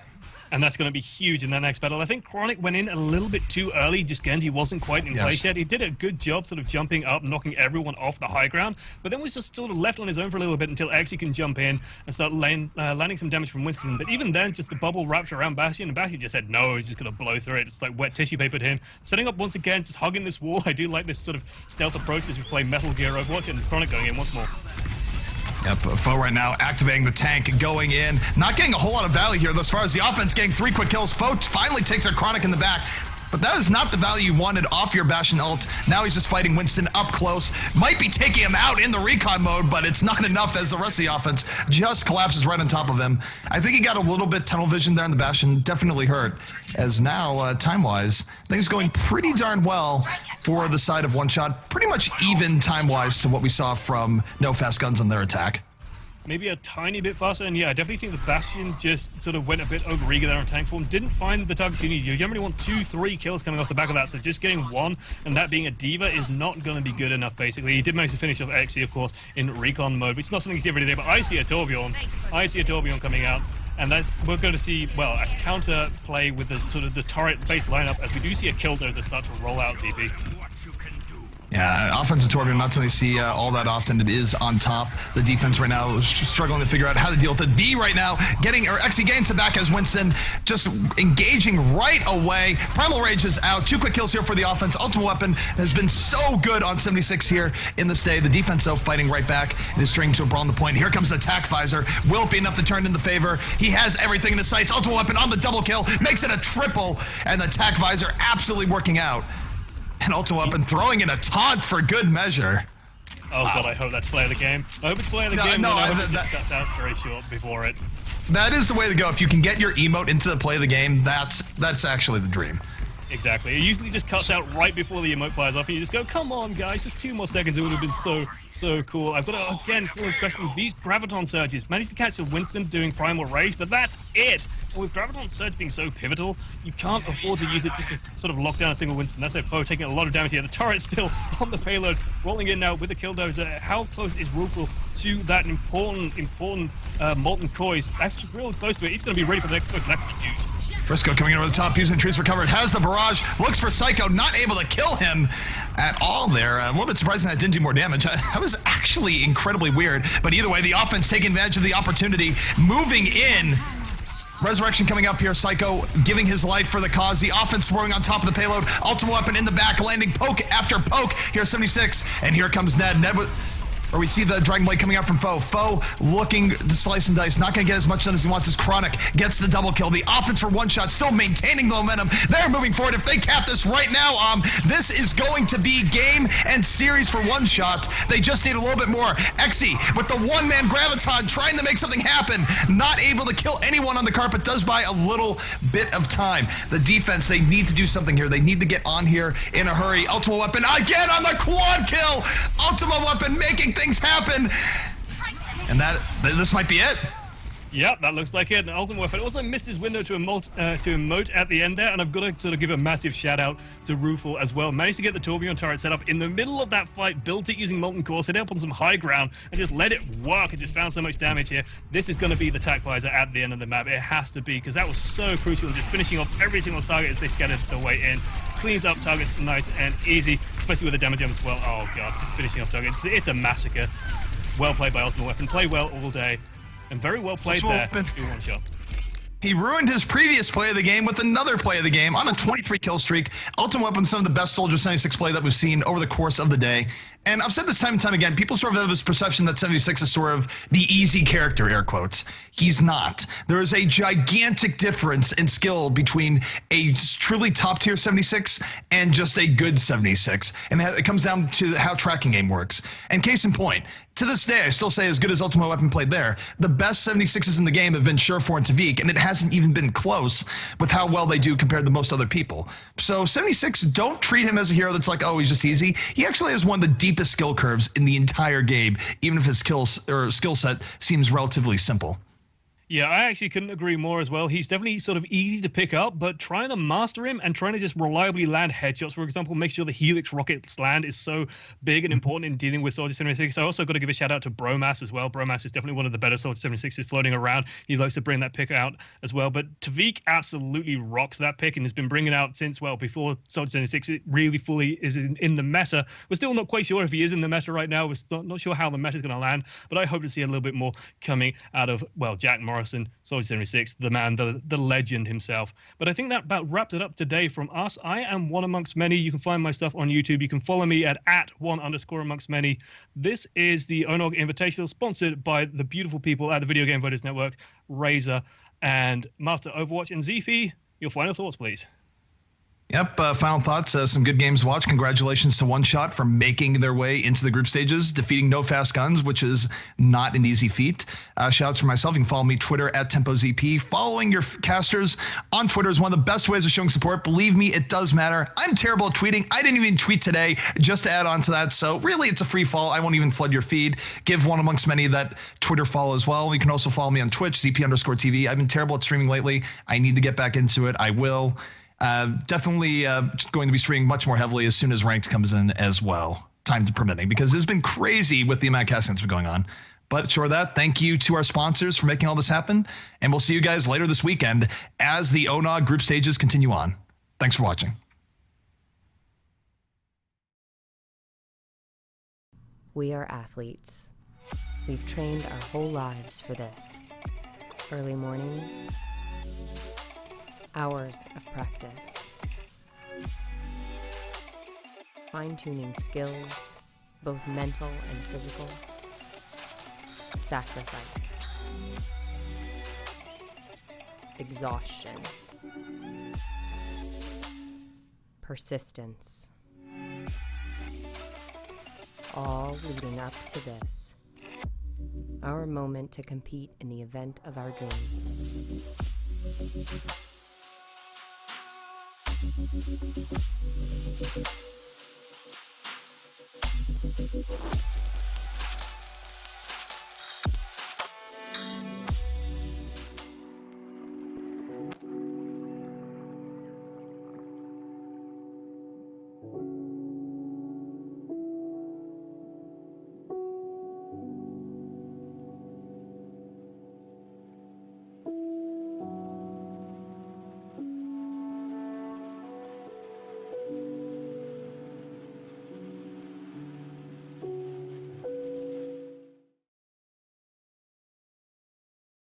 And that's going to be huge in that next battle. I think Chronic went in a little bit too early. Just Genji wasn't quite in place yet. He did a good job sort of jumping up, knocking everyone off the high ground, but then was just sort of left on his own for a little bit until Xe can jump in and start landing some damage from Winston. But even then, just the bubble wrapped around Bastion, and Bastion just said, no, he's just going to blow through it. It's like wet tissue paper to him. Setting up once again, just hugging this wall. I do like this sort of stealth approach as we play Metal Gear Overwatch, and Chronic going in once more. Yep, Foe right now activating the tank, going in. Not getting a whole lot of value here as far as the offense getting 3 quick kills. Foe finally takes a Chronic in the back. But that is not the value you wanted off your Bastion ult. Now he's just fighting Winston up close. Might be taking him out in the recon mode, but it's not enough as the rest of the offense just collapses right on top of him. I think he got a little bit tunnel vision there in the Bastion. Definitely hurt. As now, time-wise, things going pretty darn well for the side of One Shot. Pretty much even time-wise to what we saw from No Fast Guns on their attack. maybe a tiny bit faster. And yeah, I definitely think the Bastion just sort of went a bit over-eager there on tank form. Didn't find the target you need. You generally want 2-3 kills coming off the back of that, so just getting one, and that being a diva, is not going to be good enough, basically. He did manage to finish off Exy, of course, in recon mode, which is not something you see every day, but I see a Torbjorn coming out. And we're going to see, well, a counter play with the sort of the turret-based lineup as we do see a Killdozer start to roll out, ZP. Yeah, offensive Torbjorn, not something you see all that often. It is on top. The defense right now is struggling to figure out how to deal with it. V right now Exy gains it back as Winston just engaging right away. Primal Rage is out. 2 quick kills here for the offense. Ultimate Weapon has been so good on 76 here in this day. The defense, though, fighting right back. It is stringing to a brawl on the point. Here comes the attack visor. Will it be enough to turn in the favor? He has everything in his sights. Ultimate Weapon on the double kill. Makes it a triple. And the attack visor absolutely working out. And Ultimate Weapon throwing in a taunt for good measure. Oh, God, I hope that's play of the game. I hope it's play of the game. No, I hope it just cuts out very short before it. That is the way to go. If you can get your emote into the play of the game, that's actually the dream. Exactly. It usually just cuts out right before the emote fires off, and you just go, come on, guys, just 2 more seconds. It would have been so cool. I've got to, again, call this question. These Graviton Surges managed to catch a Winston doing Primal Rage, but that's it. And with Graviton Surge being so pivotal, you can't afford to use it just to sort of lock down a single Winston. That's a foe taking a lot of damage here. The turret's still on the payload, rolling in now with the Killdozer. How close is Rufal to that important Molten Coils? That's real close to it. He's going to be ready for the next push. That could be huge. Frisco coming in over the top, using trees for cover. Has the barrage, looks for Psycho, not able to kill him at all there. A little bit surprising that didn't do more damage. That was actually incredibly weird. But either way, the offense taking advantage of the opportunity, moving in. Resurrection coming up here, Psycho giving his life for the cause. The offense swarming on top of the payload. Ultimate Weapon in the back, landing poke after poke. Here's 76, and here comes Ned. Or we see the Dragon Blade coming out from Foe. Foe looking to slice and dice. Not going to get as much done as he wants as Chronic. Gets the double kill. The offense for one shot, still maintaining the momentum. They're moving forward. If they cap this right now, this is going to be game and series for one shot. They just need a little bit more. Exy with the one-man Graviton trying to make something happen. Not able to kill anyone on the carpet. Does buy a little bit of time. The defense, they need to do something here. They need to get on here in a hurry. Ultimate Weapon again on the quad kill. Ultimate Weapon making things happen, and this might be it. Yep, that looks like it. And Ultimate Weapon also missed his window to emote at the end there, and I've got to sort of give a massive shout out to Rufal as well. Managed to get the Torbjorn turret set up in the middle of that fight, built it using Molten Core, set it up on some high ground, and just let it work. It just found so much damage here. This is going to be the attack visor at the end of the map. It has to be, because that was so crucial, just finishing off every single target as they scattered their way in. Cleans up targets nice and easy, especially with the damage as well. Oh god, just finishing off targets. It's a massacre. Well played by Ultimate Weapon. Play well all day. And very well played there. Do one shot. He ruined his previous play of the game with another play of the game on a 23 kill streak. Ultimate Weapon, some of the best Soldier 76 play that we've seen over the course of the day. And I've said this time and time again, people sort of have this perception that 76 is sort of the easy character, air quotes. He's not. There is a gigantic difference in skill between a truly top tier 76 and just a good 76. And it comes down to how tracking game works. And case in point, to this day, I still say as good as Ultimate Weapon played there, the best 76s in the game have been Surefour and Tavik, and it hasn't even been close with how well they do compared to most other people. So 76, don't treat him as a hero that's like, oh, he's just easy. He actually has one of the deepest skill curves in the entire game, even if his skill set seems relatively simple. Yeah, I actually couldn't agree more as well. He's definitely sort of easy to pick up, but trying to master him and trying to just reliably land headshots, for example, make sure the Helix rockets land is so big and important in dealing with Soldier 76. I also got to give a shout out to Bromas as well. Bromas is definitely one of the better Soldier 76s floating around. He likes to bring that pick out as well. But Tavik absolutely rocks that pick and has been bringing it out since, well, before Soldier 76 it really fully is in the meta. We're still not quite sure if he is in the meta right now. We're still not sure how the meta is going to land, but I hope to see a little bit more coming out of, well, Jack Morrison, Soldier 76, the man, the legend himself. But I think that about wrapped it up today from us. I am one amongst many. You can find my stuff on YouTube. You can follow me at @one_amongst_many. This is the Onog Invitational, sponsored by the beautiful people at the Video Game Voters Network, Razer and Master Overwatch. And Zifi, your final thoughts, please. Yep. Final thoughts. Some good games to watch. Congratulations to One Shot for making their way into the group stages, defeating No Fast Guns, which is not an easy feat. Shout outs for myself. You can follow me Twitter at TempoZP. Following your casters on Twitter is one of the best ways of showing support. Believe me, it does matter. I'm terrible at tweeting. I didn't even tweet today, just to add on to that. So really, it's a free fall. I won't even flood your feed. Give one amongst many that Twitter follow as well. You can also follow me on Twitch, ZP_TV. I've been terrible at streaming lately. I need to get back into it. I will. Definitely going to be streaming much more heavily as soon as ranked comes in as well, time to permitting, because it's been crazy with the amount of casting that's been going on. But short of that, thank you to our sponsors for making all this happen, and we'll see you guys later this weekend as the ONOG group stages continue on. Thanks for watching. We are athletes. We've trained our whole lives for this. Early mornings, hours of practice, fine-tuning skills, both mental and physical, sacrifice, exhaustion, persistence, all leading up to this, our moment to compete in the event of our dreams.